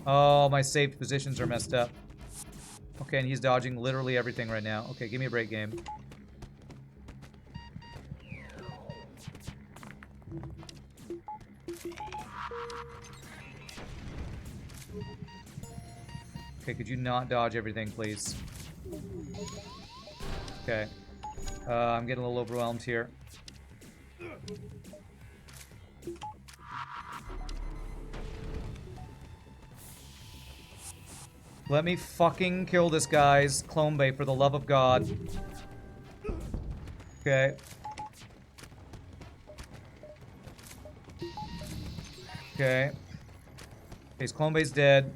Oh, my saved positions are messed up. Okay, and he's dodging literally everything right now. Okay, give me a break, game. Okay, could you not dodge everything, please? Okay. I'm getting a little overwhelmed here. Let me fucking kill this guy's clone bay for the love of God. Okay. Okay. His clone bay's dead.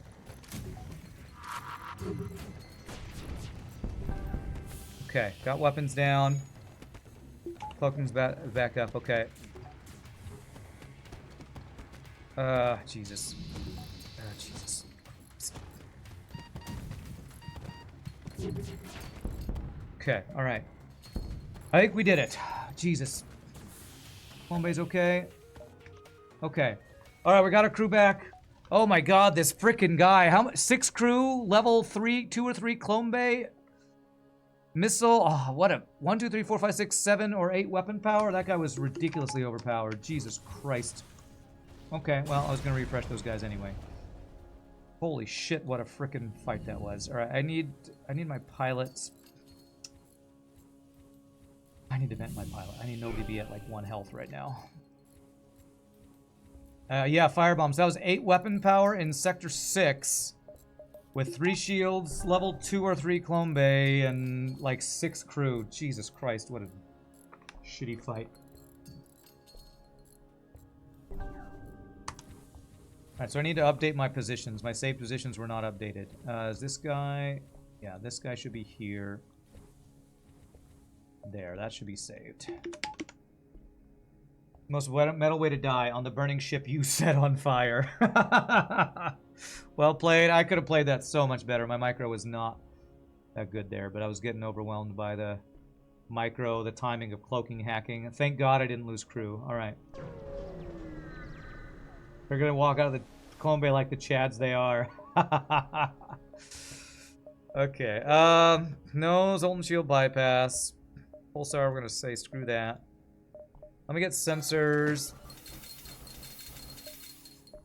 Okay, got weapons down. Cloaking's back up, okay. Jesus. Jesus. Okay, alright. I think we did it. Jesus. Bombay's okay. Okay. Alright, we got our crew back. Oh my god, this frickin' guy. How much? 6 crew, level 3, 2 or 3 clone bay. Missile. Oh, what a 1, 2, 3, 4, 5, 6, 7 or 8 weapon power. That guy was ridiculously overpowered. Jesus Christ. Okay, well, I was gonna refresh those guys anyway. Holy shit, what a frickin' fight that was. Alright, I need my pilots. I need to vent my pilot. I need nobody to be at like 1 health right now. Yeah, firebombs. That was 8 weapon power in Sector 6. With 3 shields, level 2 or 3 clone bay, and like 6 crew. Jesus Christ, what a shitty fight. Alright, so I need to update my positions. My saved positions were not updated. Is this guy... Yeah, this guy should be here. There, that should be saved. Most metal way to die on the burning ship you set on fire. Well played. I could have played that so much better. My micro was not that good there, but I was getting overwhelmed by the micro, the timing of cloaking hacking. Thank God I didn't lose crew. Alright. They're gonna walk out of the clone bay like the chads they are. Okay. No Zoltan Shield bypass. Pulsar, we're gonna say screw that. Let me get sensors.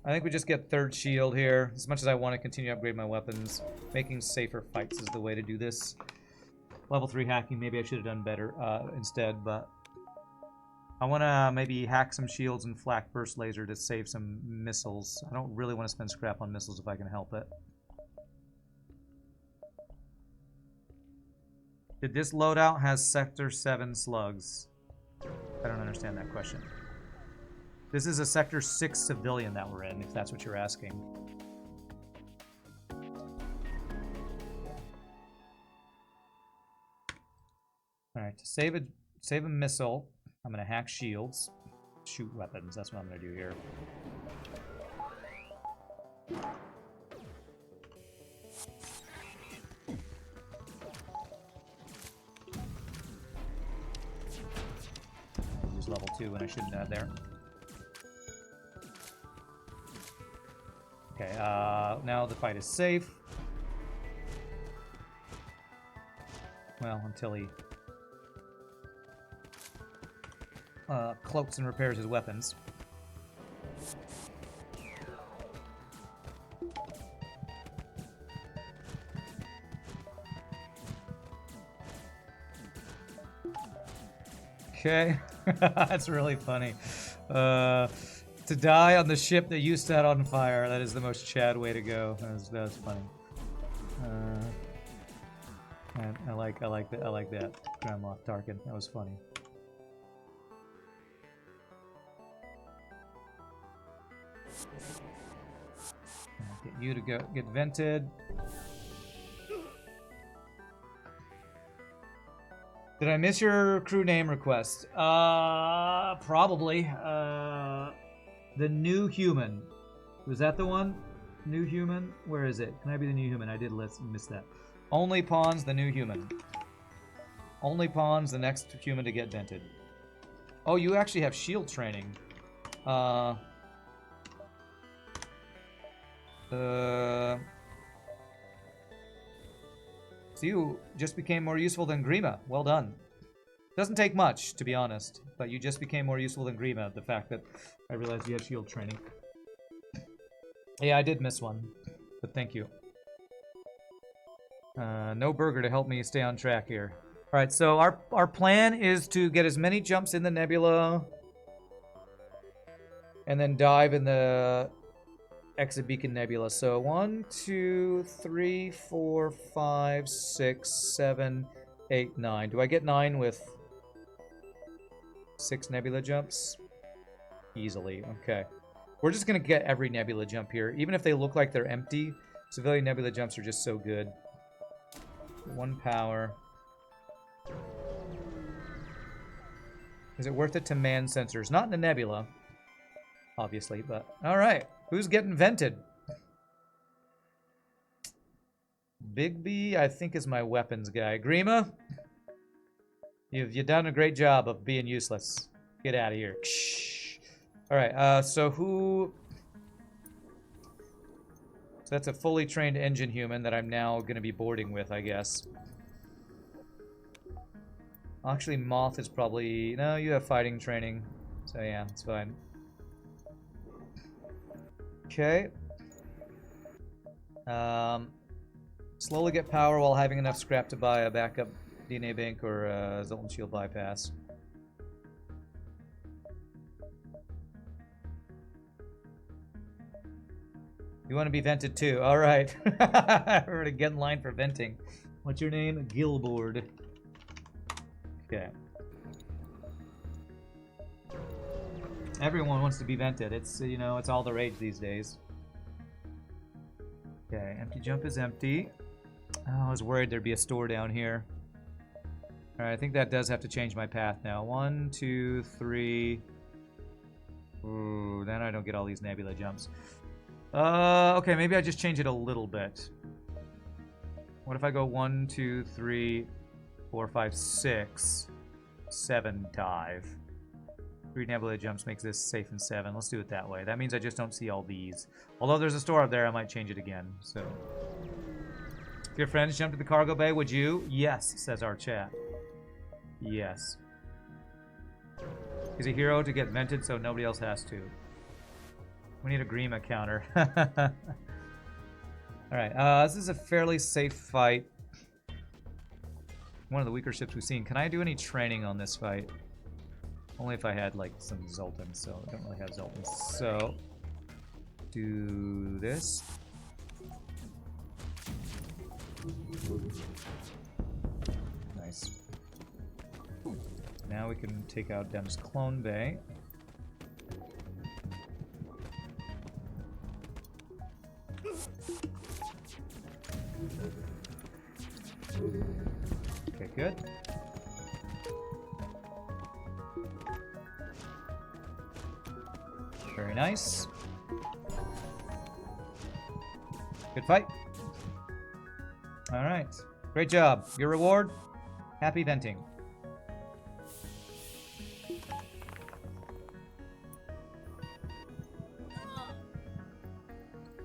I think we just get 3rd shield here. As much as I want to continue to upgrade my weapons, making safer fights is the way to do this. Level 3 hacking, maybe I should have done better instead, but... I want to maybe hack some shields and flak burst laser to save some missiles. I don't really want to spend scrap on missiles if I can help it. Did this loadout has Sector 7 slugs? I don't understand that question. This is a Sector 6 civilian that we're in, if that's what you're asking. Alright, to save a missile, I'm going to hack shields. Shoot weapons, that's what I'm going to do here. Level 2 when I shouldn't have there. now the fight is safe. Well, until he cloaks and repairs his weapons. Okay, that's really funny. To die on the ship that you set on fire, that is the most Chad way to go. That's funny. I like that. Grandma Tarkin. That was funny. Get you to get vented. Did I miss your crew name request? Probably. The New Human. Was that the one? New Human? Where is it? Can I be the New Human? I did miss that. Only Pawns, the New Human. Only Pawns, the next human to get vented. Oh, you actually have shield training. So you just became more useful than Grima. Well done. Doesn't take much, to be honest, but you just became more useful than Grima, the fact that I realized you had shield training. Yeah, I did miss one, but thank you. No burger to help me stay on track here. Alright, so our plan is to get as many jumps in the nebula and then dive in the Exit Beacon Nebula. So 1, 2, 3, 4, 5, 6, 7, 8, 9. Do I get 9 with 6 nebula jumps? Easily. Okay. We're just going to get every nebula jump here. Even if they look like they're empty, civilian nebula jumps are just so good. 1 power. Is it worth it to man sensors? Not in the nebula, obviously, but... Alright. Who's getting vented? Bigby, I think, is my weapons guy. Grima? You've done a great job of being useless. Get out of here. Alright, so who... So that's a fully trained engine human that I'm now going to be boarding with, I guess. Actually, Moth is probably... No, you have fighting training. So yeah, it's fine. Okay. Slowly get power while having enough scrap to buy a backup DNA bank or a Zoltan Shield bypass. You want to be vented too? All right. We're gonna get in line for venting. What's your name? Gilboard. Okay. Everyone wants to be vented. It's, you know, it's all the rage these days. Okay, empty jump is empty. Oh, I was worried there'd be a store down here. Alright, I think that does have to change my path now. 1, 2, 3. Ooh, then I don't get all these nebula jumps. Okay, maybe I just change it a little bit. What if I go 1, 2, 3, 4, 5, 6, 7 dive? 3 nebula jumps makes this safe in 7. Let's do it that way. That means I just don't see all these. Although there's a store up there, I might change it again. So, if your friends jump to the cargo bay, would you? Yes, says our chat. Yes. He's a hero to get vented, so nobody else has to. We need a Grima counter. Alright, this is a fairly safe fight. One of the weaker ships we've seen. Can I do any training on this fight? Only if I had, like, some Zoltans, so I don't really have Zoltans. So, do this. Nice. Now we can take out Dem's clone bay. Okay, good. Very nice. Good fight. Alright. Great job. Your reward? Happy venting.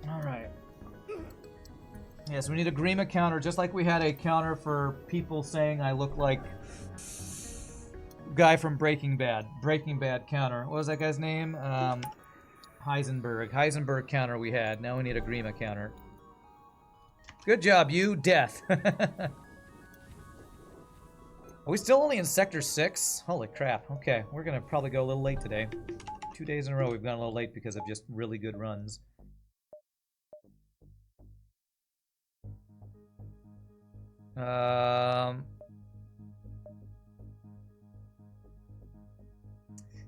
Alright. Yes, we need a Grima counter, just like we had a counter for people saying I look like guy from Breaking Bad. Breaking Bad counter. What was that guy's name? Heisenberg. Heisenberg counter we had. Now we need a Grima counter. Good job, you. Death. Are we still only in Sector 6? Holy crap. Okay, we're going to probably go a little late today. 2 days in a row we've gone a little late because of just really good runs.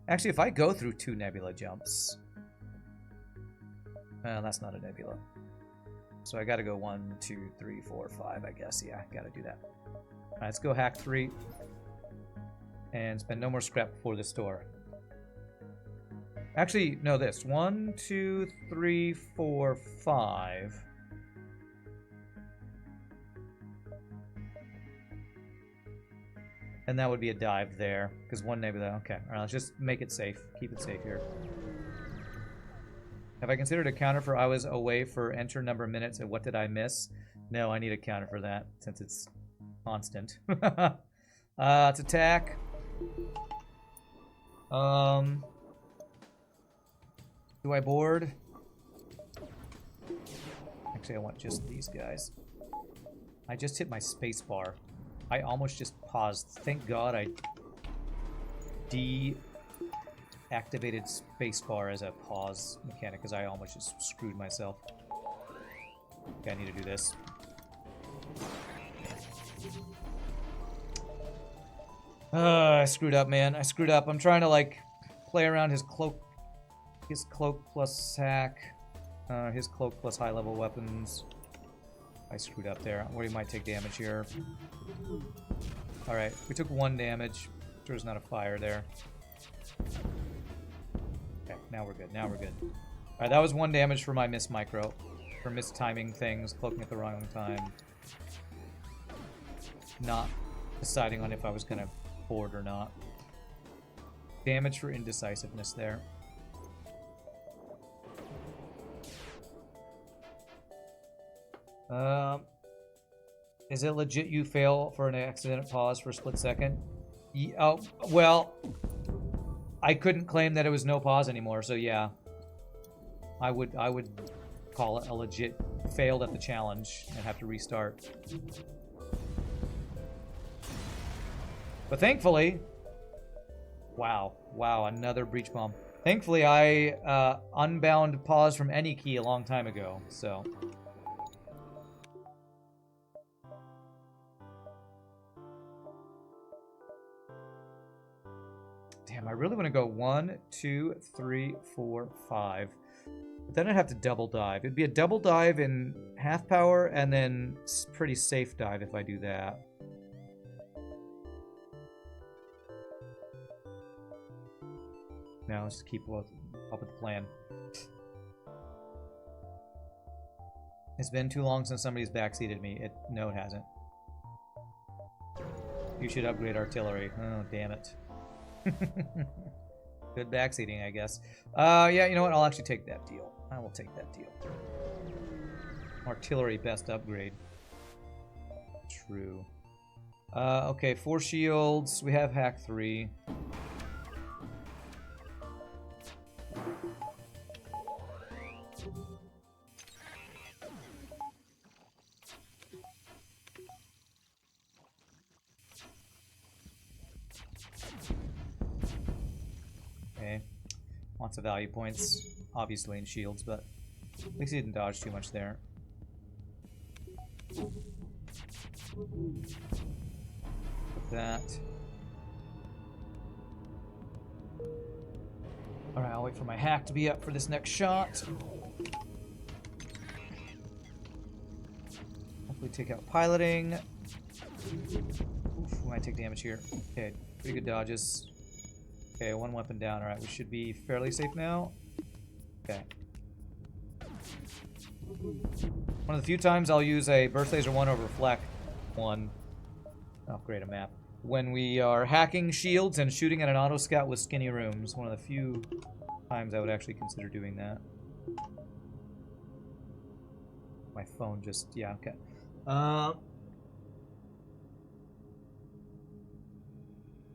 Actually, if I go through 2 nebula jumps... that's not a nebula. So I gotta go 1, 2, 3, 4, 5, I guess. Yeah, gotta do that. Alright, let's go hack 3. And spend no more scrap before the store. Actually, no, this. 1, 2, 3, 4, 5. And that would be a dive there. Because 1 nebula. Okay, alright, let's just make it safe. Keep it safe here. Have I considered a counter for I was away for enter number of minutes and what did I miss? No, I need a counter for that since it's constant. It's attack. Do I board? Actually, I want just these guys. I just hit my space bar. I almost just paused. Thank God I activated spacebar as a pause mechanic because I almost just screwed myself. Okay, I need to do this. I screwed up, man. I screwed up. I'm trying to like play around his cloak plus hack, his cloak plus high level weapons. I screwed up there. We might take damage here. All right, we took 1 damage. There's not a fire there. Okay, now we're good. Now we're good. Alright, that was 1 damage for my miss micro. For mistiming things, cloaking at the wrong time. Not deciding on if I was gonna board or not. Damage for indecisiveness there. Is it legit you fail for an accident pause for a split second? Oh, well... I couldn't claim that it was no pause anymore, so yeah. I would call it a legit failed at the challenge and have to restart. But thankfully... Wow, another breach bomb. Thankfully, I unbound pause from any key a long time ago, so... Damn, I really want to go 1, 2, 3, 4, 5. But then I'd have to double dive. It'd be a double dive in half power and then pretty safe dive if I do that. No, let's just keep up with the plan. It's been too long since somebody's backseated me. No, it hasn't. You should upgrade artillery. Oh, damn it. Good backseating, I guess. Yeah, you know what? I'll actually take that deal. I will take that deal. Artillery best upgrade. True. Okay, 4 shields. We have hack 3. Okay. Lots of value points, obviously, in shields, but at least he didn't dodge too much there. Put that. Alright, I'll wait for my hack to be up for this next shot. Hopefully take out piloting. Oof, we might take damage here. Okay, pretty good dodges. Okay, 1 weapon down. Alright, we should be fairly safe now. Okay. One of the few times I'll use a Burst Laser 1 over Reflect 1. Oh, great, a map. When we are hacking shields and shooting at an auto scout with skinny rooms. One of the few times I would actually consider doing that. My phone just, yeah, okay.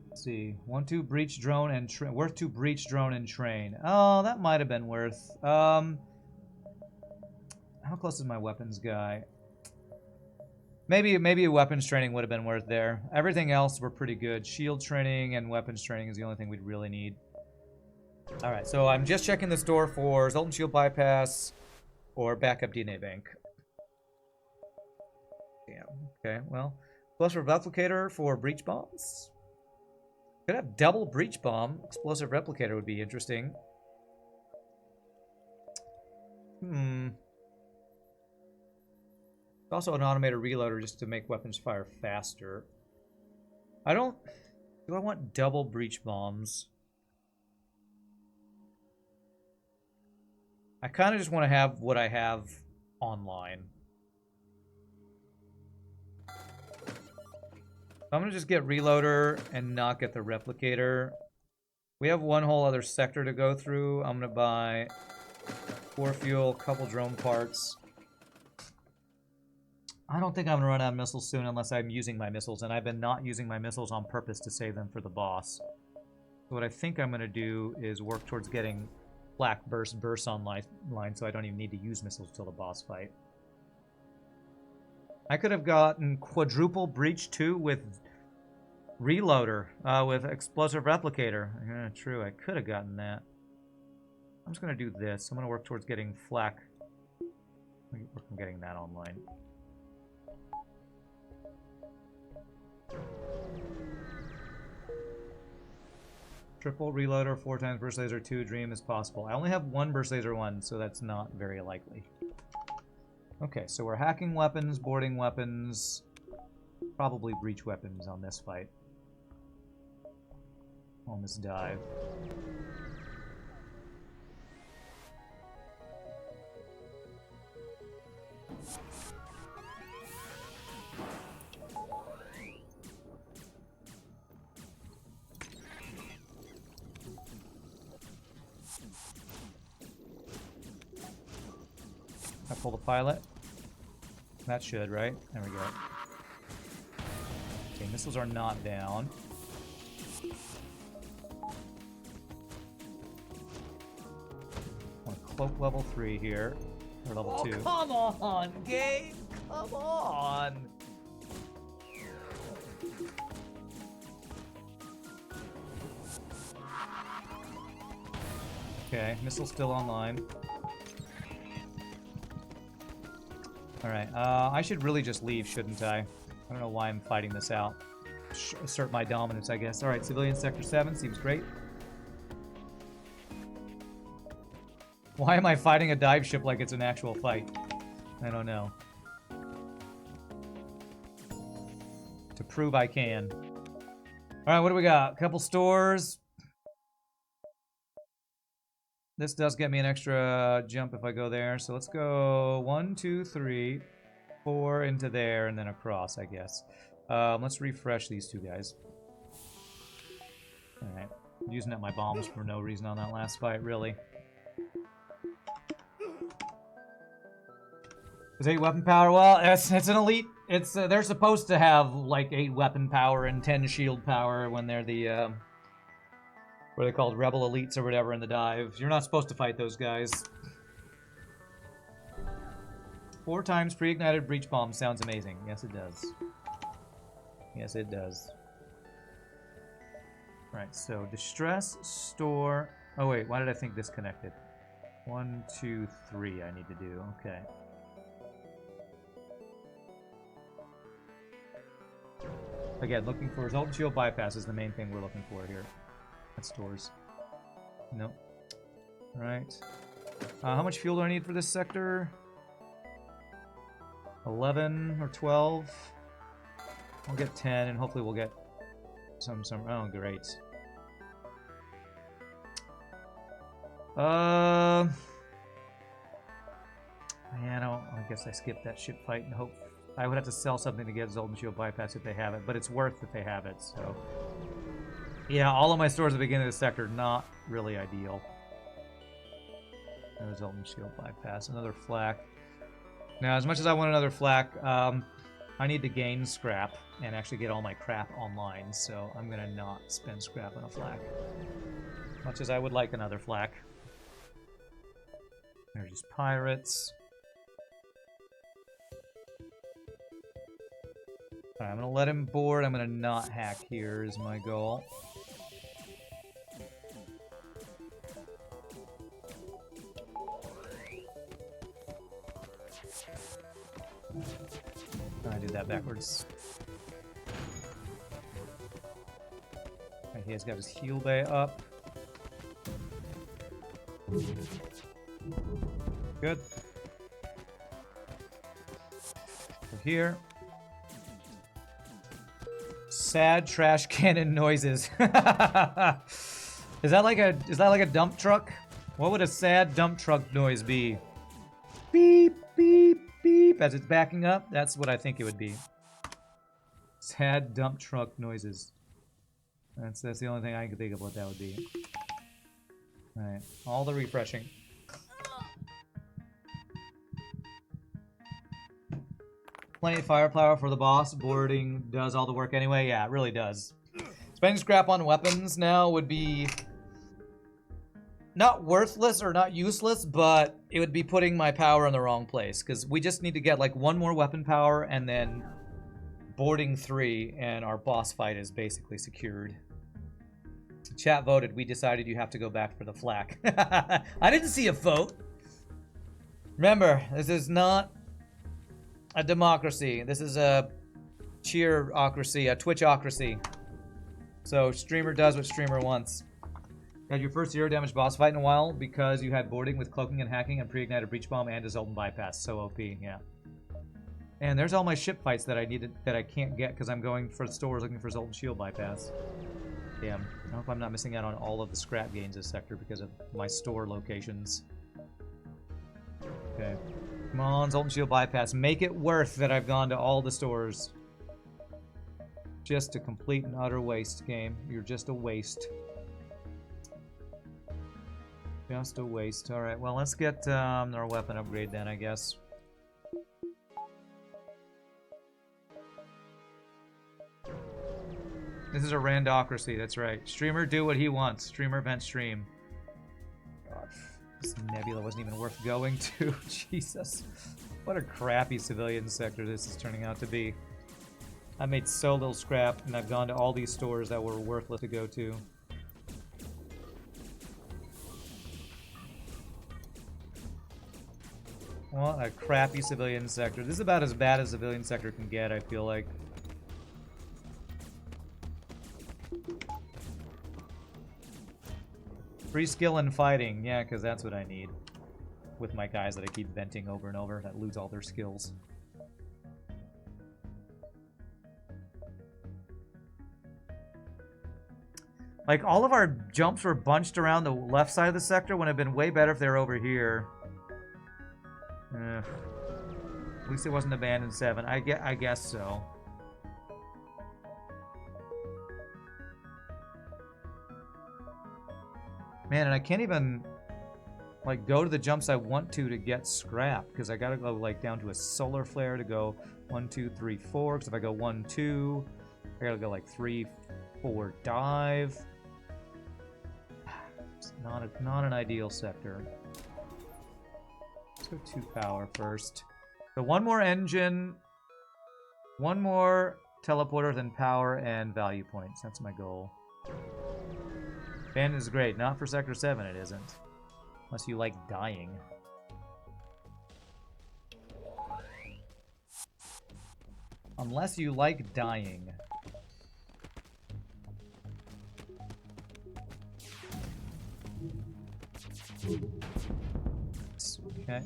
Let's see. 1-2 breach drone and worth 2 breach drone and train. Oh, that might have been worth. How close is my weapons guy? Maybe a weapons training would have been worth there. Everything else were pretty good. Shield training and weapons training is the only thing we'd really need. All right, so I'm just checking the store for Zoltan Shield Bypass or backup DNA bank. Damn. Okay, well, explosive replicator for breach bombs. Could have double breach bomb. Explosive replicator would be interesting. Also an automated reloader just to make weapons fire faster. Do I want double breach bombs? I kind of just want to have what I have online. I'm going to just get reloader and not get the replicator. We have one whole other sector to go through. I'm going to buy 4 fuel, couple drone parts. I don't think I'm going to run out of missiles soon unless I'm using my missiles, and I've been not using my missiles on purpose to save them for the boss. So what I think I'm going to do is work towards getting flak bursts online so I don't even need to use missiles till the boss fight. I could have gotten quadruple breach too with reloader, with explosive replicator. Yeah, true, I could have gotten that. I'm just going to do this. I'm going to work towards getting flak. Work on getting that online. Triple reloader, 4 times burst laser 2, dream is possible. I only have 1 burst laser 1, so that's not very likely. Okay, so we're hacking weapons, boarding weapons, probably breach weapons on this fight. On this dive. I pull the pilot. That should, right? There we go. Okay, missiles are not down. I want to cloak level 3 here. Or level 2. Come on, game! Come on! Okay, missile still online. Alright, I should really just leave, shouldn't I? I don't know why I'm fighting this out. Assert my dominance, I guess. Alright, civilian sector 7 seems great. Why am I fighting a dive ship like it's an actual fight? I don't know. To prove I can. Alright, what do we got? A couple stores. This does get me an extra jump if I go there. So let's go 1, 2, 3, 4 into there and then across, I guess. Let's refresh these two guys. Alright. Using up my bombs for no reason on that last fight, really. Is 8 weapon power? Well, it's an elite. It's they're supposed to have like 8 weapon power and 10 shield power when they're the what are they called, rebel elites or whatever in the dive. You're not supposed to fight those guys. 4 times pre-ignited breach bomb sounds amazing. Yes, it does. Yes, it does. Right. So distress store. Oh wait, why did I think disconnected? 1, 2, 3. I need to do. Okay. Again, looking for result and shield bypass is the main thing we're looking for here. At stores. Nope. Alright. How much fuel do I need for this sector? 11 or 12. I'll get 10 and hopefully we'll get some oh great. Yeah, I guess I skipped that ship fight and hope I would have to sell something to get Zoltan Shield Bypass if they have it, but it's worth that they have it, so. Yeah, all of my stores at the beginning of the sector, not really ideal. Another Zoltan Shield Bypass, another flak. Now, as much as I want another flak, I need to gain scrap and actually get all my crap online, so I'm gonna not spend scrap on a flak. Much as I would like another flak. There's just pirates. Alright, I'm gonna let him board. I'm gonna not hack here is my goal. I did that backwards. Okay, he has got his heal bay up. Good. We're here. Sad trash cannon noises. Is that like a dump truck? What would a sad dump truck noise be? Beep beep beep as it's backing up. That's what I think it would be. Sad dump truck noises. That's the only thing I can think of what that would be. All right, all the refreshing. Plenty of firepower for the boss. Boarding does all the work anyway. Yeah, it really does. Spending scrap on weapons now would be not worthless or not useless, but it would be putting my power in the wrong place, because we just need to get like one more weapon power and then boarding 3 and our boss fight is basically secured. Chat voted. We decided you have to go back for the flak. I didn't see a vote. Remember, this is not a democracy. This is a cheerocracy, a twitchocracy. So streamer does what streamer wants. Had your first 0 damage boss fight in a while because you had boarding with cloaking and hacking and pre-ignited breach bomb and Zoltan bypass. So OP, yeah. And there's all my ship fights that I needed that I can't get because I'm going for the stores looking for Zoltan shield bypass. Damn. I hope I'm not missing out on all of the scrap gains this sector because of my store locations. Okay. Come on, Zoltan shield bypass. Make it worth that I've gone to all the stores. Just a complete and utter waste, game. You're just a waste. Just a waste. Alright, well, let's get our weapon upgrade then, I guess. This is a randocracy, that's right. Streamer do what he wants. Streamer vent stream. God, this nebula wasn't even worth going to. Jesus. What a crappy civilian sector this is turning out to be. I made so little scrap, and I've gone to all these stores that were worthless to go to. What a crappy civilian sector. This is about as bad as civilian sector can get, I feel like. Free skill in fighting. Yeah, because that's what I need. With my guys that I keep venting over and over that lose all their skills. Like, all of our jumps were bunched around the left side of the sector when it'd been way better if they were over here. At least it wasn't abandoned 7. I guess so. Man, and I can't even like go to the jumps I want to get scrap because I gotta go like down to a solar flare to go 1, 2, 3, 4. Because if I go 1, 2, I gotta go like 3, 4 dive. It's not an ideal sector. Let's go 2 power first. So 1 more engine, 1 more teleporter, then power and value points. That's my goal. Bandit is great. Not for Sector 7, it isn't. Unless you like dying. Unless you like dying. Okay.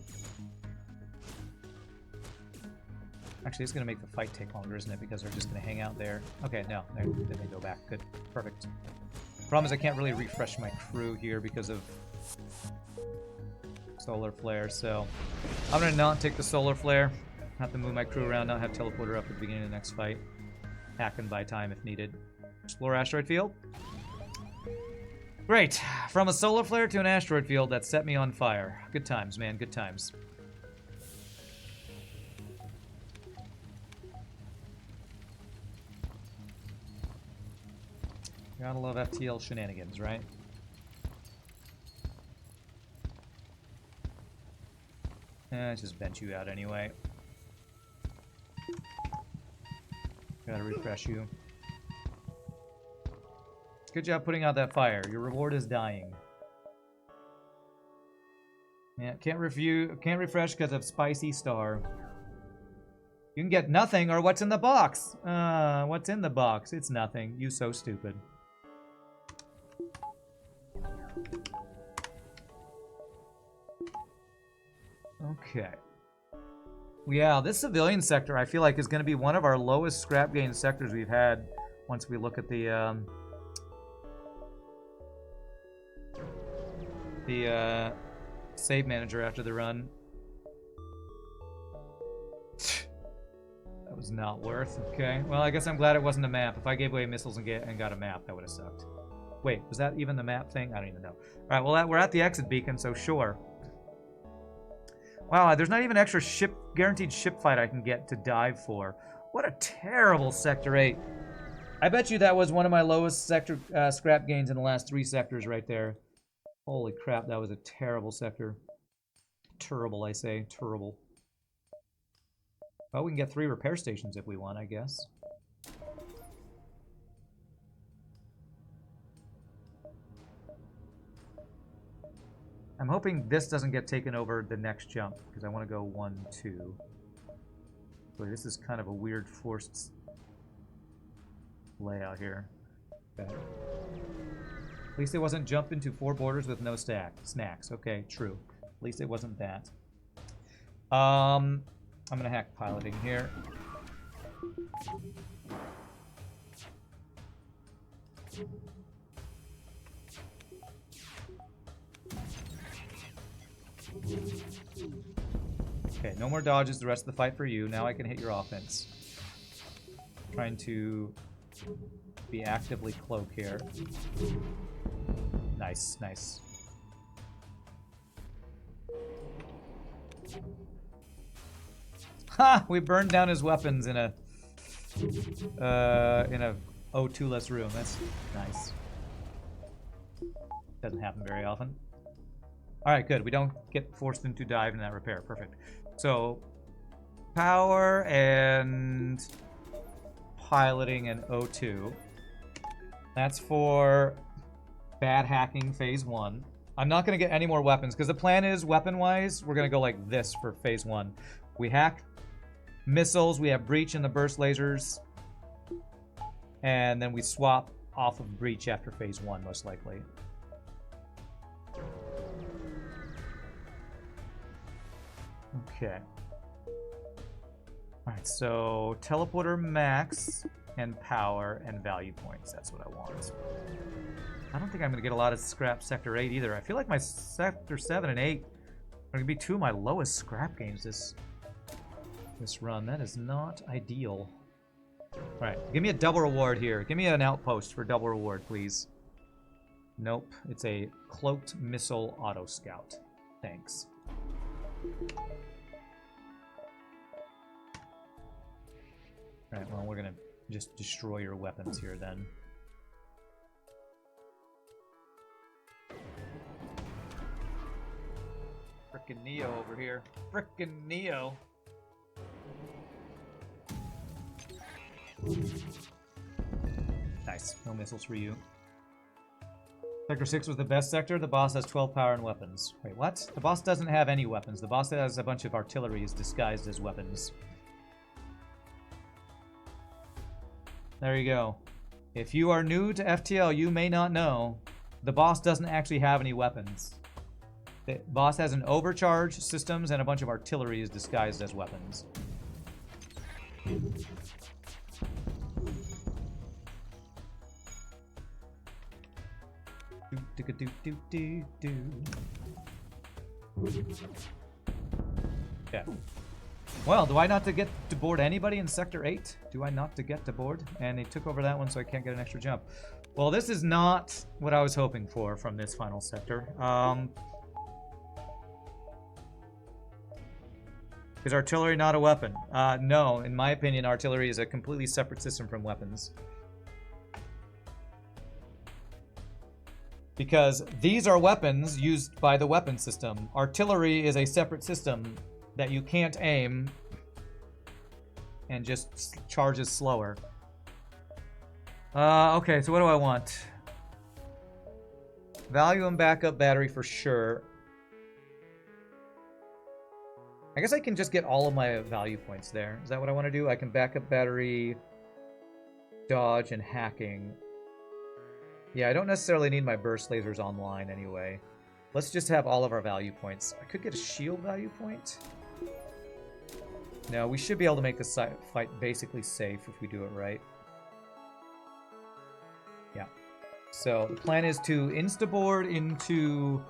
Actually, it's going to make the fight take longer, isn't it? Because they're just going to hang out there. Okay, no. Then they go back. Good. Perfect. Problem is I can't really refresh my crew here because of solar flare, so I'm going to not take the solar flare. Have to move my crew around, not have teleporter up at the beginning of the next fight. Hack and buy time if needed. Explore asteroid field. Great. From a solar flare to an asteroid field that set me on fire. Good times, man. Good times. Gotta love FTL shenanigans, right? Just bench you out anyway. Gotta refresh you. Good job putting out that fire. Your reward is dying. Yeah, can't refresh because of Spicy Star. You can get nothing, or what's in the box? What's in the box? It's nothing. You so stupid. Okay. Yeah, this civilian sector I feel like is going to be one of our lowest scrap gain sectors we've had once we look at the save manager after the run. That was not worth. Okay. Well, I guess I'm glad it wasn't a map. If I gave away missiles and got a map, that would have sucked. Wait, was that even the map thing? I don't even know. All right, well, we're at the exit beacon, so sure. Wow, there's not even extra guaranteed ship fight I can get to dive for. What a terrible Sector 8. I bet you that was one of my lowest sector scrap gains in the last 3 sectors right there. Holy crap, that was a terrible sector. Terrible, I say. Terrible. Well, we can get 3 repair stations if we want, I guess. I'm hoping this doesn't get taken over the next jump, because I want to go 1, 2. Boy, this is kind of a weird forced layout here. Okay. At least it wasn't jump into 4 borders with no snacks. Okay, true. At least it wasn't that. I'm gonna hack piloting here. Okay, no more dodges the rest of the fight for you. Now I can hit your offense. Trying to be actively cloak here. Nice, nice. Ha! We burned down his weapons in a O2-less room. That's nice. Doesn't happen very often. Alright, good. We don't get forced into dive in that repair. Perfect. So, power and piloting and O2. That's for bad hacking phase 1. I'm not going to get any more weapons, because the plan is, weapon-wise, we're going to go like this for phase 1. We hack missiles, we have breach and the burst lasers, and then we swap off of breach after phase 1, most likely. Okay. Alright, so teleporter max and power and value points. That's what I want. I don't think I'm going to get a lot of scrap Sector 8 either. I feel like my Sector 7 and 8 are going to be 2 of my lowest scrap games this run. That is not ideal. Alright, give me a double reward here. Give me an outpost for double reward, please. Nope, it's a cloaked missile auto scout. Thanks. Alright, well, we're gonna just destroy your weapons here then. Frickin' Neo over here. Frickin' Neo. Nice. No missiles for you. Sector 6 was the best sector. The boss has 12 power and weapons. Wait, what? The boss doesn't have any weapons. The boss has a bunch of artillery disguised as weapons. There you go. If you are new to FTL, you may not know. The boss doesn't actually have any weapons. The boss has an overcharge systems and a bunch of artillery is disguised as weapons. Yeah. Well, do I not to get to board anybody in Sector 8? Do I not to get to board? And they took over that one, so I can't get an extra jump. Well, this is not what I was hoping for from this final sector. Is artillery not a weapon? No, in my opinion, artillery is a completely separate system from weapons. Because these are weapons used by the weapon system. Artillery is a separate system that you can't aim and just charges slower. Okay, so what do I want? Value and backup battery for sure. I guess I can just get all of my value points there. Is that what I want to do? I can backup battery, dodge, and hacking. Yeah, I don't necessarily need my burst lasers online anyway. Let's just have all of our value points. I could get a shield value point. No, we should be able to make this fight basically safe if we do it right. Yeah. So the plan is to instaboard into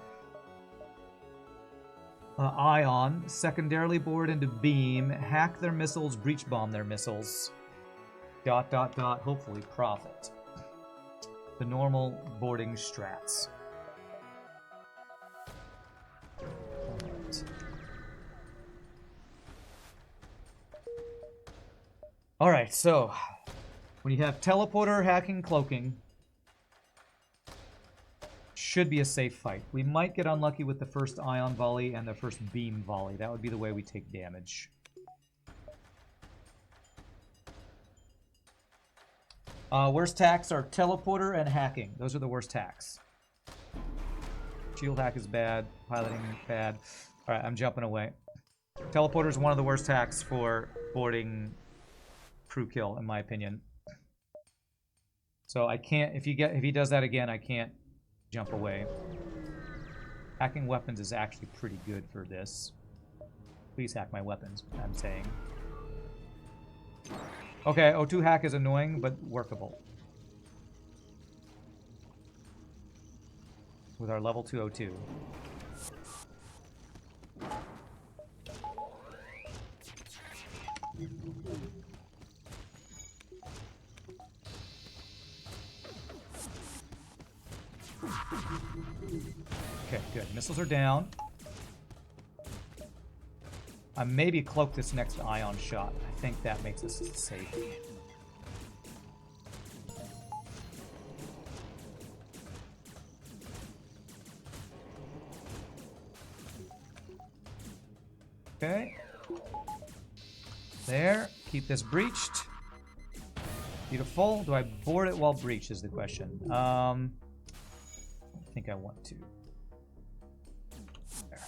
Ion, secondarily board into Beam, hack their missiles, breach bomb their missiles. ... hopefully profit. The normal boarding strats. Alright, so when you have teleporter, hacking, cloaking, should be a safe fight. We might get unlucky with the first ion volley and the first beam volley. That would be the way we take damage. Worst hacks are teleporter and hacking. Those are the worst hacks. Shield hack is bad. Piloting bad. Alright, I'm jumping away. Teleporter is one of the worst hacks for boarding crew kill, in my opinion. So I can't, if he does that again, I can't jump away. Hacking weapons is actually pretty good for this. Please hack my weapons, I'm saying. Okay, O2 hack is annoying, but workable. With our level 2 O2. Okay, good. Missiles are down. I maybe cloak this next ion shot. I think that makes us safe. Okay. There. Keep this breached. Beautiful. Do I board it while breached is the question. I think I want to. There.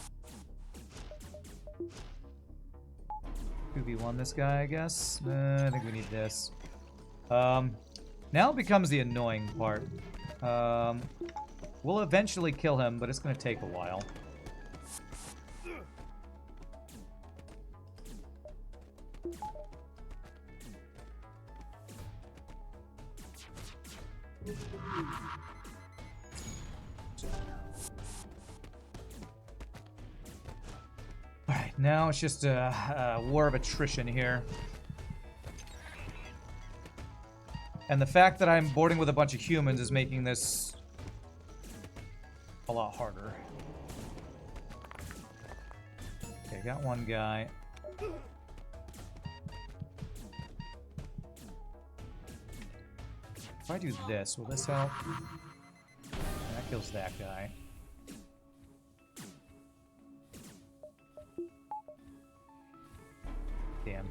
2v1 this guy, I guess. I think we need this. Now it becomes the annoying part. We'll eventually kill him, but it's going to take a while. Alright, now it's just a war of attrition here. And the fact that I'm boarding with a bunch of humans is making this a lot harder. Okay, got one guy. If I do this, will this help? That kills that guy. Damn.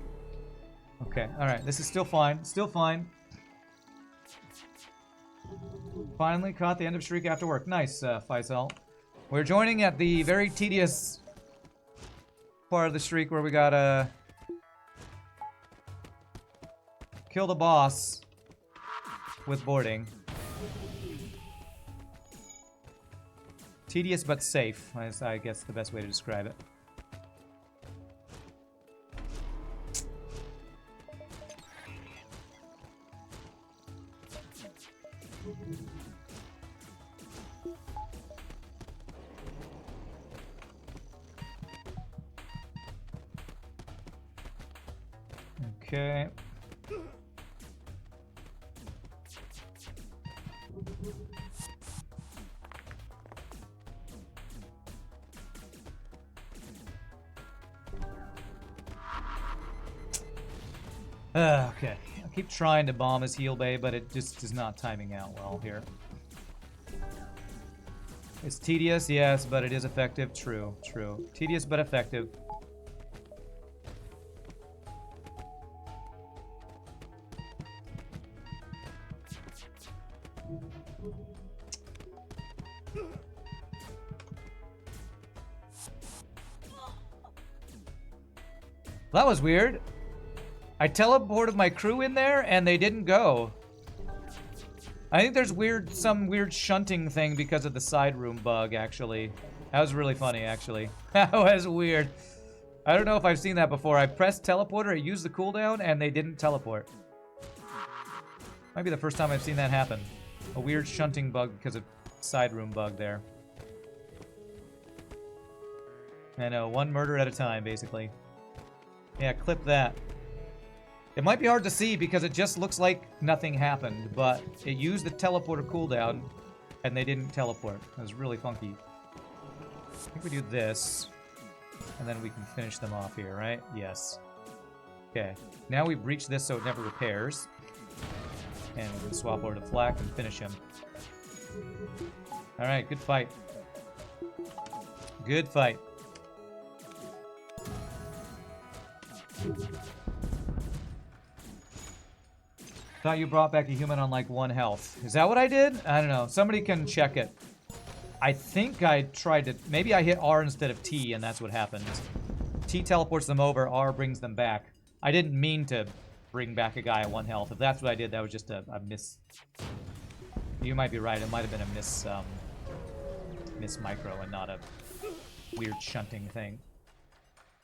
Okay, alright, this is still fine. Still fine. Finally caught the end of streak after work. Nice, Faisal. We're joining at the very tedious part of the streak where we gotta kill the boss with boarding. Tedious but safe, is I guess the best way to describe it. Okay. Okay. I keep trying to bomb his heal bay, but it just is not timing out well here. It's tedious, yes, but it is effective. True, true. Tedious but effective. That was weird. I teleported my crew in there and they didn't go. I think there's some weird shunting thing because of the side room bug, actually. That was really funny, actually. That was weird. I don't know if I've seen that before. I pressed teleporter, it used the cooldown, and they didn't teleport. Might be the first time I've seen that happen. A weird shunting bug because of side room bug there. I know, one murder at a time, basically. Yeah, clip that. It might be hard to see because it just looks like nothing happened, but it used the teleporter cooldown, and they didn't teleport. It was really funky. I think we do this, and then we can finish them off here, right? Yes. Okay. Now we breach this so it never repairs. And we can swap over to Flak and finish him. Alright, good fight. Good fight. Thought you brought back a human on like 1 health. Is that what I did? I don't know. Somebody can check it. I think I tried to... Maybe I hit R instead of T and that's what happened. T teleports them over, R brings them back. I didn't mean to bring back a guy at 1 health. If that's what I did, that was just a miss. You might be right. It might have been a miss micro and not a weird shunting thing.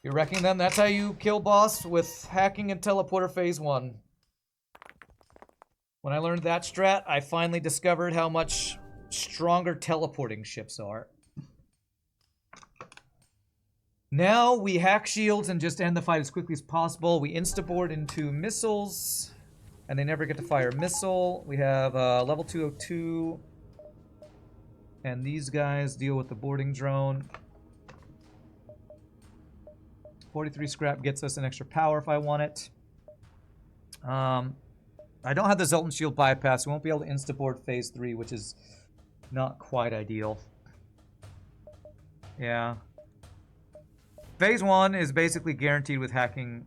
You're wrecking them? That's how you kill boss, with hacking and teleporter phase 1. When I learned that strat, I finally discovered how much stronger teleporting ships are. Now we hack shields and just end the fight as quickly as possible. We instaboard into missiles, and they never get to fire a missile. We have level 202, and these guys deal with the boarding drone. 43 scrap gets us an extra power if I want it. I don't have the Zoltan Shield bypass. We won't be able to instaboard phase 3, which is not quite ideal. Yeah. Phase 1 is basically guaranteed with hacking,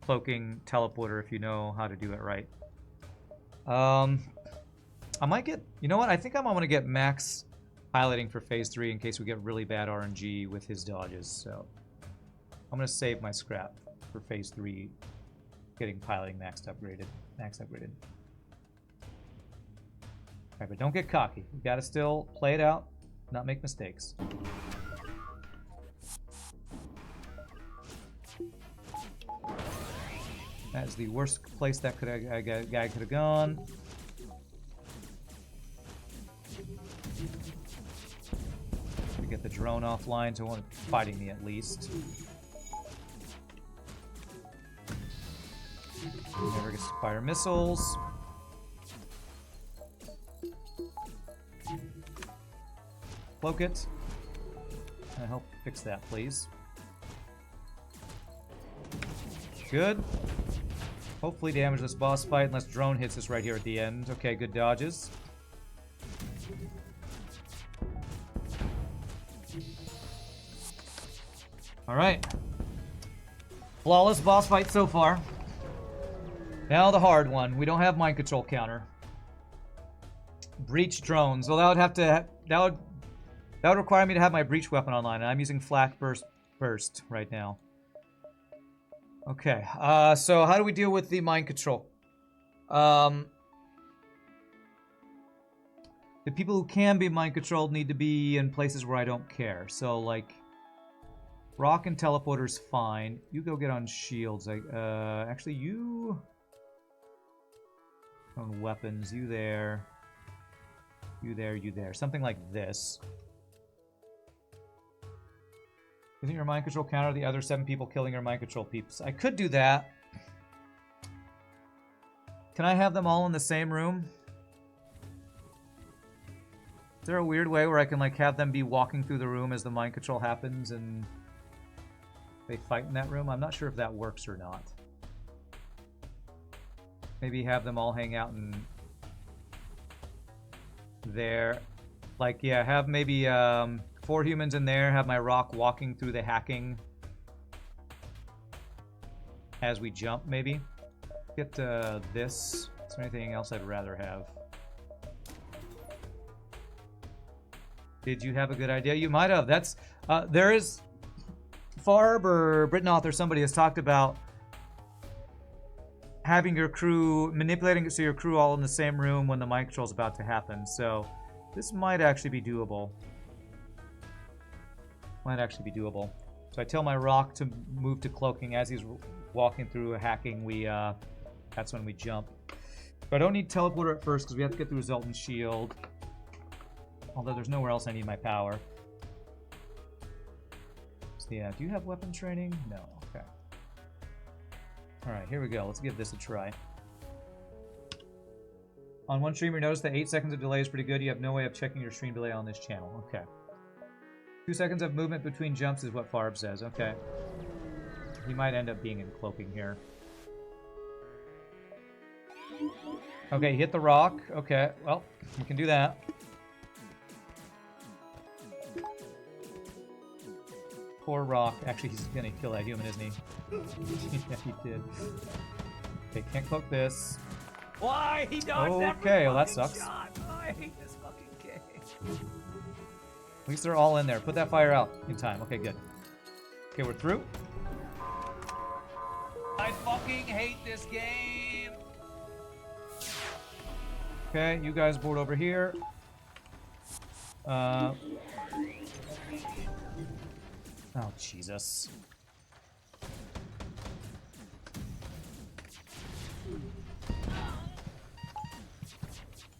cloaking, teleporter if you know how to do it right. I might get... You know what? I think I'm going to get max piloting for phase 3 in case we get really bad RNG with his dodges, so... I'm going to save my scrap for phase 3, getting piloting max upgraded. Alright, but don't get cocky. You gotta still play it out, not make mistakes. That is the worst place that guy could have gone. To get the drone offline, so it won't be fighting me at least. Never gets to fire missiles. Cloak it. And help fix that, please. Good. Hopefully damage this boss fight unless drone hits us right here at the end. Okay, good dodges. Alright. Flawless boss fight so far. Now the hard one. We don't have mind control counter. Breach drones. Well, that would have to... That would require me to have my breach weapon online, and I'm using flak burst right now. Okay, so how do we deal with the mind control? The people who can be mind controlled need to be in places where I don't care. So, like, rock and teleporter's fine. You go get on shields. Actually, you... On weapons, you there. You there, you there. Something like this. Isn't your mind control counter the other 7 people killing your mind control peeps? I could do that. Can I have them all in the same room? Is there a weird way where I can like have them be walking through the room as the mind control happens and they fight in that room? I'm not sure if that works or not. Maybe have them all hang out in there Like, yeah, have maybe 4 humans in there, have my rock walking through the hacking as we jump, maybe. Get this. Is there anything else I'd rather have? Did you have a good idea? You might have. That's there is Farb or Britnoth or somebody has talked about having your crew, manipulating it so your crew all in the same room when the mind control's about to happen. So this might actually be doable. Might actually be doable. So I tell my rock to move to cloaking as he's walking through a hacking. That's when we jump. But I don't need teleporter at first because we have to get the resultant shield. Although there's nowhere else I need my power. So yeah, do you have weapon training? No, okay. Alright, here we go. Let's give this a try. On one streamer, notice that 8 seconds of delay is pretty good. You have no way of checking your stream delay on this channel. Okay. 2 seconds of movement between jumps is what Farb says. Okay. He might end up being in cloaking here. Okay, hit the rock. Okay, well, we can do that. Poor rock. Actually, he's gonna kill that human, isn't he? Yeah, he did. Okay, can't cloak this. Why? He dodged okay, well that sucks. Shot. I hate this fucking game. At least they're all in there. Put that fire out in time. Okay, good. Okay, we're through. I fucking hate this game. Okay, you guys board over here. Oh, Jesus.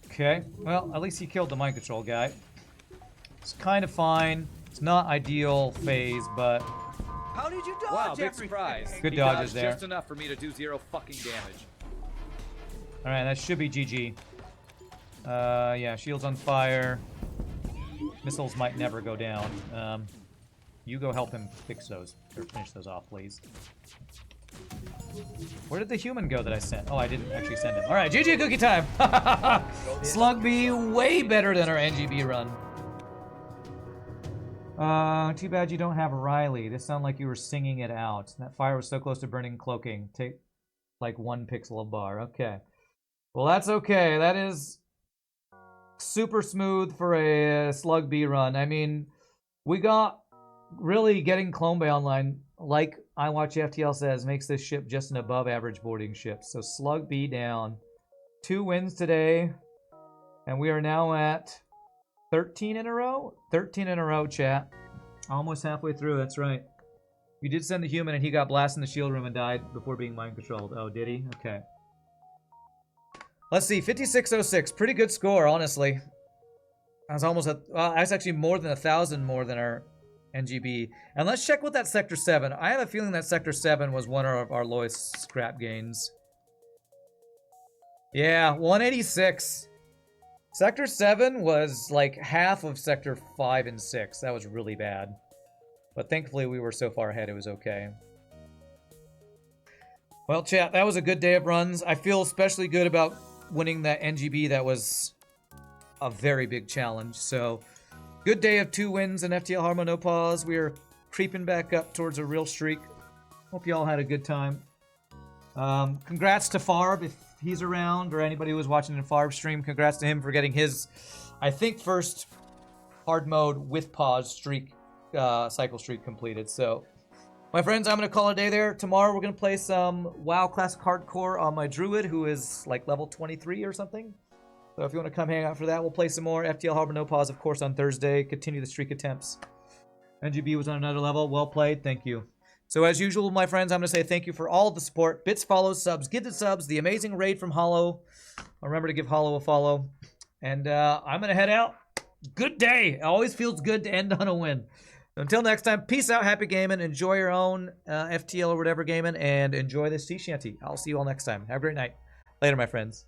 Okay, well, at least he killed the mind control guy. It's kind of fine. It's not ideal phase, but... How did you dodge? Wow, big surprise. Good He dodges dodged there. Just enough for me to do 0 fucking damage. Alright, that should be GG. Yeah, shield's on fire. Missiles might never go down. You go help him fix those, or finish those off, please. Where did the human go that I sent? Oh, I didn't actually send him. Alright, GG cookie time! Slug B, way better than our NGB run. Too bad you don't have Riley. This sounded like you were singing it out. That fire was so close to burning cloaking. Take like 1 pixel a bar. Okay. Well, that's okay. That is super smooth for a Slug B run. I mean, we got really getting Clone Bay online, like I Watch FTL says, makes this ship just an above average boarding ship. So Slug B down. 2 wins today. And we are now at 13 in a row? 13 in a row, chat. Almost halfway through, that's right. You did send the human and he got blasted in the shield room and died before being mind controlled. Oh, did he? Okay. Let's see, 5606. Pretty good score, honestly. I was almost at... that's actually more than 1,000 more than our NGB. And let's check with that Sector 7. I have a feeling that Sector 7 was one of our lowest scrap gains. Yeah, 186. Sector 7 was like half of Sector 5 and 6. That was really bad. But thankfully we were so far ahead, it was okay. Well, chat, that was a good day of runs. I feel especially good about winning that NGB. That was a very big challenge. So, good day of 2 wins in FTL Hard, no pause. We are creeping back up towards a real streak. Hope you all had a good time. Congrats to Farb if he's around, or anybody who was watching in Farb's stream. Congrats to him for getting his, I think, first hard mode with pause streak, cycle streak completed. So, my friends, I'm going to call it a day there. Tomorrow we're going to play some WoW Classic Hardcore on my Druid, who is like level 23 or something. So if you want to come hang out for that, we'll play some more FTL Hard no pause, of course, on Thursday. Continue the streak attempts. NGB was on another level. Well played. Thank you. So as usual, my friends, I'm going to say thank you for all of the support. Bits, follows, subs, gifted subs, the amazing raid from Hollow. Remember to give Hollow a follow. And I'm going to head out. Good day. It always feels good to end on a win. Until next time, peace out, happy gaming. Enjoy your own FTL or whatever gaming, and enjoy this sea shanty. I'll see you all next time. Have a great night. Later, my friends.